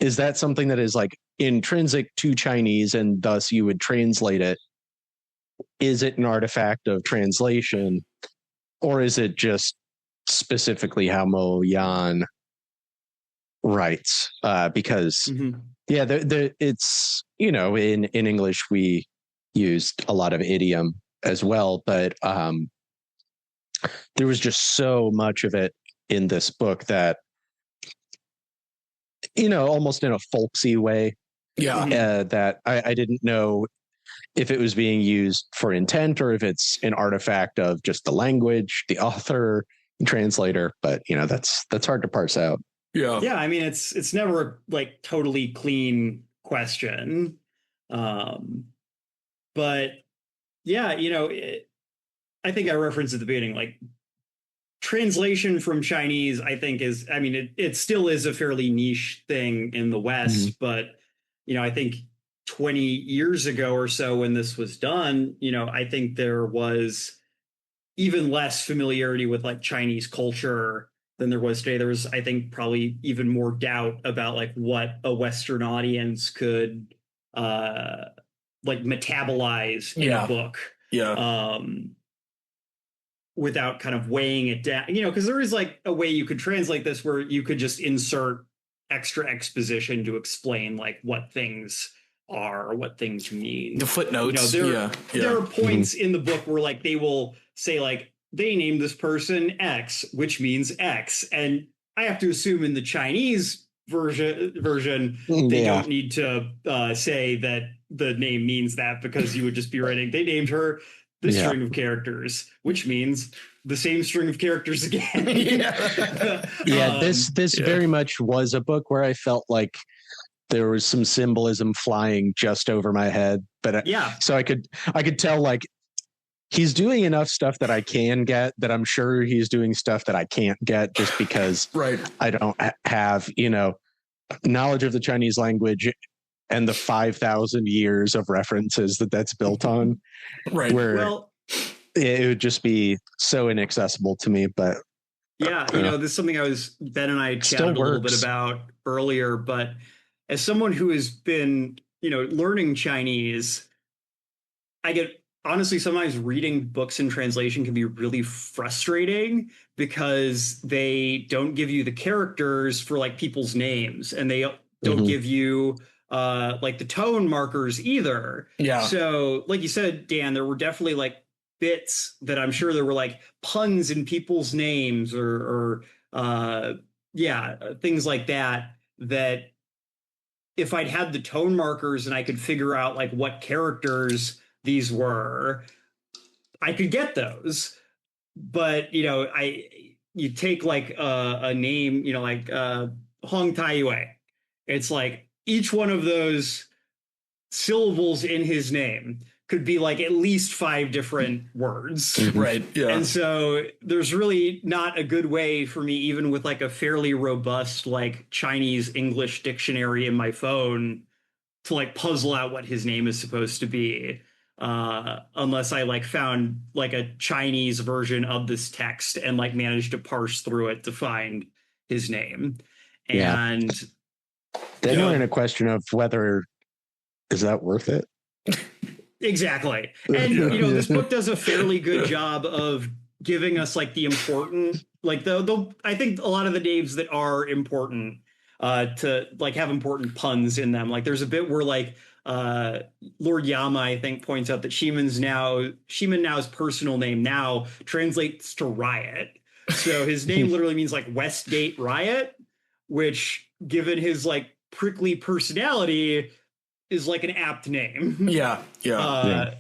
that something that is like intrinsic to Chinese and thus you would translate it? Is it an artifact of translation, or is it just specifically how Mo Yan writes, because it's, in English we used a lot of idiom as well, but there was just so much of it in this book that, almost in a folksy way, that I didn't know if it was being used for intent or if it's an artifact of just the language, the author, translator. But that's hard to parse out. Yeah. I mean, it's never a like totally clean question, but yeah, I think I referenced at the beginning, like translation from Chinese, I think it still is a fairly niche thing in the West, but I think 20 years ago or so when this was done, I think there was even less familiarity with like Chinese culture than there was today. There was, I think, probably even more doubt about like what a Western audience could like metabolize in a book. Without kind of weighing it down, because there is like a way you could translate this where you could just insert extra exposition to explain like what things are or what things mean. The footnotes. There are points in the book where like they will say like they named this person X, which means X, and I have to assume in the Chinese version they don't need to say that the name means that, because you would just be writing they named her this string of characters, which means the same string of characters again. This very much was a book where I felt like there was some symbolism flying just over my head, but so I could tell like he's doing enough stuff that I can get, that I'm sure he's doing stuff that I can't get just because I don't have knowledge of the Chinese language and the 5,000 years of references that's built on, where it would just be so inaccessible to me. But this is something Ben and I chatted a little bit about earlier, but as someone who has been, learning Chinese, I get, honestly, sometimes reading books in translation can be really frustrating because they don't give you the characters for like people's names, and they don't give you like the tone markers either. So like you said, Dan, there were definitely like bits that I'm sure there were like puns in people's names or things like that if I'd had the tone markers and I could figure out like what characters these were, I could get those. But you take like a name, like Hong Tai-Yue. It's like each one of those syllables in his name could be like at least 5 different words. And so there's really not a good way for me, even with like a fairly robust like Chinese English dictionary in my phone, to like puzzle out what his name is supposed to be, unless I like found like a Chinese version of this text and like managed to parse through it to find his name. And then we're in a question of whether is that worth it. Exactly. And this book does a fairly good job of giving us like the important, like I think a lot of the names that are important to like have important puns in them. Like there's a bit where like Lord Yama, I think, points out that Shiman Now's personal name now translates to riot. So his name literally means like Westgate Riot, which given his like prickly personality is like an apt name. And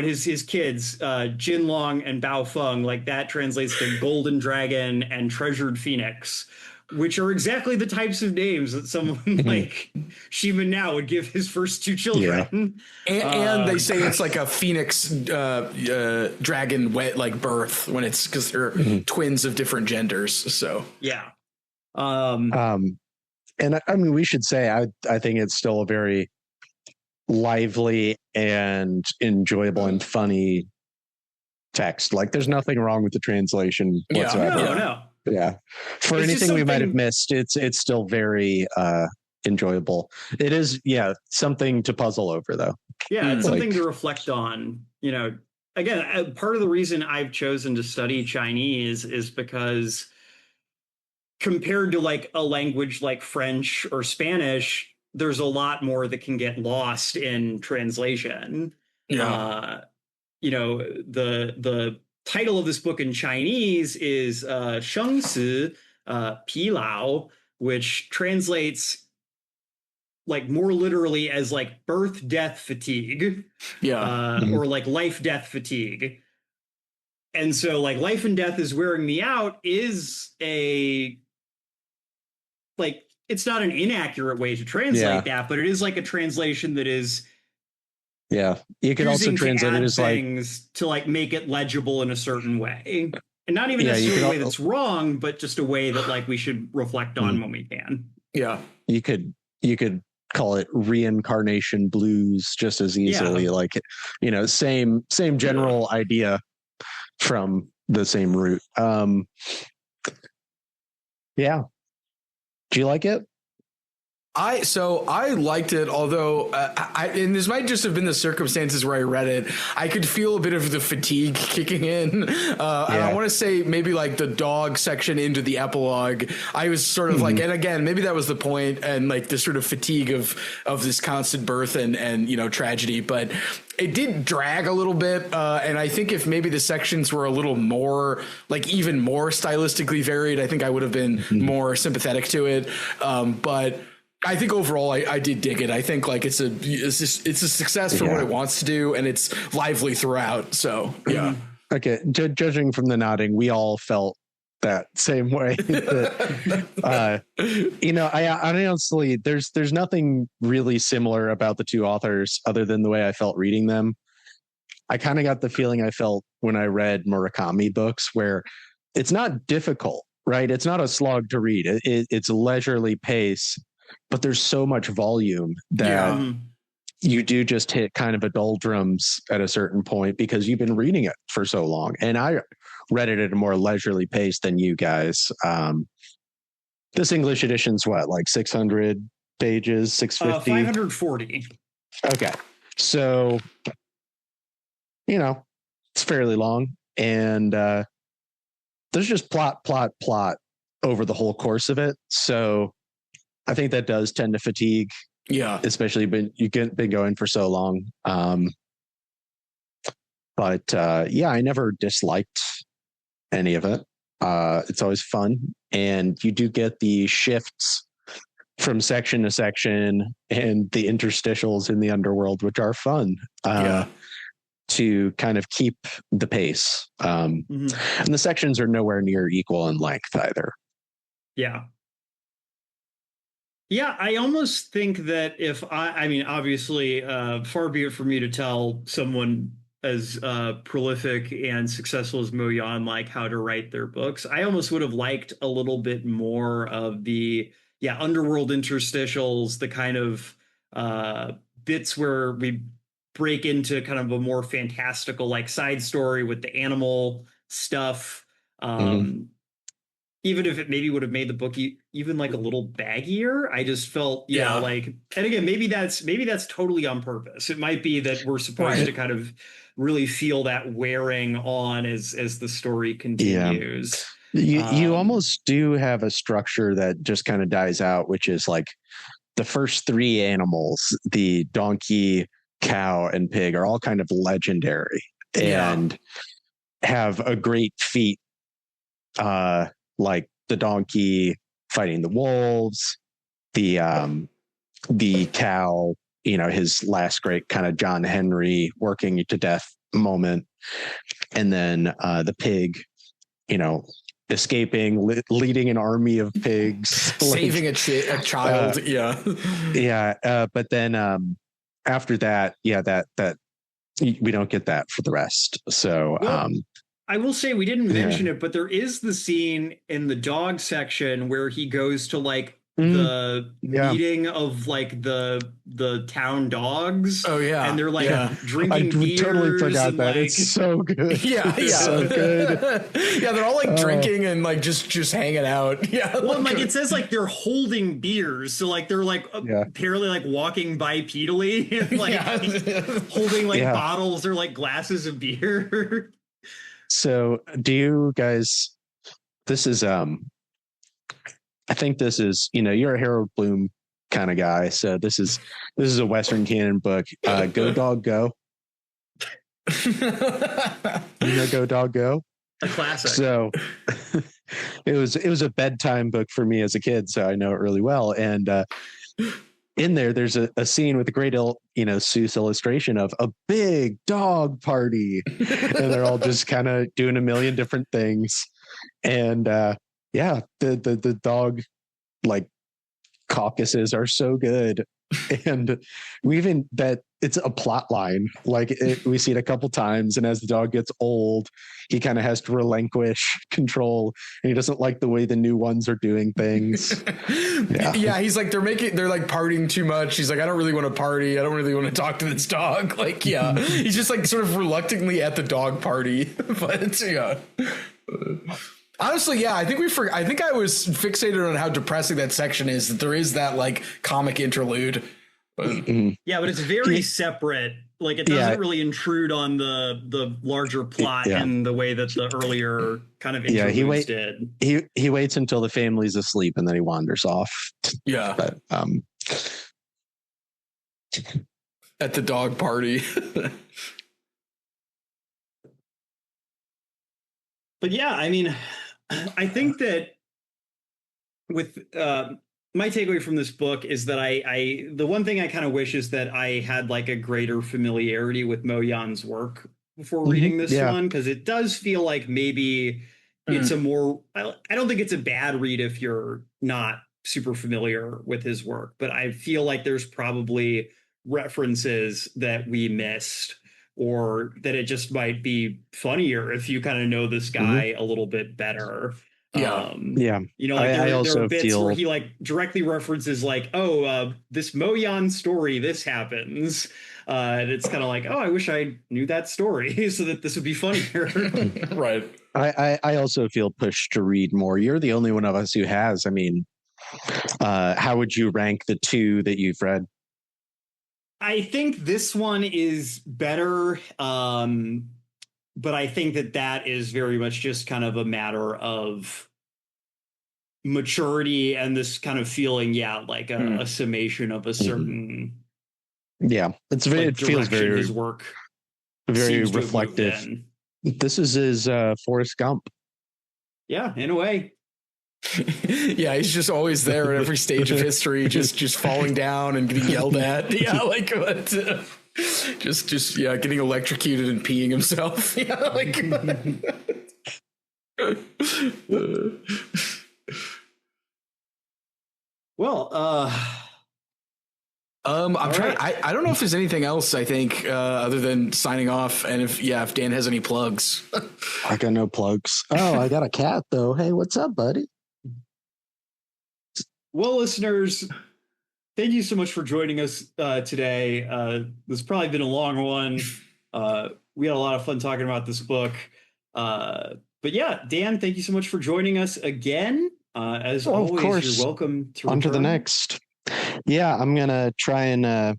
his kids, Jinlong and Bao Feng, like that translates to Golden Dragon and Treasured Phoenix, which are exactly the types of names that someone like Shiman Now would give his first 2 children. And they say it's like a phoenix dragon wet like birth when it's because they're twins of different genders. So and I mean, we should say I think it's still a very lively and enjoyable and funny text. Like there's nothing wrong with the translation whatsoever. For it's anything we might have missed, it's still very enjoyable. It is something to puzzle over though. It's something to reflect on, again, part of the reason I've chosen to study Chinese is because compared to like a language like French or Spanish, there's a lot more that can get lost in translation. You know, the title of this book in Chinese is Sheng Si Pi Lao, which translates like more literally as like birth death fatigue, or like life death fatigue. And so like life and death is wearing me out is a like it's not an inaccurate way to translate that, but it is like a translation that is you could also translate it as things to like make it legible in a certain way, and not even necessarily a way that's wrong, but just a way that like we should reflect on when we can. You could call it reincarnation blues just as easily, like, you know, same general idea from the same root. Do you like it? I liked it, although and this might just have been the circumstances where I read it. I could feel a bit of the fatigue kicking in. And I want to say maybe like the dog section into the epilogue, I was sort of like, and again, maybe that was the point, and like the sort of fatigue of this constant birth and you know, tragedy, but it did drag a little bit. And I think if maybe the sections were a little more, like even more stylistically varied, I think I would have been more sympathetic to it. But I think overall, I did dig it. I think like it's a success for what it wants to do, and it's lively throughout. So yeah. Okay, judging from the nodding, we all felt that same way. You know, I honestly, there's nothing really similar about the two authors other than the way I felt reading them. I kind of got the feeling I felt when I read Murakami books, where it's not difficult, right? It's not a slog to read. It's a leisurely pace. But there's so much volume that you do just hit kind of a doldrums at a certain point because you've been reading it for so long. And I read it at a more leisurely pace than you guys. This English edition's what, like 600 pages, 650? 540. Okay. So, you know, it's fairly long. And there's just plot over the whole course of it. So I think that does tend to fatigue. Yeah. Especially when you've been going for so long. But I never disliked any of it. It's always fun. And you do get the shifts from section to section and the interstitials in the underworld, which are fun to kind of keep the pace. And the sections are nowhere near equal in length either. Yeah. Yeah, I almost think that if I mean, obviously, far be it for me to tell someone as prolific and successful as Mo Yan like how to write their books. I almost would have liked a little bit more of the underworld interstitials, the kind of bits where we break into kind of a more fantastical like side story with the animal stuff. Even if it maybe would have made the book even like a little baggier, I just felt, like, and again, maybe that's totally on purpose. It might be that we're supposed to kind of really feel that wearing on as the story continues. You almost do have a structure that just kind of dies out, which is like the first three animals, the donkey, cow, and pig, are all kind of legendary and have a great feat. Like the donkey fighting the wolves, the cow, you know, his last great kind of John Henry working to death moment, and then the pig, you know, escaping, leading an army of pigs, saving a child. But then after that, that we don't get that for the rest. So. I will say we didn't mention it, but there is the scene in the dog section where he goes to like the meeting of like the town dogs. Oh yeah, and they're like drinking I beers. Totally forgot that. Like, it's so good. Yeah, so good. Yeah, they're all like drinking and like just hanging out. Yeah, well, like it says like they're holding beers, so like they're like apparently like walking bipedally and like holding like bottles or like glasses of beer. So, do you guys? This is I think this is, you're a Harold Bloom kind of guy. So this is a Western canon book. Go Dog Go. Go Dog Go. A classic. So it was a bedtime book for me as a kid, so I know it really well. And in there's a scene with a great, Seuss illustration of a big dog party, and they're all just kind of doing a million different things. And the dog like caucuses are so good. And we even that it's a plot line. Like we see it a couple times, and as the dog gets old, he kind of has to relinquish control, and he doesn't like the way the new ones are doing things. Yeah, he's like they're like partying too much. He's like, I don't really want to party. I don't really want to talk to this dog. Like, he's just like sort of reluctantly at the dog party. But honestly, I think I was fixated on how depressing that section is. That there is that like comic interlude. Yeah, but it's very separate. Like it doesn't really intrude on the larger plot in the way that the earlier kind of interludes did. He waits until the family's asleep and then he wanders off. Yeah, but at the dog party. But yeah, I mean, I think that with my takeaway from this book is that the one thing I kind of wish is that I had like a greater familiarity with Mo Yan's work before reading this one, because it does feel like maybe it's a more, I don't think it's a bad read if you're not super familiar with his work, but I feel like there's probably references that we missed, or that it just might be funnier if you kind of know this guy a little bit better. Like there are bits where he like directly references like, this Mo Yan story, this happens. And it's kind of like, I wish I knew that story so that this would be funnier. Right. I also feel pushed to read more. You're the only one of us who has. I mean, how would you rank the two that you've read? I think this one is better. But I think that is very much just kind of a matter of maturity and this kind of feeling, like a summation of a certain. Yeah, it's very. It feels very his work, very reflective. This is his Forrest Gump. Yeah, in a way. Yeah, he's just always there at every stage of history, just falling down and getting yelled at. Yeah, like what? Just getting electrocuted and peeing himself. Yeah, like. Well, I'm trying. Right. I don't know if there's anything else. I think other than signing off, and if Dan has any plugs. I got no plugs. Oh, I got a cat though. Hey, what's up, buddy? Well, listeners, thank you so much for joining us today. This has probably been a long one. We had a lot of fun talking about this book. But yeah, Dan, thank you so much for joining us again. As always, of course. You're welcome to on to the next. Yeah, I'm going to try and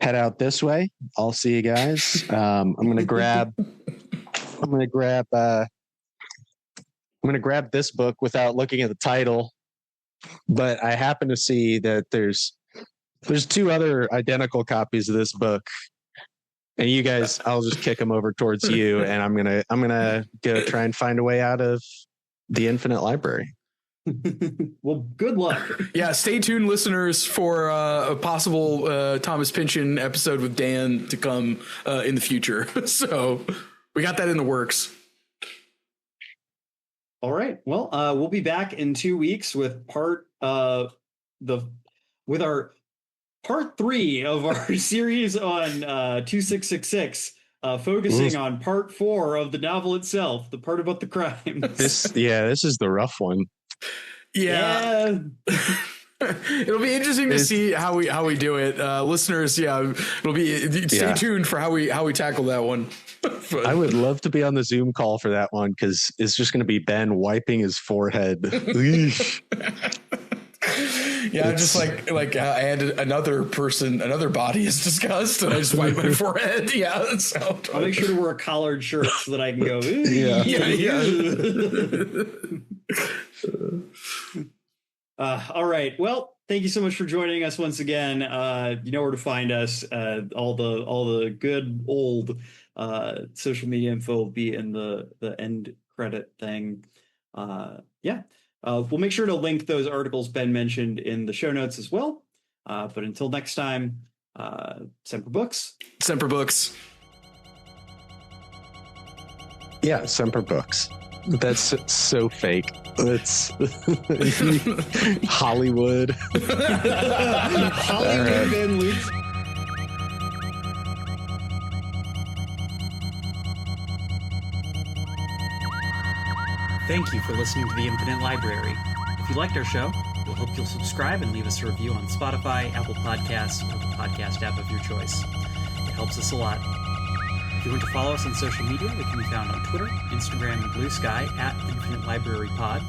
head out this way. I'll see you guys. I'm going to grab this book without looking at the title. But I happen to see that there's two other identical copies of this book, and you guys, I'll just kick them over towards you, and I'm gonna go try and find a way out of the infinite library. Well, good luck. Yeah, stay tuned, listeners, for a possible Thomas Pynchon episode with Dan to come in the future. So we got that in the works. All right. Well, we'll be back in 2 weeks with our part 3 of our series on 2666, focusing on part 4 of the novel itself, the part about the crime. This is the rough one. Yeah. It'll be interesting to see how we do it, listeners. Yeah, it'll be. Stay tuned for how we tackle that one. I would love to be on the Zoom call for that one because it's just going to be Ben wiping his forehead. Yeah, just like I had another body is discussed, and I just wipe my forehead. Yeah, so I'll make sure to wear a collared shirt so that I can go. All right. Well, thank you so much for joining us once again. You know where to find us. All the good old social media info will be in the end credit thing. We'll make sure to link those articles Ben mentioned in the show notes as well. But until next time, Semper Books. Semper Books. Yeah, Semper Books. That's so fake. It's Hollywood. Hollywood Ben Luke. Thank you for listening to The Infinite Library. If you liked our show, we'll hope you'll subscribe and leave us a review on Spotify, Apple Podcasts, or the podcast app of your choice. It helps us a lot. If you want to follow us on social media, we can be found on Twitter, Instagram, and Blue Sky at Infinite Library Pod.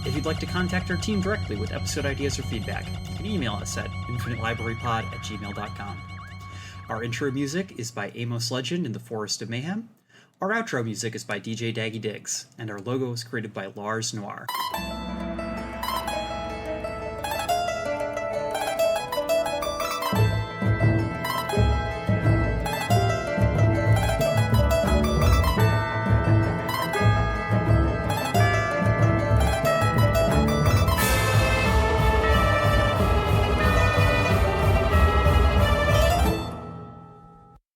If you'd like to contact our team directly with episode ideas or feedback, you can email us at infinitelibrarypod@gmail.com. Our intro music is by Amos Legend in the Forest of Mayhem. Our outro music is by DJ Daggy Diggs, and our logo was created by Lars Noir.